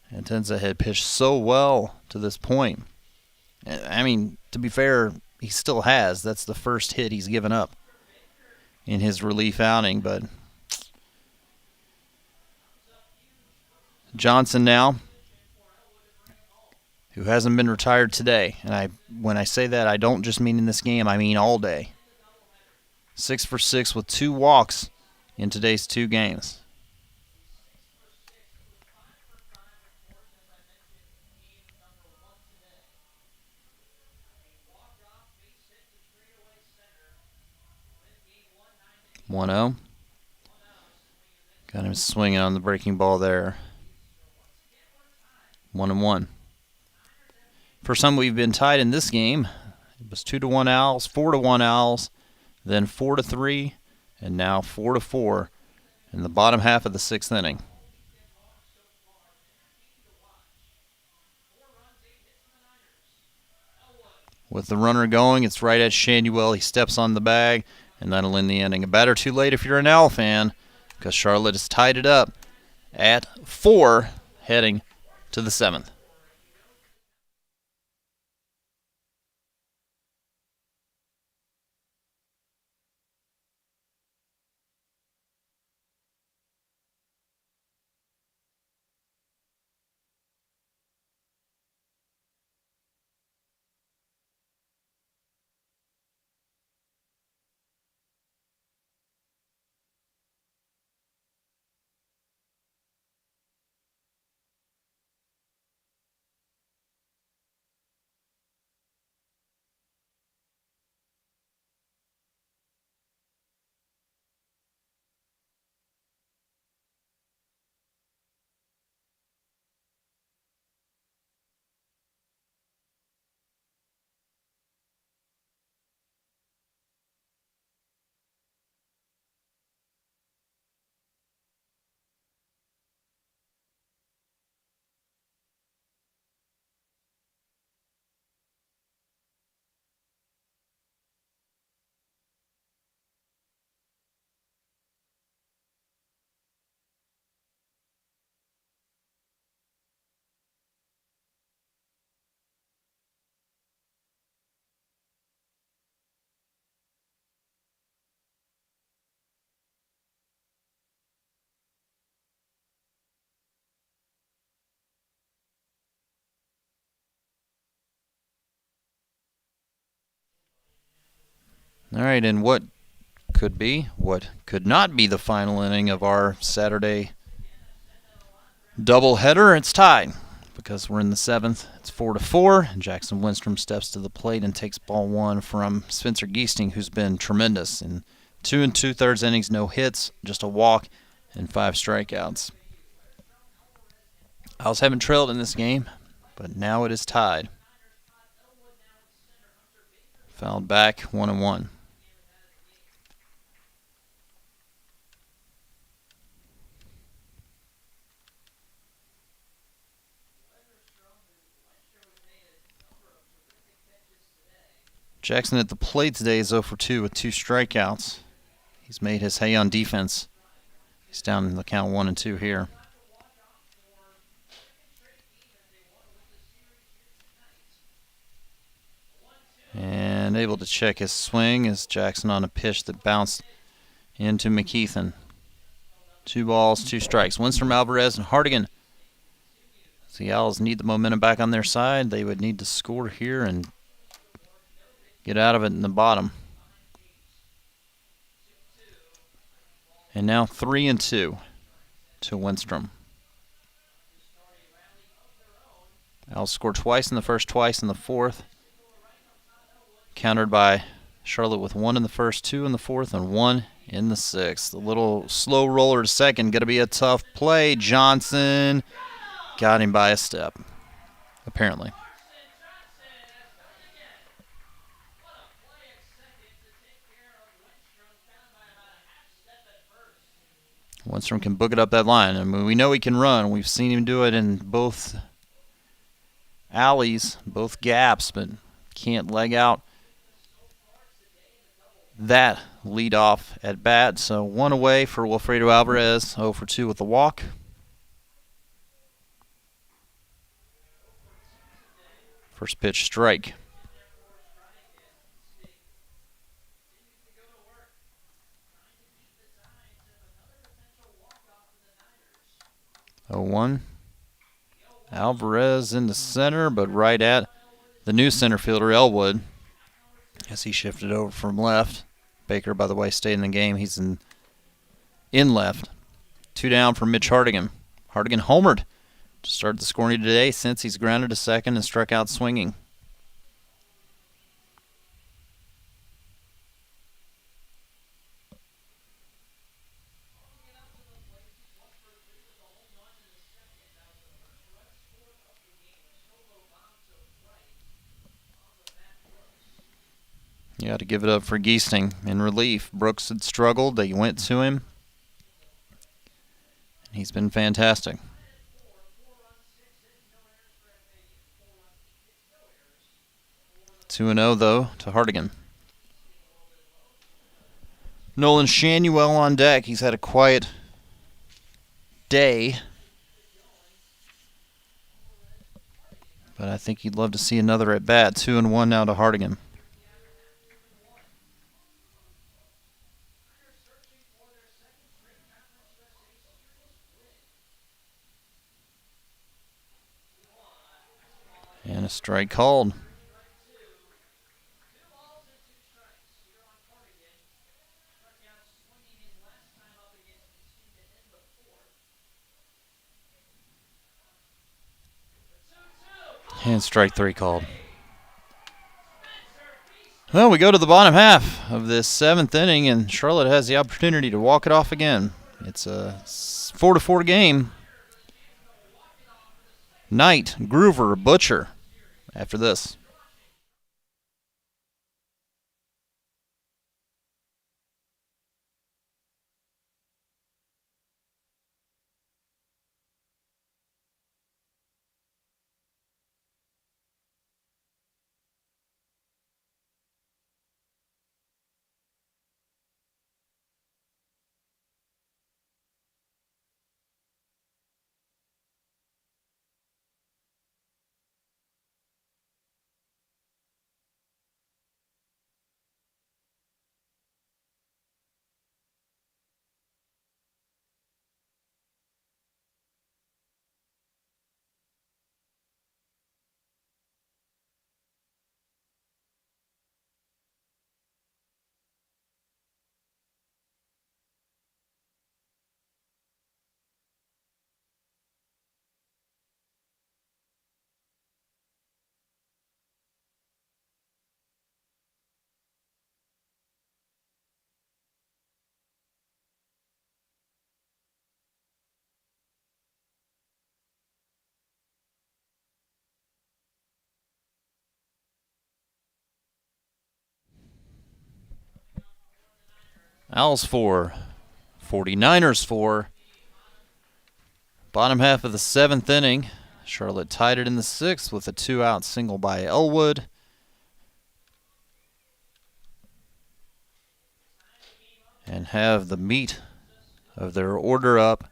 And Tenza had pitched so well to this point. I mean, to be fair, he still has. That's the first hit he's given up in his relief outing. But Johnson now, who hasn't been retired today. And when I say that, I don't just mean in this game. I mean all day. 6 for 6 with 2 walks in today's 2 games. Got him swinging on the breaking ball there. 1-1. For some, we've been tied in this game. It was 2-1 Owls, 4-1 Owls, then 4-3, and now 4-4 in the bottom half of the 6th inning. With the runner going, it's right at Shanuel. He steps on the bag, and that'll end the inning. A batter too late if you're an Owl fan, because Charlotte has tied it up at 4, heading to the 7th. All right, and what could not be the final inning of our Saturday doubleheader? It's tied because we're in the 7th. It's 4-4. And Jackson Winstrom steps to the plate and takes ball 1 from Spencer Geesting, who's been tremendous in 2 2/3 innings, no hits, just a walk, and 5 strikeouts. Owls haven't trailed in this game, but now it is tied. Fouled back 1-1. Jackson at the plate today is 0 for 2 with 2 strikeouts. He's made his hay on defense. He's down in the count 1-2 here. And able to check his swing is Jackson on a pitch that bounced into McKeithen. 2 balls, 2 strikes. Winstrom, Alvarez, and Hardigan. So the Owls need the momentum back on their side. They would need to score here and get out of it in the bottom. And now 3-2 to Winstrom. Owls scored twice in the first, twice in the fourth. Countered by Charlotte with 1 in the first, 2 in the fourth, and 1 in the sixth. A little slow roller to second. Going to be a tough play. Johnson got him by a step, apparently. Winstrom can book it up that line. I mean, we know he can run. We've seen him do it in both alleys, both gaps, but can't leg out that leadoff at bat. So 1 away for Wilfredo Alvarez, 0 for 2 with the walk. First pitch strike. Oh, 1. Alvarez in the center, but right at the new center fielder, Elwood, as he shifted over from left. Baker, by the way, stayed in the game. He's in left. 2 down for Mitch Hardigan. Hardigan homered to start the scoring today since he's grounded to second and struck out swinging. You got to give it up for Geesting in relief. Brooks had struggled. They went to him. He's been fantastic. 2-0, though, to Hardigan. Nolan Shanuel on deck. He's had a quiet day. But I think you'd love to see another at bat. 2-1 now to Hardigan. And a strike called. And strike 3 called. Well, we go to the bottom half of this 7th inning, and Charlotte has the opportunity to walk it off again. It's a 4-4 game. Knight, Groover, Butcher after this. Owls 4, 49ers 4. Bottom half of the 7th inning. Charlotte tied it in the 6th with a 2-out single by Elwood. And have the meat of their order up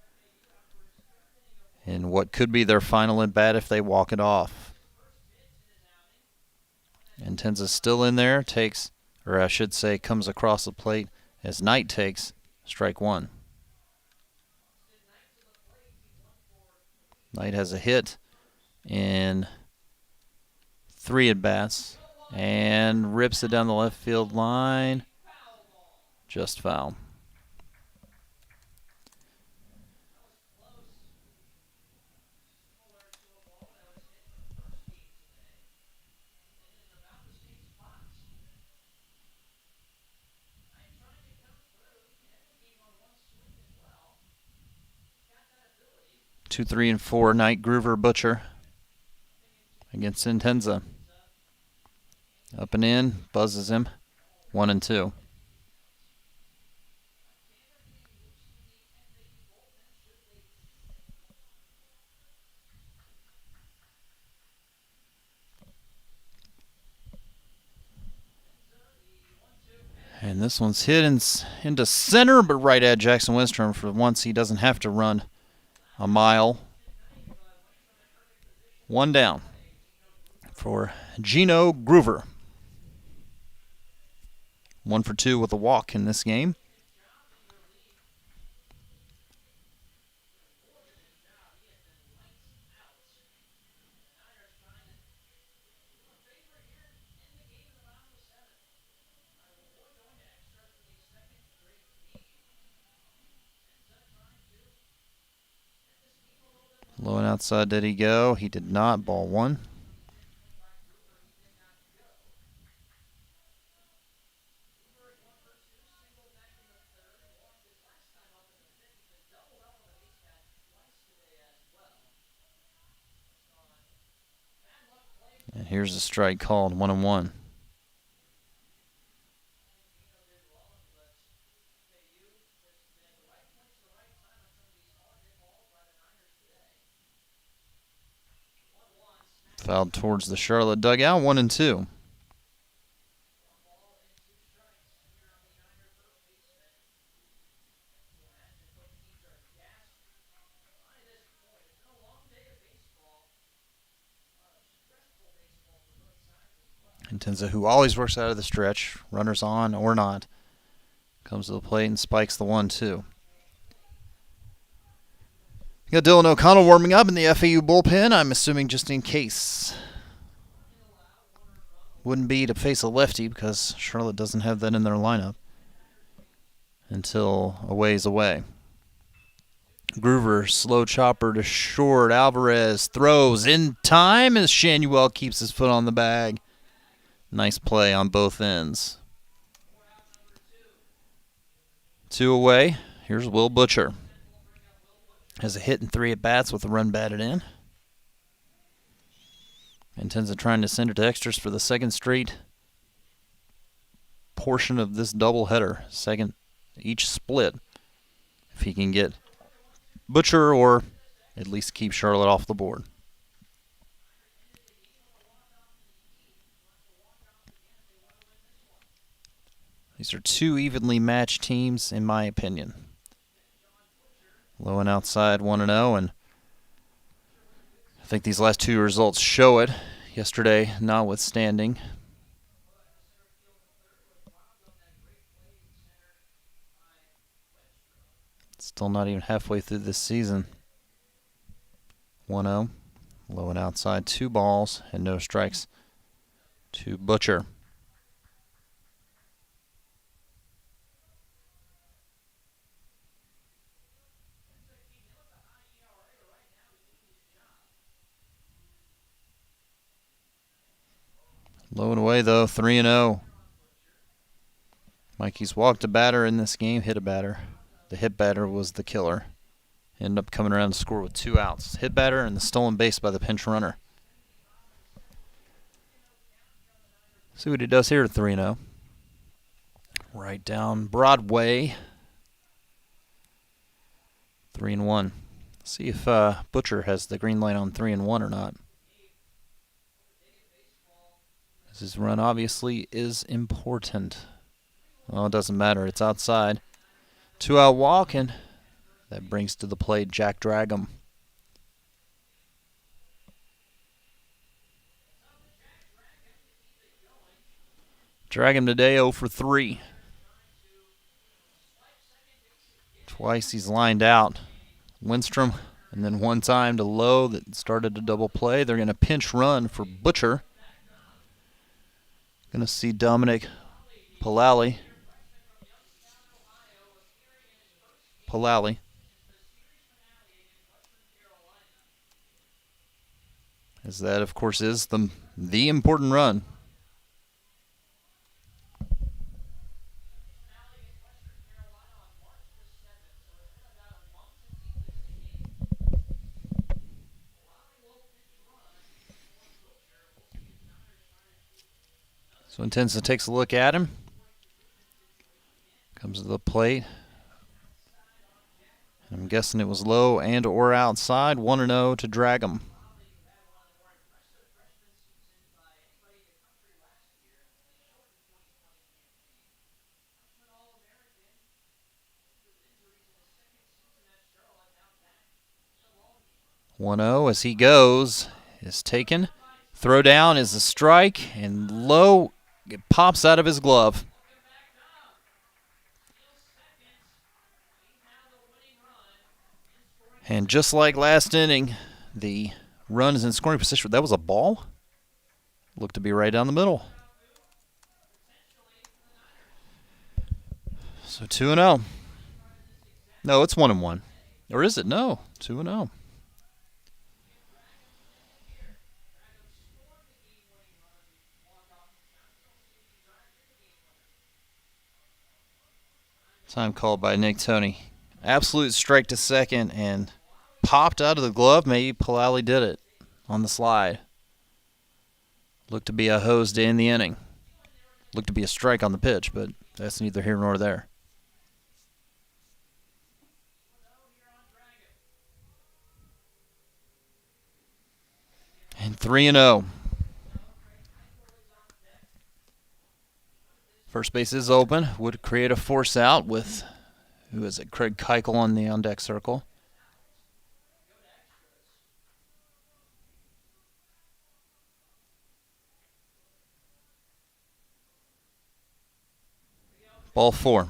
in what could be their final at bat if they walk it off. Intenza's still in there, takes, or I should say, comes across the plate as Knight takes strike 1. Knight has a hit in 3 at bats and rips it down the left field line. Just foul. Two, 3, and 4. Knight, Groover, Butcher against Intenza. Up and in, buzzes him. 1 and 2. And this one's hit into center, but right at Jackson Wistrom. For once, he doesn't have to run a mile. 1 down for Gino Groover. 1 for 2 with a walk in this game. Low and outside, did he go? He did not. Ball 1. And here's a strike called. 1 and 1. Fouled towards the Charlotte dugout. 1 and 2. Intenza, who always works out of the stretch, runners on or not, comes to the plate and spikes the 1-2. Got Dylan O'Connell warming up in the FAU bullpen, I'm assuming just in case. Wouldn't be to face a lefty because Charlotte doesn't have that in their lineup until a ways away. Groover, slow chopper to short. Alvarez throws in time as Shanuel keeps his foot on the bag. Nice play on both ends. 2 away. Here's Will Butcher. Has a hit and 3 at-bats with a run batted in. Intends on trying to send it to extras for the second straight portion of this doubleheader. Second each split. If he can get Butcher or at least keep Charlotte off the board. These are 2 evenly matched teams, in my opinion. Low and outside 1-0, and I think these last 2 results show it. Yesterday, notwithstanding. Still not even halfway through this season. 1-0, low and outside, 2 balls and no strikes to Butcher. Low and away, though, 3-0. Mikey's walked a batter in this game, hit a batter. The hit batter was the killer. Ended up coming around to score with 2 outs. Hit batter and the stolen base by the pinch runner. See what he does here at 3-0. Right down Broadway. 3-1. See if Butcher has the green light on 3-1 or not. His run obviously is important. Well, it doesn't matter. It's outside. 2-out walk, and that brings to the plate Jack Dragum. Dragum today 0 for 3. Twice he's lined out. Lindstrom, and then one time to Lowe that started a double play. They're going to pinch run for Butcher. Going to see Dominic Palali. As that, of course, is the important run. So Intensa takes a look at him. Comes to the plate. I'm guessing it was low and or outside. 1-0 to Dragum. As he goes is taken. Throw down is a strike, and Lowe it pops out of his glove. And just like last inning, the run is in scoring position. That was a ball. Looked to be right down the middle. So 2-0. No, it's 1-1. Or is it? No, 2-0. Time called by Nick Toney. Absolute strike to second and popped out of the glove. Maybe Palali did it on the slide. Looked to be a hose to end the inning. Looked to be a strike on the pitch, but that's neither here nor there. And 3-0. First base is open. Would create a force out with, who is it, Craig Keuchel on the on-deck circle. Ball 4.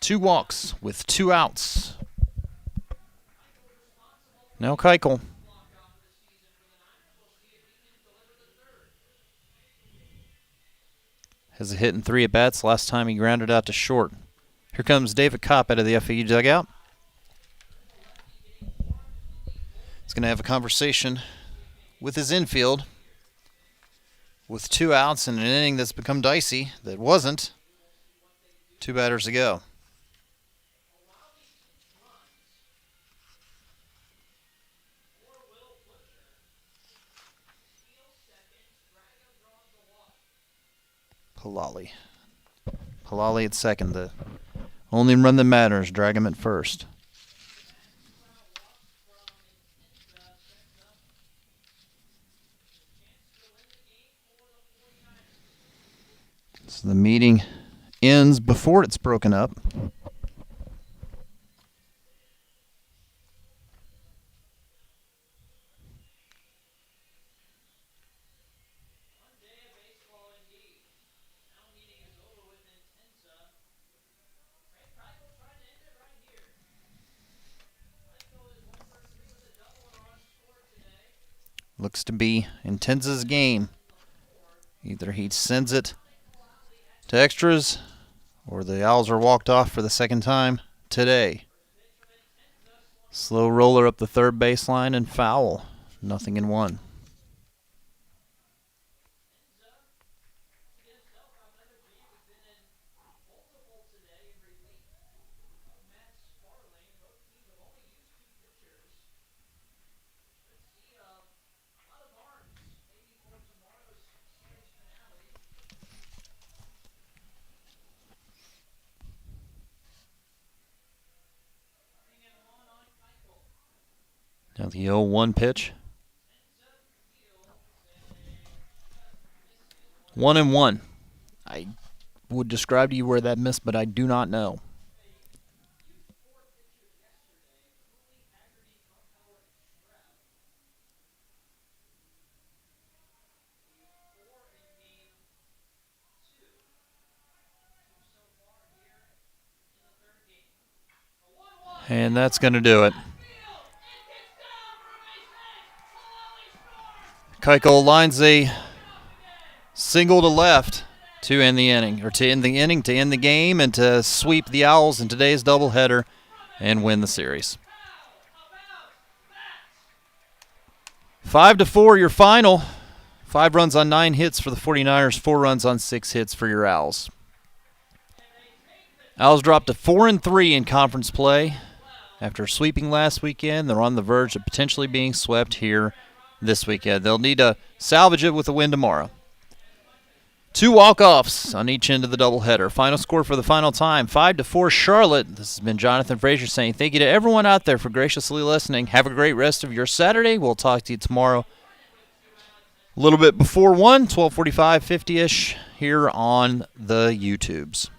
2 walks with 2 outs. Now Keuchel. Has a hit in 3 at-bats. Last time he grounded out to short. Here comes David Kopp out of the FAU dugout. He's going to have a conversation with his infield with 2 outs in an inning that's become dicey. That wasn't 2 batters ago. Palali at second. The only run that matters. Drag him at first. So the meeting ends before it's broken up. Looks to be Intenza's game. Either he sends it to extras or the Owls are walked off for the second time today. Slow roller up the third baseline and foul. 0-1. Now the 0-1 pitch. 1-1. I would describe to you where that missed, but I do not know. And that's going to do it. Keuchel lines a single to left to end the inning, or to end the game, and to sweep the Owls in today's doubleheader and win the series. 5-4 your final. 5 runs on 9 hits for the 49ers, 4 runs on 6 hits for your Owls. Owls dropped to 4-3 in conference play. After sweeping last weekend, they're on the verge of potentially being swept here this weekend. They'll need to salvage it with a win tomorrow. 2 walk-offs on each end of the doubleheader. Final score for the final time, 5-4 Charlotte. This has been Jonathan Frazier saying thank you to everyone out there for graciously listening. Have a great rest of your Saturday. We'll talk to you tomorrow a little bit before 1, 12:45, 50-ish here on the YouTubes.